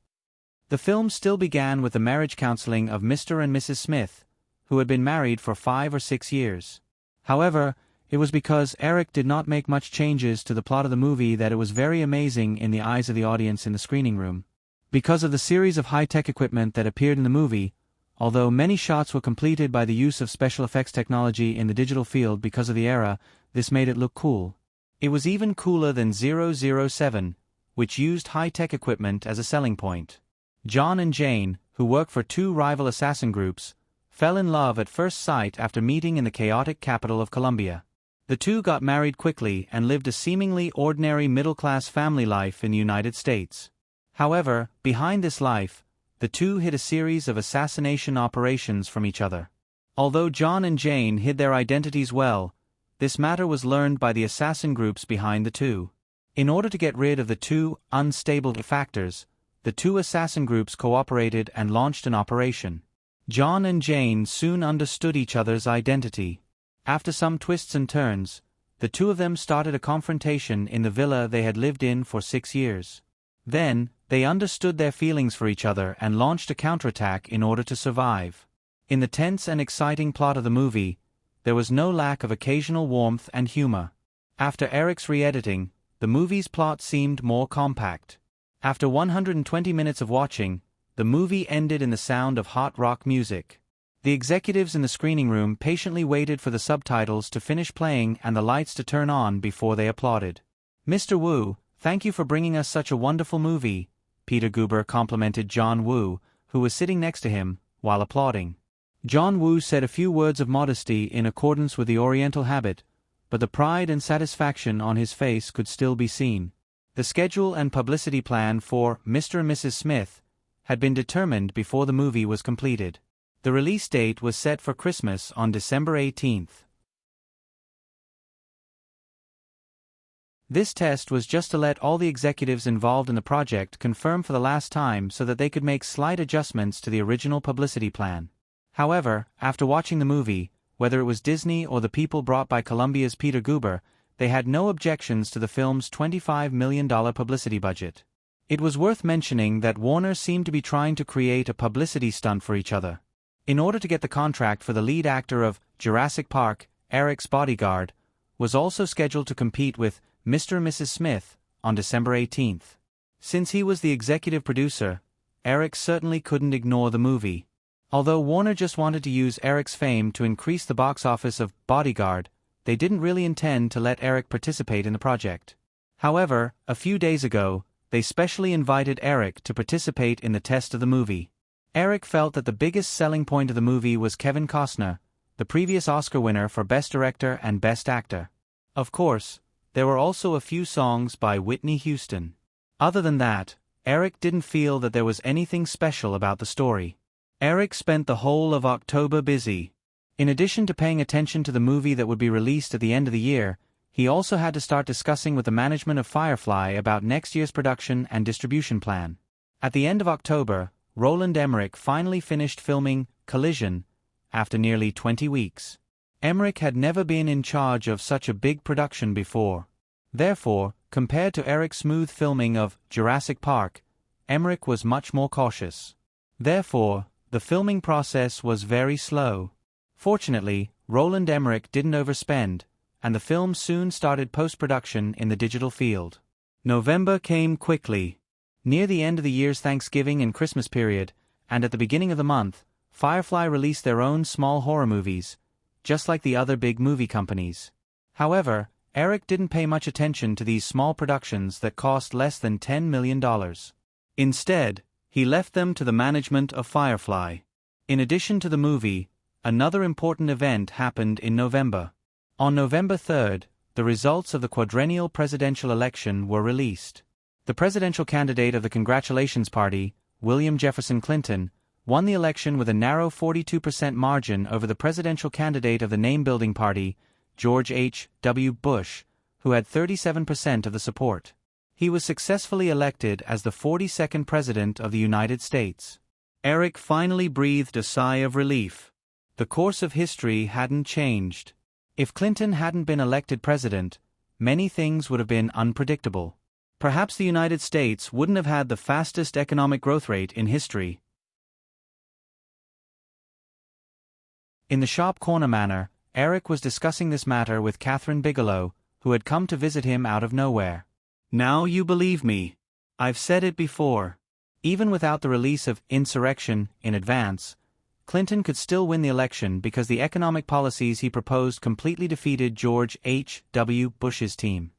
The film still began with the marriage counseling of Mr. and Mrs. Smith, who had been married for 5 or 6 years. However, it was because Eric did not make much changes to the plot of the movie that it was very amazing in the eyes of the audience in the screening room. Because of the series of high-tech equipment that appeared in the movie, although many shots were completed by the use of special effects technology in the digital field because of the era, this made it look cool. It was even cooler than 007, which used high-tech equipment as a selling point. John and Jane, who work for 2 rival assassin groups, fell in love at first sight after meeting in the chaotic capital of Colombia. The two got married quickly and lived a seemingly ordinary middle-class family life in the United States. However, behind this life, the two hid a series of assassination operations from each other. Although John and Jane hid their identities well, this matter was learned by the assassin groups behind the two. In order to get rid of the 2 unstable factors, the 2 assassin groups cooperated and launched an operation. John and Jane soon understood each other's identity. After some twists and turns, the 2 of them started a confrontation in the villa they had lived in for 6 years. Then, they understood their feelings for each other and launched a counterattack in order to survive. In the tense and exciting plot of the movie, there was no lack of occasional warmth and humor. After Eric's re-editing, the movie's plot seemed more compact. After 120 minutes of watching, the movie ended in the sound of hot rock music. The executives in the screening room patiently waited for the subtitles to finish playing and the lights to turn on before they applauded. "Mr. Woo, thank you for bringing us such a wonderful movie," Peter Guber complimented John Woo, who was sitting next to him, while applauding. John Woo said a few words of modesty in accordance with the Oriental habit, but the pride and satisfaction on his face could still be seen. The schedule and publicity plan for Mr. and Mrs. Smith had been determined before the movie was completed. The release date was set for Christmas on December 18th. This test was just to let all the executives involved in the project confirm for the last time so that they could make slight adjustments to the original publicity plan. However, after watching the movie, whether it was Disney or the people brought by Columbia's Peter Guber, they had no objections to the film's $25 million publicity budget. It was worth mentioning that Warner seemed to be trying to create a publicity stunt for each other. In order to get the contract for the lead actor of Jurassic Park, Eric's bodyguard, was also scheduled to compete with Mr. and Mrs. Smith on December 18th. Since he was the executive producer, Eric certainly couldn't ignore the movie. Although Warner just wanted to use Eric's fame to increase the box office of Bodyguard, they didn't really intend to let Eric participate in the project. However, a few days ago, they specially invited Eric to participate in the test of the movie. Eric felt that the biggest selling point of the movie was Kevin Costner, the previous Oscar winner for Best Director and Best Actor. Of course, there were also a few songs by Whitney Houston. Other than that, Eric didn't feel that there was anything special about the story. Eric spent the whole of October busy. In addition to paying attention to the movie that would be released at the end of the year, he also had to start discussing with the management of Firefly about next year's production and distribution plan. At the end of October, Roland Emmerich finally finished filming Collision after nearly 20 weeks. Emmerich had never been in charge of such a big production before. Therefore, compared to Eric's smooth filming of Jurassic Park, Emmerich was much more cautious. Therefore, the filming process was very slow. Fortunately, Roland Emmerich didn't overspend, and the film soon started post-production in the digital field. November came quickly. Near the end of the year's Thanksgiving and Christmas period, and at the beginning of the month, Firefly released their own small horror movies, just like the other big movie companies. However, Eric didn't pay much attention to these small productions that cost less than $10 million. Instead, he left them to the management of Firefly. In addition to the movie, another important event happened in November. On November 3rd, the results of the quadrennial presidential election were released. The presidential candidate of the Congratulations Party, William Jefferson Clinton, won the election with a narrow 42% margin over the presidential candidate of the Name-Building Party, George H.W. Bush, who had 37% of the support. He was successfully elected as the 42nd President of the United States. Eric finally breathed a sigh of relief. The course of history hadn't changed. If Clinton hadn't been elected president, many things would have been unpredictable. Perhaps the United States wouldn't have had the fastest economic growth rate in history. In the sharp corner manner, Eric was discussing this matter with Catherine Bigelow, who had come to visit him out of nowhere. Now you believe me. I've said it before. Even without the release of Insurrection in advance, Clinton could still win the election because the economic policies he proposed completely defeated George H.W. Bush's team.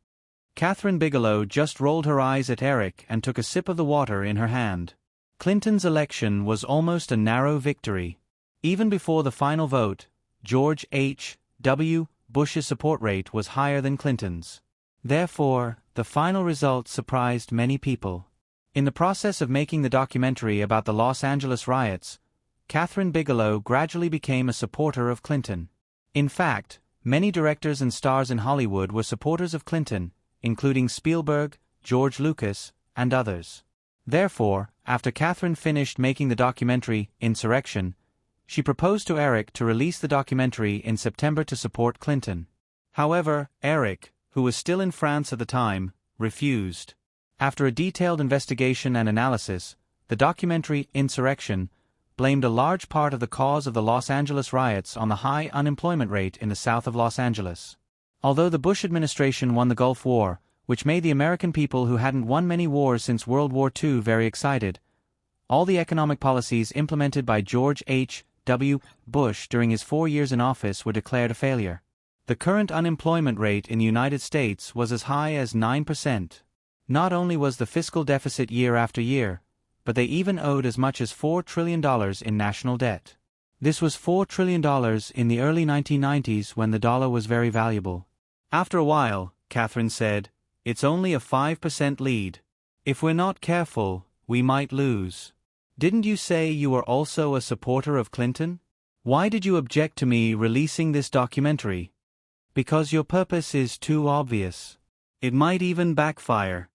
Catherine Bigelow just rolled her eyes at Eric and took a sip of the water in her hand. Clinton's election was almost a narrow victory. Even before the final vote, George H.W. Bush's support rate was higher than Clinton's. Therefore, the final result surprised many people. In the process of making the documentary about the Los Angeles riots, Catherine Bigelow gradually became a supporter of Clinton. In fact, many directors and stars in Hollywood were supporters of Clinton, including Spielberg, George Lucas, and others. Therefore, after Catherine finished making the documentary Insurrection, she proposed to Eric to release the documentary in September to support Clinton. However, Eric, who was still in France at the time, refused. After a detailed investigation and analysis, the documentary Insurrection blamed a large part of the cause of the Los Angeles riots on the high unemployment rate in the south of Los Angeles. Although the Bush administration won the Gulf War, which made the American people who hadn't won many wars since World War II very excited, all the economic policies implemented by George H.W. Bush during his 4 years in office were declared a failure. The current unemployment rate in the United States was as high as 9%. Not only was the fiscal deficit year after year, but they even owed as much as $4 trillion in national debt. This was $4 trillion in the early 1990s when the dollar was very valuable. After a while, Catherine said, it's only a 5% lead. If we're not careful, we might lose. Didn't you say you were also a supporter of Clinton? Why did you object to me releasing this documentary? Because your purpose is too obvious. It might even backfire.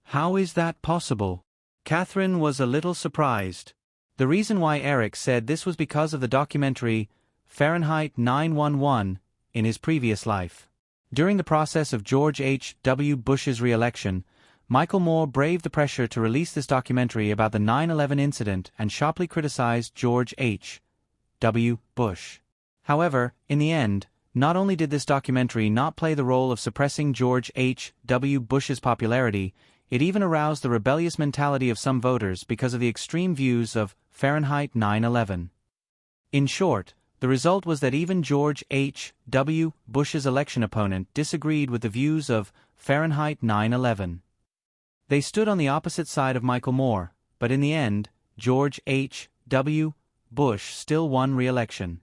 How is that possible? Catherine was a little surprised. The reason why Eric said this was because of the documentary Fahrenheit 9/11 in his previous life. During the process of George H.W. Bush's re-election, Michael Moore braved the pressure to release this documentary about the 9/11 incident and sharply criticized George H.W. Bush. However, in the end, not only did this documentary not play the role of suppressing George H.W. Bush's popularity, it even aroused the rebellious mentality of some voters because of the extreme views of Fahrenheit 9/11. In short, the result was that even George H.W. Bush's election opponent disagreed with the views of Fahrenheit 9/11. They stood on the opposite side of Michael Moore, but in the end, George H.W. Bush still won re-election.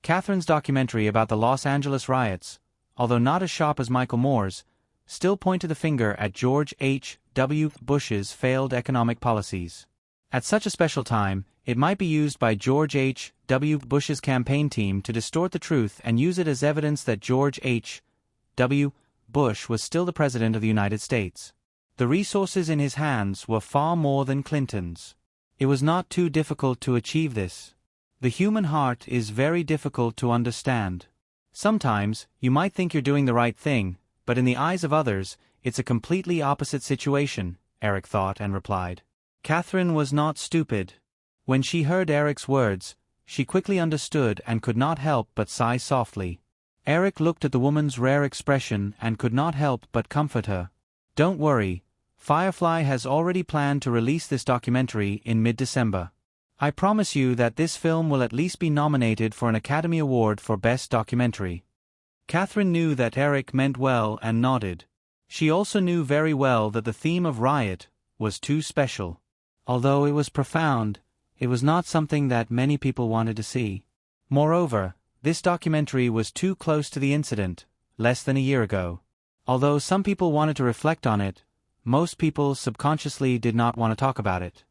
Catherine's documentary about the Los Angeles riots, although not as sharp as Michael Moore's, still pointed the finger at George H.W. Bush's failed economic policies. At such a special time, it might be used by George H.W. Bush's campaign team to distort the truth and use it as evidence that George H.W. Bush was still the President of the United States. The resources in his hands were far more than Clinton's. It was not too difficult to achieve this. The human heart is very difficult to understand. Sometimes, you might think you're doing the right thing, but in the eyes of others, it's a completely opposite situation, Eric thought and replied. Catherine was not stupid. When she heard Eric's words, she quickly understood and could not help but sigh softly. Eric looked at the woman's rare expression and could not help but comfort her. Don't worry, Firefly has already planned to release this documentary in mid-December. I promise you that this film will at least be nominated for an Academy Award for Best Documentary. Catherine knew that Eric meant well and nodded. She also knew very well that the theme of Riot was too special. Although it was profound, it was not something that many people wanted to see. Moreover, this documentary was too close to the incident, less than a year ago. Although some people wanted to reflect on it, most people subconsciously did not want to talk about it.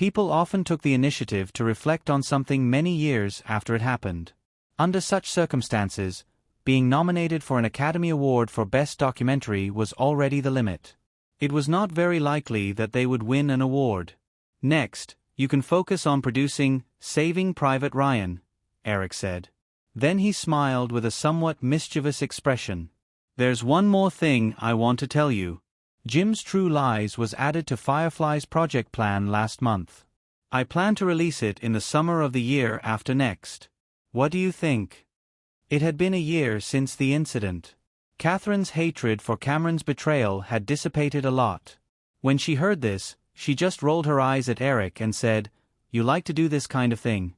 People often took the initiative to reflect on something many years after it happened. Under such circumstances, being nominated for an Academy Award for Best Documentary was already the limit. It was not very likely that they would win an award. Next, you can focus on producing Saving Private Ryan, Eric said. Then he smiled with a somewhat mischievous expression. There's one more thing I want to tell you. Jim's True Lies was added to Firefly's project plan last month. I plan to release it in the summer of the year after next. What do you think? It had been a year since the incident. Catherine's hatred for Cameron's betrayal had dissipated a lot. When she heard this, she just rolled her eyes at Eric and said, "You like to do this kind of thing."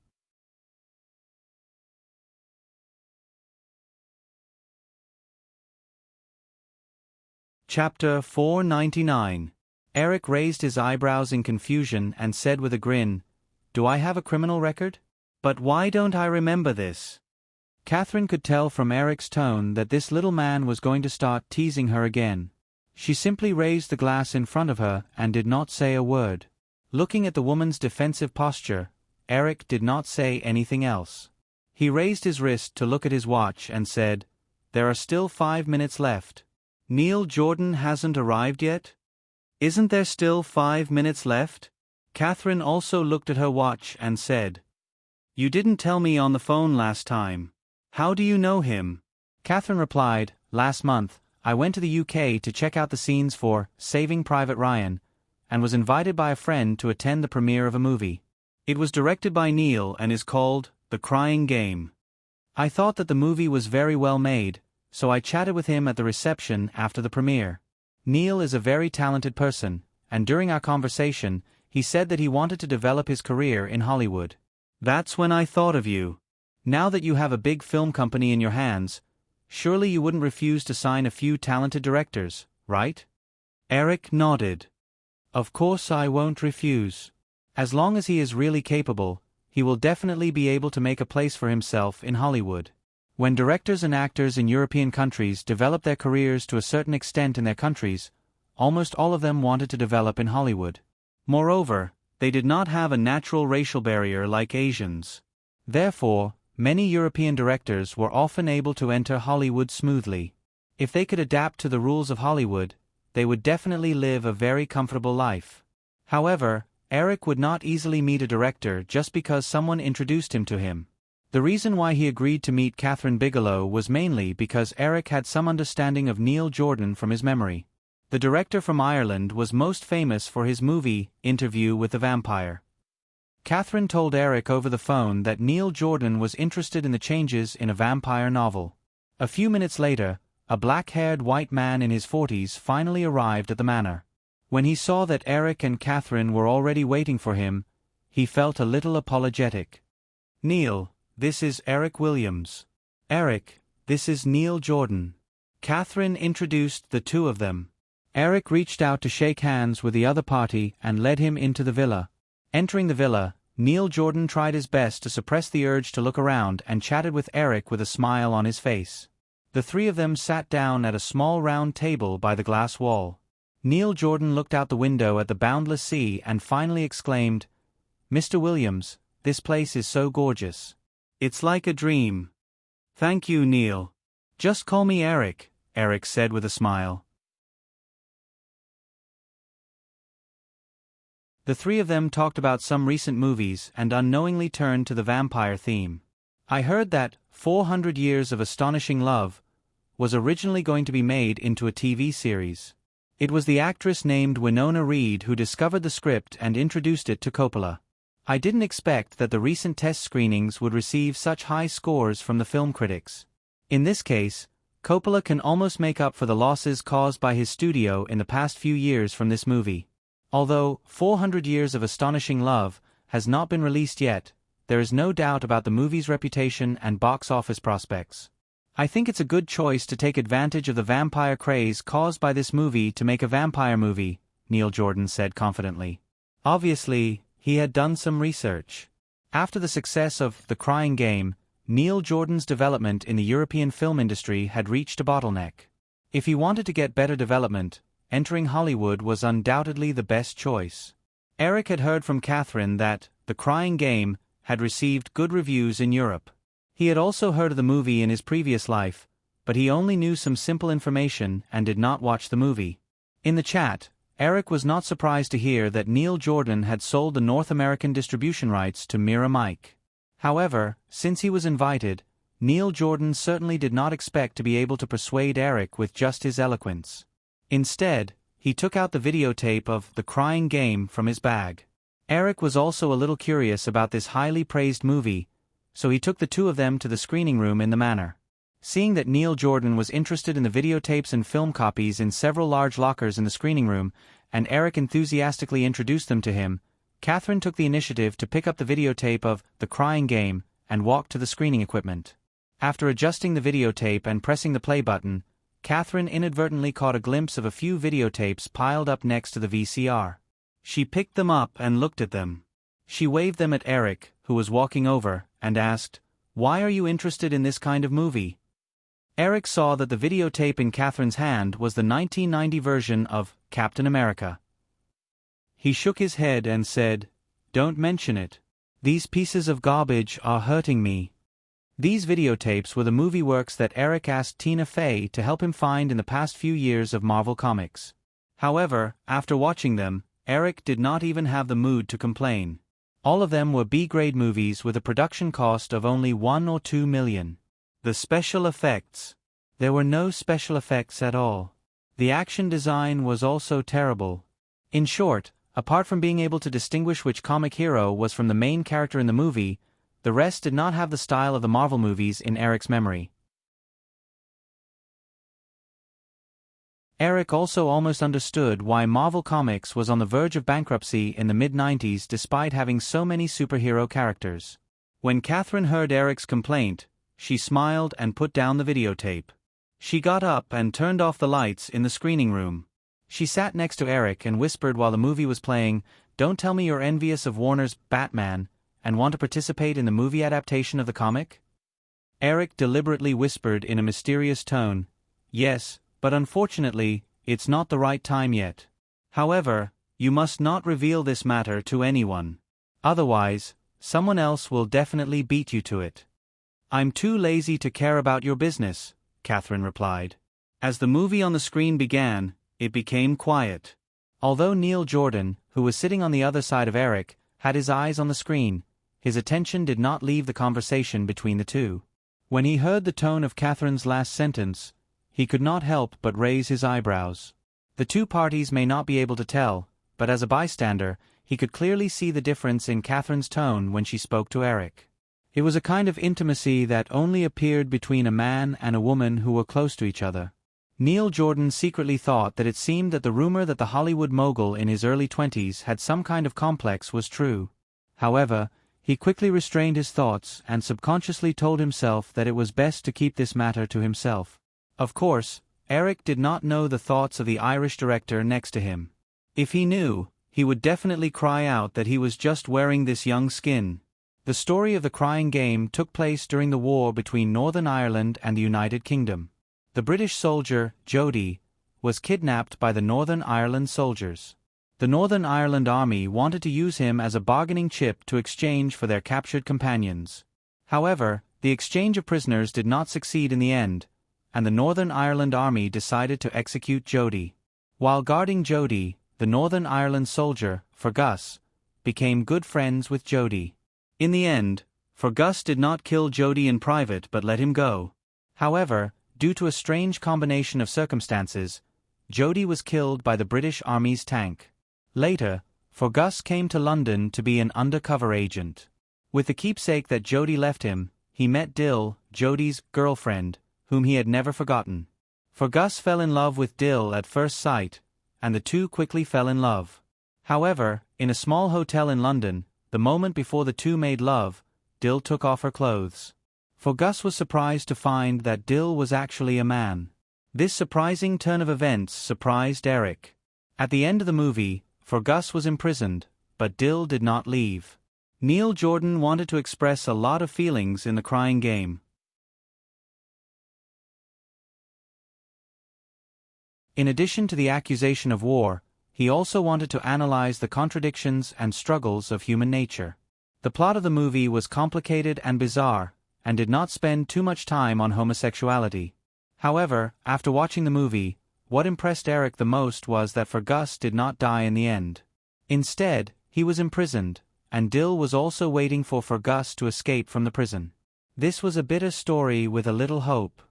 Chapter 499. Eric raised his eyebrows in confusion and said with a grin, "Do I have a criminal record? But why don't I remember this?" Catherine could tell from Eric's tone that this little man was going to start teasing her again. She simply raised the glass in front of her and did not say a word. Looking at the woman's defensive posture, Eric did not say anything else. He raised his wrist to look at his watch and said, "There are still 5 minutes left. Neil Jordan hasn't arrived yet? Isn't there still 5 minutes left?" Catherine also looked at her watch and said, "You didn't tell me on the phone last time. How do you know him?" Catherine replied, "Last month, I went to the UK to check out the scenes for Saving Private Ryan, and was invited by a friend to attend the premiere of a movie. It was directed by Neil and is called The Crying Game. I thought that the movie was very well made, so I chatted with him at the reception after the premiere. Neil is a very talented person, and during our conversation, he said that he wanted to develop his career in Hollywood. That's when I thought of you. Now that you have a big film company in your hands, surely you wouldn't refuse to sign a few talented directors, right?" Eric nodded. "Of course I won't refuse. As long as he is really capable, he will definitely be able to make a place for himself in Hollywood. When directors and actors in European countries develop their careers to a certain extent in their countries, almost all of them wanted to develop in Hollywood. Moreover, they did not have a natural racial barrier like Asians. Therefore, many European directors were often able to enter Hollywood smoothly. If they could adapt to the rules of Hollywood, they would definitely live a very comfortable life. However, Eric would not easily meet a director just because someone introduced him to him. The reason why he agreed to meet Catherine Bigelow was mainly because Eric had some understanding of Neil Jordan from his memory. The director from Ireland was most famous for his movie, Interview with the Vampire. Catherine told Eric over the phone that Neil Jordan was interested in the changes in a vampire novel. A few minutes later, a black-haired white man in his 40s finally arrived at the manor. When he saw that Eric and Catherine were already waiting for him, he felt a little apologetic. "Neil, this is Eric Williams. Eric, this is Neil Jordan." Catherine introduced the two of them. Eric reached out to shake hands with the other party and led him into the villa. Entering the villa, Neil Jordan tried his best to suppress the urge to look around and chatted with Eric with a smile on his face. The three of them sat down at a small round table by the glass wall. Neil Jordan looked out the window at the boundless sea and finally exclaimed, "Mr. Williams, this place is so gorgeous. It's like a dream." "Thank you, Neil. Just call me Eric," Eric said with a smile. The three of them talked about some recent movies and unknowingly turned to the vampire theme. "I heard that 400 Years of Astonishing Love was originally going to be made into a TV series. It was the actress named Winona Reed who discovered the script and introduced it to Coppola. I didn't expect that the recent test screenings would receive such high scores from the film critics. In this case, Coppola can almost make up for the losses caused by his studio in the past few years from this movie. Although 400 Years of Astonishing Love has not been released yet, there is no doubt about the movie's reputation and box office prospects. I think it's a good choice to take advantage of the vampire craze caused by this movie to make a vampire movie," Neil Jordan said confidently. Obviously, he had done some research. After the success of The Crying Game, Neil Jordan's development in the European film industry had reached a bottleneck. If he wanted to get better development, entering Hollywood was undoubtedly the best choice. Eric had heard from Catherine that The Crying Game had received good reviews in Europe. He had also heard of the movie in his previous life, but he only knew some simple information and did not watch the movie. In the chat, Eric was not surprised to hear that Neil Jordan had sold the North American distribution rights to Mira Mike. However, since he was invited, Neil Jordan certainly did not expect to be able to persuade Eric with just his eloquence. Instead, he took out the videotape of The Crying Game from his bag. Eric was also a little curious about this highly praised movie, so he took the two of them to the screening room in the manor. Seeing that Neil Jordan was interested in the videotapes and film copies in several large lockers in the screening room, and Eric enthusiastically introduced them to him, Catherine took the initiative to pick up the videotape of The Crying Game and walk to the screening equipment. After adjusting the videotape and pressing the play button, Catherine inadvertently caught a glimpse of a few videotapes piled up next to the VCR. She picked them up and looked at them. She waved them at Eric, who was walking over, and asked, "Why are you interested in this kind of movie?" Eric saw that the videotape in Catherine's hand was the 1990 version of Captain America. He shook his head and said, "Don't mention it. These pieces of garbage are hurting me." These videotapes were the movie works that Eric asked Tina Fey to help him find in the past few years of Marvel Comics. However, after watching them, Eric did not even have the mood to complain. All of them were B-grade movies with a production cost of only $1 or $2 million. The special effects. There were no special effects at all. The action design was also terrible. In short, apart from being able to distinguish which comic hero was from the main character in the movie, the rest did not have the style of the Marvel movies in Eric's memory. Eric also almost understood why Marvel Comics was on the verge of bankruptcy in the mid-90s despite having so many superhero characters. When Catherine heard Eric's complaint, she smiled and put down the videotape. She got up and turned off the lights in the screening room. She sat next to Eric and whispered while the movie was playing, "Don't tell me you're envious of Warner's Batman and want to participate in the movie adaptation of the comic?" Eric deliberately whispered in a mysterious tone, "Yes, but unfortunately, it's not the right time yet. However, you must not reveal this matter to anyone. Otherwise, someone else will definitely beat you to it." "I'm too lazy to care about your business," Catherine replied. As the movie on the screen began, it became quiet. Although Neil Jordan, who was sitting on the other side of Eric, had his eyes on the screen, his attention did not leave the conversation between the two. When he heard the tone of Catherine's last sentence, he could not help but raise his eyebrows. The two parties may not be able to tell, but as a bystander, he could clearly see the difference in Catherine's tone when she spoke to Eric. It was a kind of intimacy that only appeared between a man and a woman who were close to each other. Neil Jordan secretly thought that it seemed that the rumor that the Hollywood mogul in his early 20s had some kind of complex was true. However, he quickly restrained his thoughts and subconsciously told himself that it was best to keep this matter to himself. Of course, Eric did not know the thoughts of the Irish director next to him. If he knew, he would definitely cry out that he was just wearing this young skin. The story of The Crying Game took place during the war between Northern Ireland and the United Kingdom. The British soldier, Jody, was kidnapped by the Northern Ireland soldiers. The Northern Ireland Army wanted to use him as a bargaining chip to exchange for their captured companions. However, the exchange of prisoners did not succeed in the end, and the Northern Ireland Army decided to execute Jody. While guarding Jody, the Northern Ireland soldier, Fergus, became good friends with Jody. In the end, Fergus did not kill Jody in private but let him go. However, due to a strange combination of circumstances, Jody was killed by the British Army's tank. Later, Fergus came to London to be an undercover agent. With the keepsake that Jody left him, he met Dill, Jody's girlfriend, whom he had never forgotten. Fergus fell in love with Dill at first sight, and the two quickly fell in love. However, in a small hotel in London, the moment before the two made love, Dill took off her clothes. Fergus was surprised to find that Dill was actually a man. This surprising turn of events surprised Eric. At the end of the movie, Fergus was imprisoned, but Dill did not leave. Neil Jordan wanted to express a lot of feelings in The Crying Game. In addition to the accusation of war, he also wanted to analyze the contradictions and struggles of human nature. The plot of the movie was complicated and bizarre, and did not spend too much time on homosexuality. However, after watching the movie, what impressed Eric the most was that Fergus did not die in the end. Instead, he was imprisoned, and Dill was also waiting for Fergus to escape from the prison. This was a bitter story with a little hope.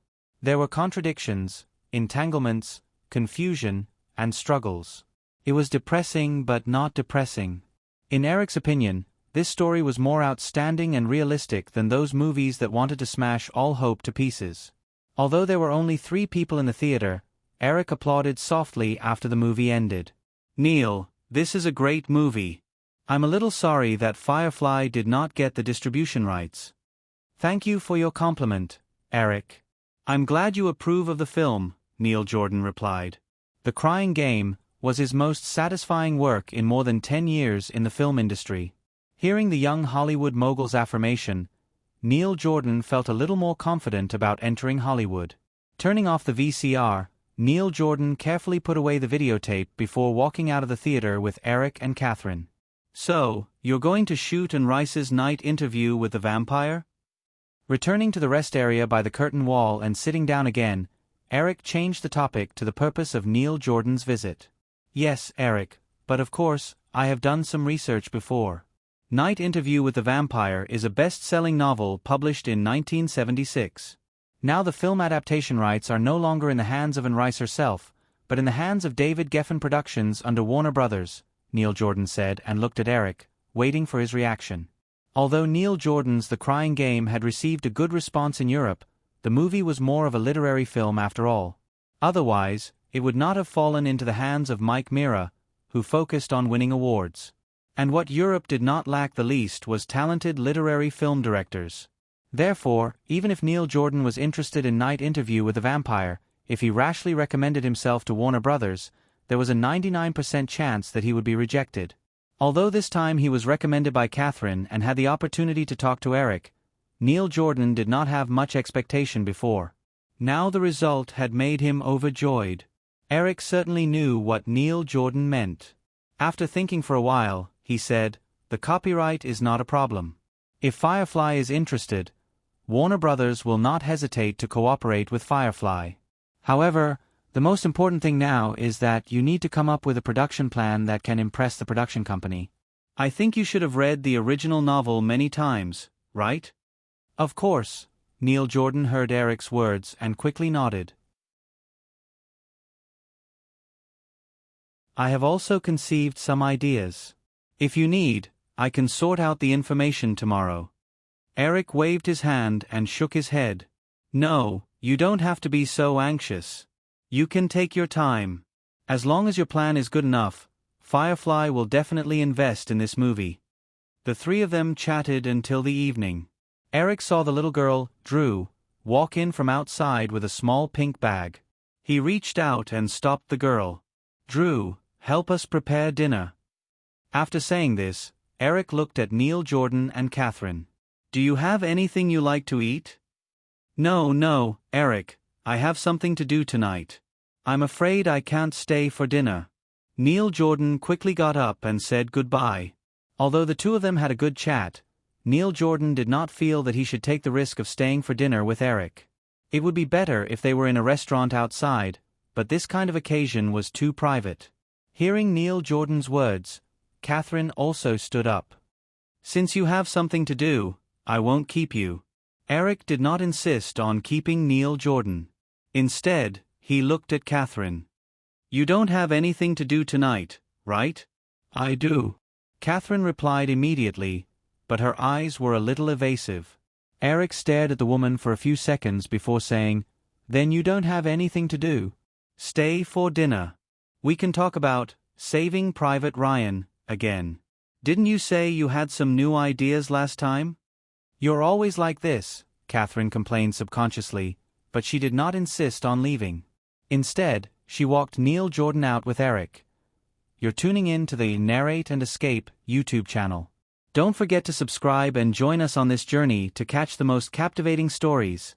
There were contradictions, entanglements, confusion, and struggles. It was depressing but not depressing. In Eric's opinion, this story was more outstanding and realistic than those movies that wanted to smash all hope to pieces. Although there were only 3 people in the theater, Eric applauded softly after the movie ended. "Neil, this is a great movie. I'm a little sorry that Firefly did not get the distribution rights." "Thank you for your compliment, Eric. I'm glad you approve of the film," Neil Jordan replied. The Crying Game was his most satisfying work in more than 10 years in the film industry. Hearing the young Hollywood mogul's affirmation, Neil Jordan felt a little more confident about entering Hollywood. Turning off the VCR, Neil Jordan carefully put away the videotape before walking out of the theater with Eric and Catherine. "So, you're going to shoot in Rice's night interview with the vampire?" Returning to the rest area by the curtain wall and sitting down again, Eric changed the topic to the purpose of Neil Jordan's visit. "Yes, Eric, but of course, I have done some research before. Night Interview with the Vampire is a best-selling novel published in 1976. Now the film adaptation rights are no longer in the hands of Anne Rice herself, but in the hands of David Geffen Productions under Warner Brothers," Neil Jordan said and looked at Eric, waiting for his reaction. Although Neil Jordan's The Crying Game had received a good response in Europe, the movie was more of a literary film after all. Otherwise, it would not have fallen into the hands of Mike Mira, who focused on winning awards. And what Europe did not lack the least was talented literary film directors. Therefore, even if Neil Jordan was interested in Night Interview with the Vampire, if he rashly recommended himself to Warner Brothers, there was a 99% chance that he would be rejected. Although this time he was recommended by Catherine and had the opportunity to talk to Eric, Neil Jordan did not have much expectation before. Now the result had made him overjoyed. Eric certainly knew what Neil Jordan meant. After thinking for a while, he said, "The copyright is not a problem. If Firefly is interested, Warner Brothers will not hesitate to cooperate with Firefly. However, the most important thing now is that you need to come up with a production plan that can impress the production company. I think you should have read the original novel many times, right?" "Of course," Neil Jordan heard Eric's words and quickly nodded. "I have also conceived some ideas. If you need, I can sort out the information tomorrow." Eric waved his hand and shook his head. "No, you don't have to be so anxious. You can take your time. As long as your plan is good enough, Firefly will definitely invest in this movie." The 3 of them chatted until the evening. Eric saw the little girl, Drew, walk in from outside with a small pink bag. He reached out and stopped the girl. "Drew, help us prepare dinner." After saying this, Eric looked at Neil Jordan and Catherine. "Do you have anything you like to eat?" No, Eric, I have something to do tonight. I'm afraid I can't stay for dinner." Neil Jordan quickly got up and said goodbye. Although the 2 of them had a good chat, Neil Jordan did not feel that he should take the risk of staying for dinner with Eric. It would be better if they were in a restaurant outside, but this kind of occasion was too private. Hearing Neil Jordan's words, Catherine also stood up. "Since you have something to do, I won't keep you." Eric did not insist on keeping Neil Jordan. Instead, he looked at Catherine. "You don't have anything to do tonight, right?" "I do," Catherine replied immediately, but her eyes were a little evasive. Eric stared at the woman for a few seconds before saying, "Then you don't have anything to do? Stay for dinner. We can talk about Saving Private Ryan again. Didn't you say you had some new ideas last time?" "You're always like this," Catherine complained subconsciously, but she did not insist on leaving. Instead, she walked Neil Jordan out with Eric. You're tuning in to the Narrate and Escape YouTube channel. Don't forget to subscribe and join us on this journey to catch the most captivating stories.